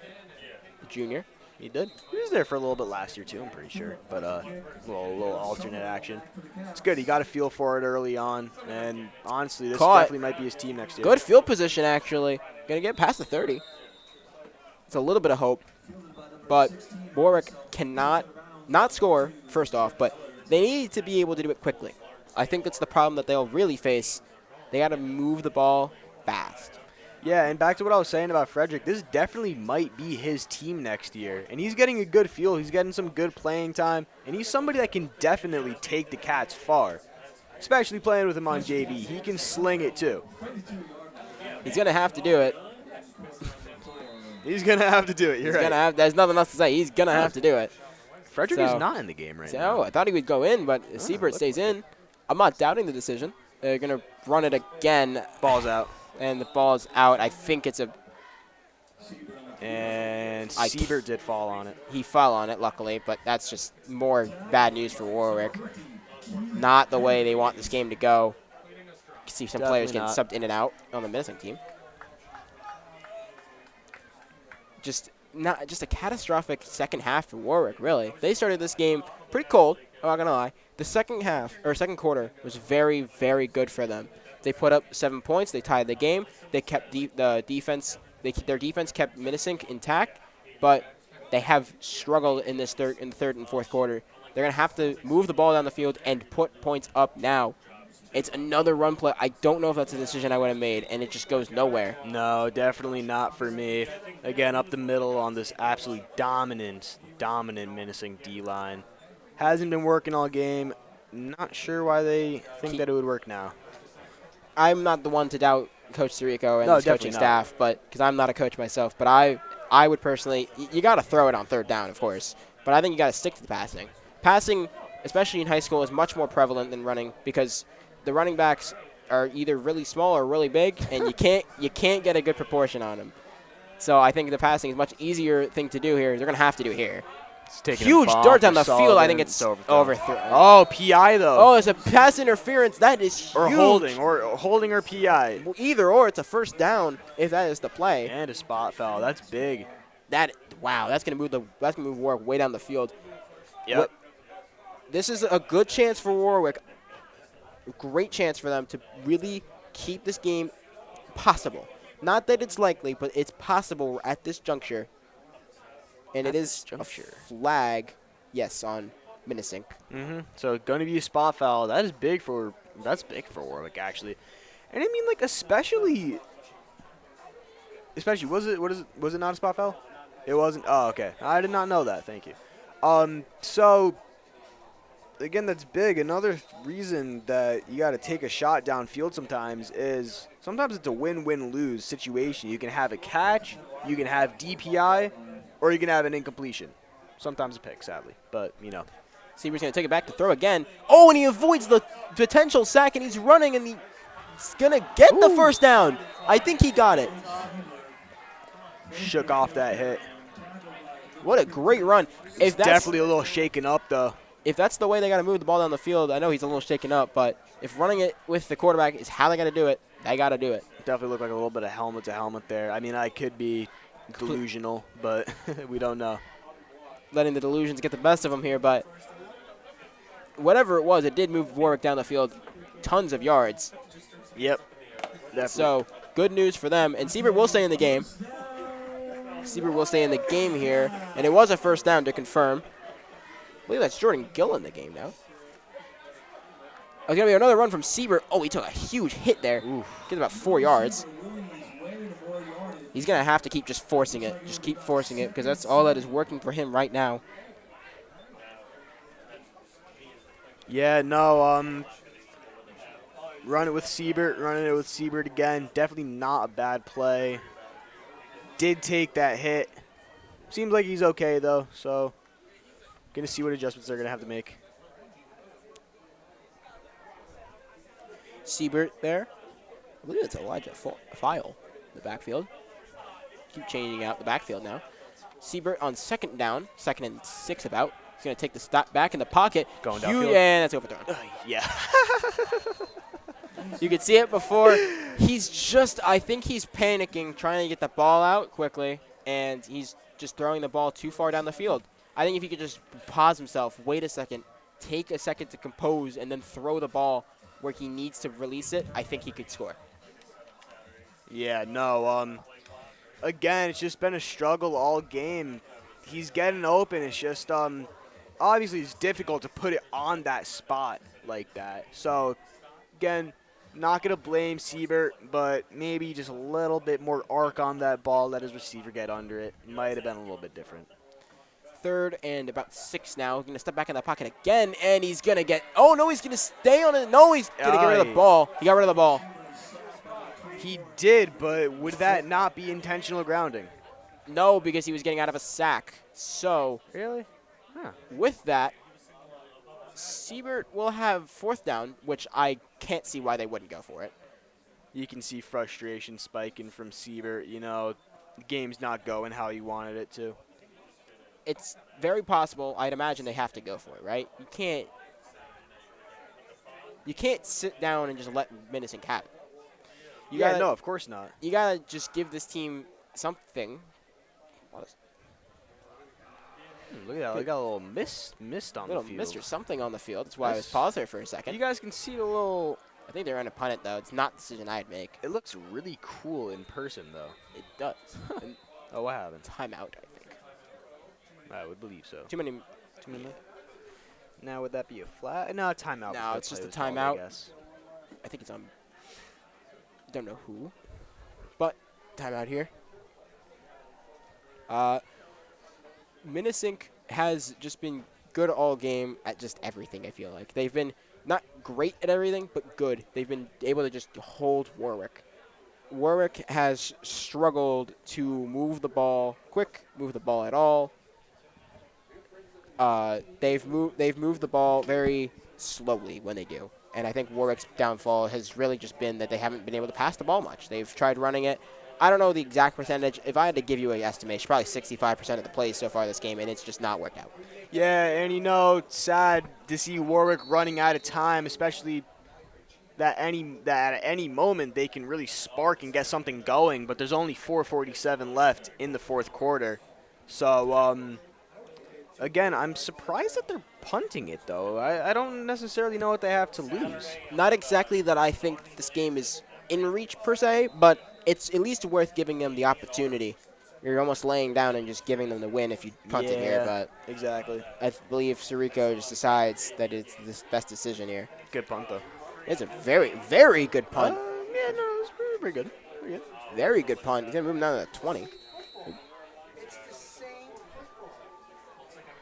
Junior. He did. He was there for a little bit last year, too, I'm pretty sure. But a little alternate action. It's good. He got a feel for it early on. And honestly, this definitely might be his team next year. Good field position, actually. Going to get past the 30. It's a little bit of hope. But Warwick cannot not score, first off, but they need to be able to do it quickly. I think that's the problem that they'll really face. They got to move the ball fast. Yeah, and back to what I was saying about Frederick, this definitely might be his team next year. And he's getting a good feel. He's getting some good playing time. And he's somebody that can definitely take the Cats far, especially playing with him on JV. He can sling it, too. He's going to have to do it. He's going to have to do it. You're right. There's nothing else to say. He's going to have to do it. Frederick is not in the game right now. Oh, I thought he would go in, but Siebert stays in. I'm not doubting the decision. They're going to run it again. Ball's out. And the ball's out. I think it's a... And Siebert did fall on it. He fell on it, luckily, but that's just more bad news for Warwick. Not the way they want this game to go. You can see some players getting subbed in and out on the Minisink team. Just a catastrophic second half for Warwick, really. They started this game pretty cold, I'm not going to lie. The second quarter was very, very good for them. They put up 7 points. They tied the game. They kept their defense kept Minisink intact, but they have struggled in the third and fourth quarter. They're going to have to move the ball down the field and put points up now. It's another run play. I don't know if that's a decision I would have made, and it just goes nowhere. No, definitely not for me. Again, up the middle on this absolutely dominant Minisink D-line. Hasn't been working all game. Not sure why they think that it would work now. I'm not the one to doubt Coach Sirico and his coaching staff, but because I'm not a coach myself. But I would personally, you got to throw it on third down, of course. But I think you got to stick to the passing. Passing, especially in high school, is much more prevalent than running because the running backs are either really small or really big, and you can't get a good proportion on them. So I think the passing is a much easier thing to do here. They're going to have to do it here. Huge dart down the field. I think it's overthrown. Oh, PI though. Oh, it's a pass interference. That is huge. Or holding or PI. Either or, it's a first down if that is the play. And a spot foul. That's big. Wow, that's gonna move Warwick way down the field. Yep. This is a good chance for Warwick. A great chance for them to really keep this game possible. Not that it's likely, but it's possible at this juncture. And it is a flag, yes, on Minisink. So going to be a spot foul. That's big for Warwick actually. And I mean, like, especially was it not a spot foul? It wasn't. Oh, okay. I did not know that. Thank you. So again, that's big. Another reason that you got to take a shot downfield sometimes is it's a win-win-lose situation. You can have a catch, you can have DPI, or you can have an incompletion. Sometimes a pick, sadly. But, Siebert's going to take it back to throw again. Oh, and he avoids the potential sack, and he's running, and he's going to get the first down. I think he got it. Shook off that hit. What a great run. It's definitely a little shaken up, though. If that's the way they got to move the ball down the field, I know he's a little shaken up, but if running it with the quarterback is how they got to do it, they got to do it. Definitely looked like a little bit of helmet to helmet there. I mean, I could be delusional, but we don't know. Letting the delusions get the best of him here, but whatever it was, it did move Warwick down the field tons of yards. Yep. Definitely. So good news for them, and Siebert will stay in the game. Siebert will stay in the game here, and it was a first down to confirm. I believe that's Jordan Gill in the game now. There's going to be another run from Siebert. Oh, he took a huge hit there. Gets about 4 yards. He's going to have to keep just forcing it. Just keep forcing it because that's all that is working for him right now. Yeah, no, run it with Siebert, running it with Siebert again. Definitely not a bad play. Did take that hit. Seems like he's okay, though, so going to see what adjustments they're going to have to make. Siebert there. I believe it's Elijah File in the backfield. Keep changing out the backfield now. Siebert on second down, 2nd and 6 about. He's going to take the stop back in the pocket. Going downfield. And that's overthrown. Yeah. You could see it before. He's just, I think he's panicking, trying to get the ball out quickly, and he's just throwing the ball too far down the field. I think if he could just pause himself, wait a second, take a second to compose, and then throw the ball where he needs to release it, I think he could score. Yeah, no, again, it's just been a struggle all game. He's getting open. It's just, obviously it's difficult to put it on that spot like that. So, again, not going to blame Siebert, but maybe just a little bit more arc on that ball, let his receiver get under it. Might have been a little bit different. 3rd and about 6 now. He's going to step back in the pocket again, and he's going to get, oh, no, he's going to stay on it. No, he's going to get rid of the ball. He got rid of the ball. He did, but would that not be intentional grounding? No, because he was getting out of a sack. So, really? Huh. With that, Siebert will have 4th down, which I can't see why they wouldn't go for it. You can see frustration spiking from Siebert. You know, the game's not going how you wanted it to. It's very possible. I'd imagine they have to go for it, right? You can't sit down and just let Minisink have it. No, of course not. You gotta just give this team something. Look at that. We got a little mist on the field. Little mist or something on the field. That's why I was paused there for a second. You guys can see the little. I think they're going to punt it, though. It's not a decision I'd make. It looks really cool in person, though. It does. Oh, what happened? Timeout, I think. I would believe so. Too many. Now, would that be a flat? No, timeout. No, it's just a timeout. I think it's on. I don't know who. But, timeout here. Minisink has just been good all game at just everything, I feel like. They've been not great at everything, but good. They've been able to just hold Warwick. Warwick has struggled to move the ball quick, move the ball at all. They've moved the ball very slowly when they do. And I think Warwick's downfall has really just been that they haven't been able to pass the ball much. They've tried running it. I don't know the exact percentage. If I had to give you an estimation, probably 65% of the plays so far this game, and it's just not worked out. Yeah, and you know, it's sad to see Warwick running out of time, especially that at any moment they can really spark and get something going, but there's only 4:47 left in the 4th quarter. So, again, I'm surprised that they're punting it, though. I don't necessarily know what they have to lose. Not exactly that I think this game is in reach, per se, but it's at least worth giving them the opportunity. You're almost laying down and just giving them the win if you punt it here, but exactly. I believe Sirico just decides that it's the best decision here. Good punt, though. It's a very, very good punt. Yeah, no, it's pretty good. Very good punt. He's going to move him down to the 20.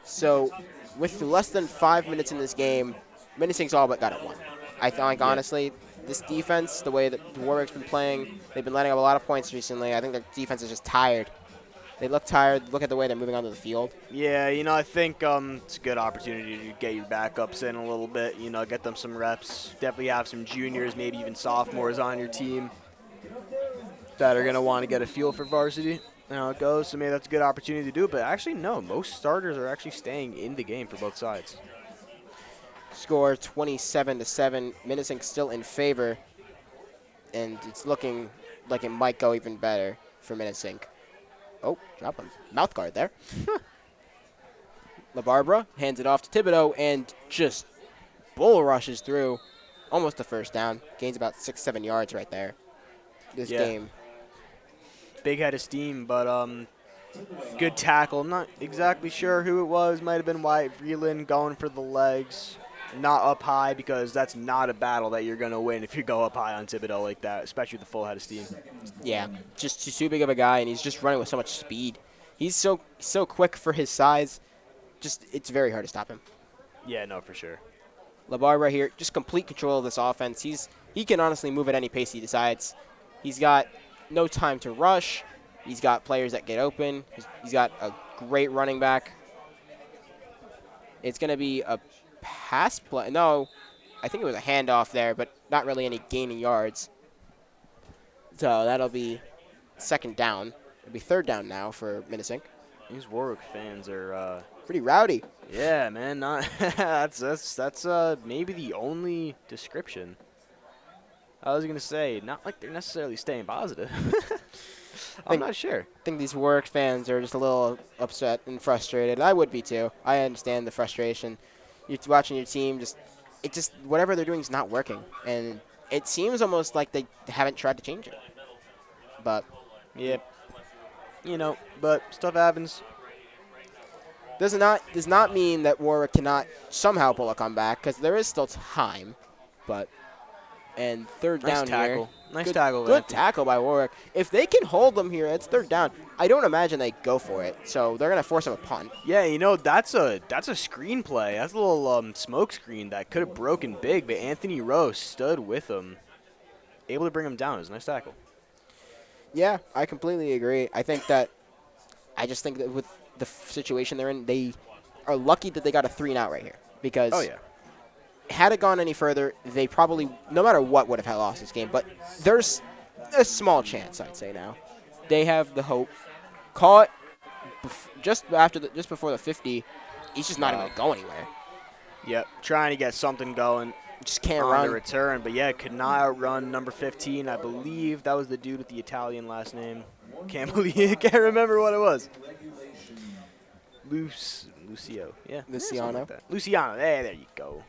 So, with less than 5 minutes in this game, Minisink's all but got it won. I think, honestly, this defense, the way that Warwick's been playing, they've been letting up a lot of points recently. I think their defense is just tired. They look tired. Look at the way they're moving onto the field. Yeah, I think it's a good opportunity to get your backups in a little bit, get them some reps. Definitely have some juniors, maybe even sophomores on your team that are going to want to get a feel for varsity and how it goes. So maybe that's a good opportunity to do it. But actually, no, most starters are actually staying in the game for both sides. Score 27-7. Minisink still in favor, and it's looking like it might go even better for Minisink. Oh, drop him. Mouth guard there. LaBarbera hands it off to Thibodeau and just bull rushes through. Almost a first down. Gains about 6-7 yards right there. This game. Big head of steam, but good tackle. I'm not exactly sure who it was. Might have been Wyatt Vreeland going for the legs. Not up high, because that's not a battle that you're going to win if you go up high on Thibodeau like that, especially with the full head of steam. Yeah, just too big of a guy, and he's just running with so much speed. He's so quick for his size. Just, it's very hard to stop him. Yeah, no, for sure. LaBarbera here, just complete control of this offense. He can honestly move at any pace he decides. He's got no time to rush. He's got players that get open. He's got a great running back. It's going to be a pass play. No, I think it was a handoff there, but not really any gaining yards. So that'll be second down. It'll be third down now for Minisink. These Warwick fans are pretty rowdy. Yeah, man. Not that's maybe the only description. I was gonna say, not like they're necessarily staying positive. I'm not sure. I think these Warwick fans are just a little upset and frustrated. I would be too. I understand the frustration. You're watching your team, whatever they're doing is not working, and it seems almost like they haven't tried to change it. But yeah, but stuff happens. Does not mean that Warwick cannot somehow pull a comeback, because there is still time. And third down here. Nice tackle. Good tackle by Warwick. If they can hold them here, it's third down. I don't imagine they go for it, so they're going to force up a punt. Yeah, that's a screenplay. That's a little smoke screen that could have broken big, but Anthony Rowe stood with him, able to bring him down. It was a nice tackle. Yeah, I completely agree. I just think that with the situation they're in, they are lucky that they got a 3-and-out right here, because had it gone any further, they probably, no matter what, would have lost this game. But there's a small chance, I'd say now. They have the hope. Caught just before the 50. He's just not even going to go anywhere. Yep, trying to get something going. Just can't on run. The return, but yeah, could not outrun number 15. I believe that was the dude with the Italian last name. Can't remember what it was. Lucio. Yeah. Luciano. Like Luciano. There you go.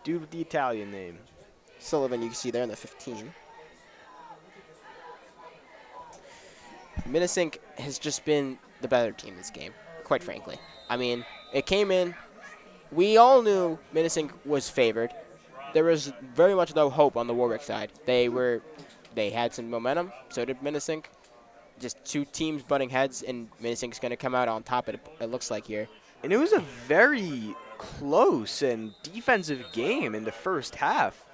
Dude with the Italian name. Sullivan, you can see there in the 15. Minisink has just been the better team this game, quite frankly. I mean, it came in. We all knew Minisink was favored. There was very much no hope on the Warwick side. They had some momentum, so did Minisink. Just two teams butting heads, and Minisink's going to come out on top, it looks like here. And it was a very close and defensive game in the first half.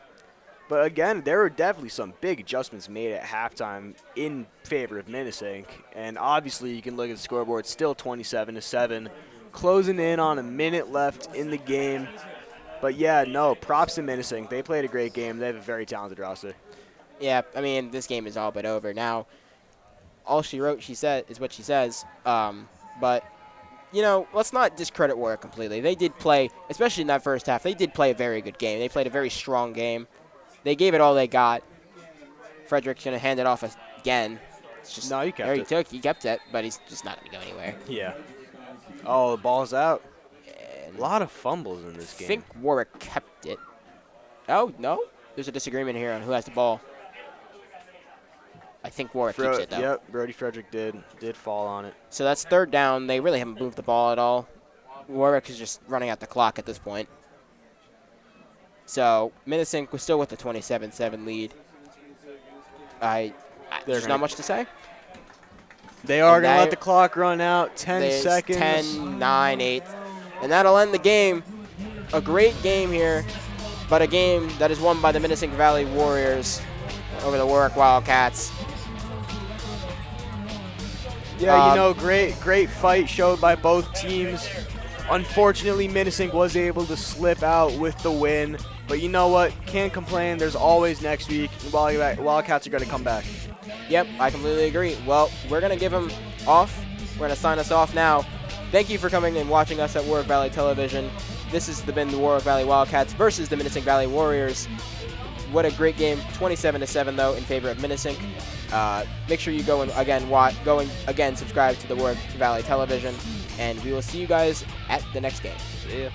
But again, there were definitely some big adjustments made at halftime in favor of Minisink. And obviously, you can look at the scoreboard, still 27-7. Closing in on a minute left in the game. But yeah, no, props to Minisink. They played a great game. They have a very talented roster. Yeah, I mean, this game is all but over. Now, all she wrote, she said, is what she says. But, let's not discredit Warwick completely. They did play, especially in that first half, they did play a very good game. They played a very strong game. They gave it all they got. Frederick's going to hand it off again. It's just, no, he kept it. He kept it, but he's just not going to go anywhere. Yeah. Oh, the ball's out. And a lot of fumbles in this game. I think Warwick kept it. Oh, no? There's a disagreement here on who has the ball. I think Warwick keeps it, though. Yep, Brody Frederick did fall on it. So that's third down. They really haven't moved the ball at all. Warwick is just running out the clock at this point. So Minisink was still with the 27-7 lead. There's not much to say. They are going to let the clock run out. 10 seconds. 10, 9, 8. And that'll end the game. A great game here, but a game that is won by the Minisink Valley Warriors over the Warwick Wildcats. Yeah, great fight showed by both teams. Unfortunately, Minisink was able to slip out with the win. But you know what? Can't complain. There's always next week. Wildcats are going to come back. Yep, I completely agree. Well, we're going to give them off. We're going to sign us off now. Thank you for coming and watching us at Warwick Valley Television. This has been the Warwick Valley Wildcats versus the Minisink Valley Warriors. What a great game. 27-7, though, in favor of Minisink. Make sure you go and again subscribe to the Warwick Valley Television, and we will see you guys at the next game. See ya.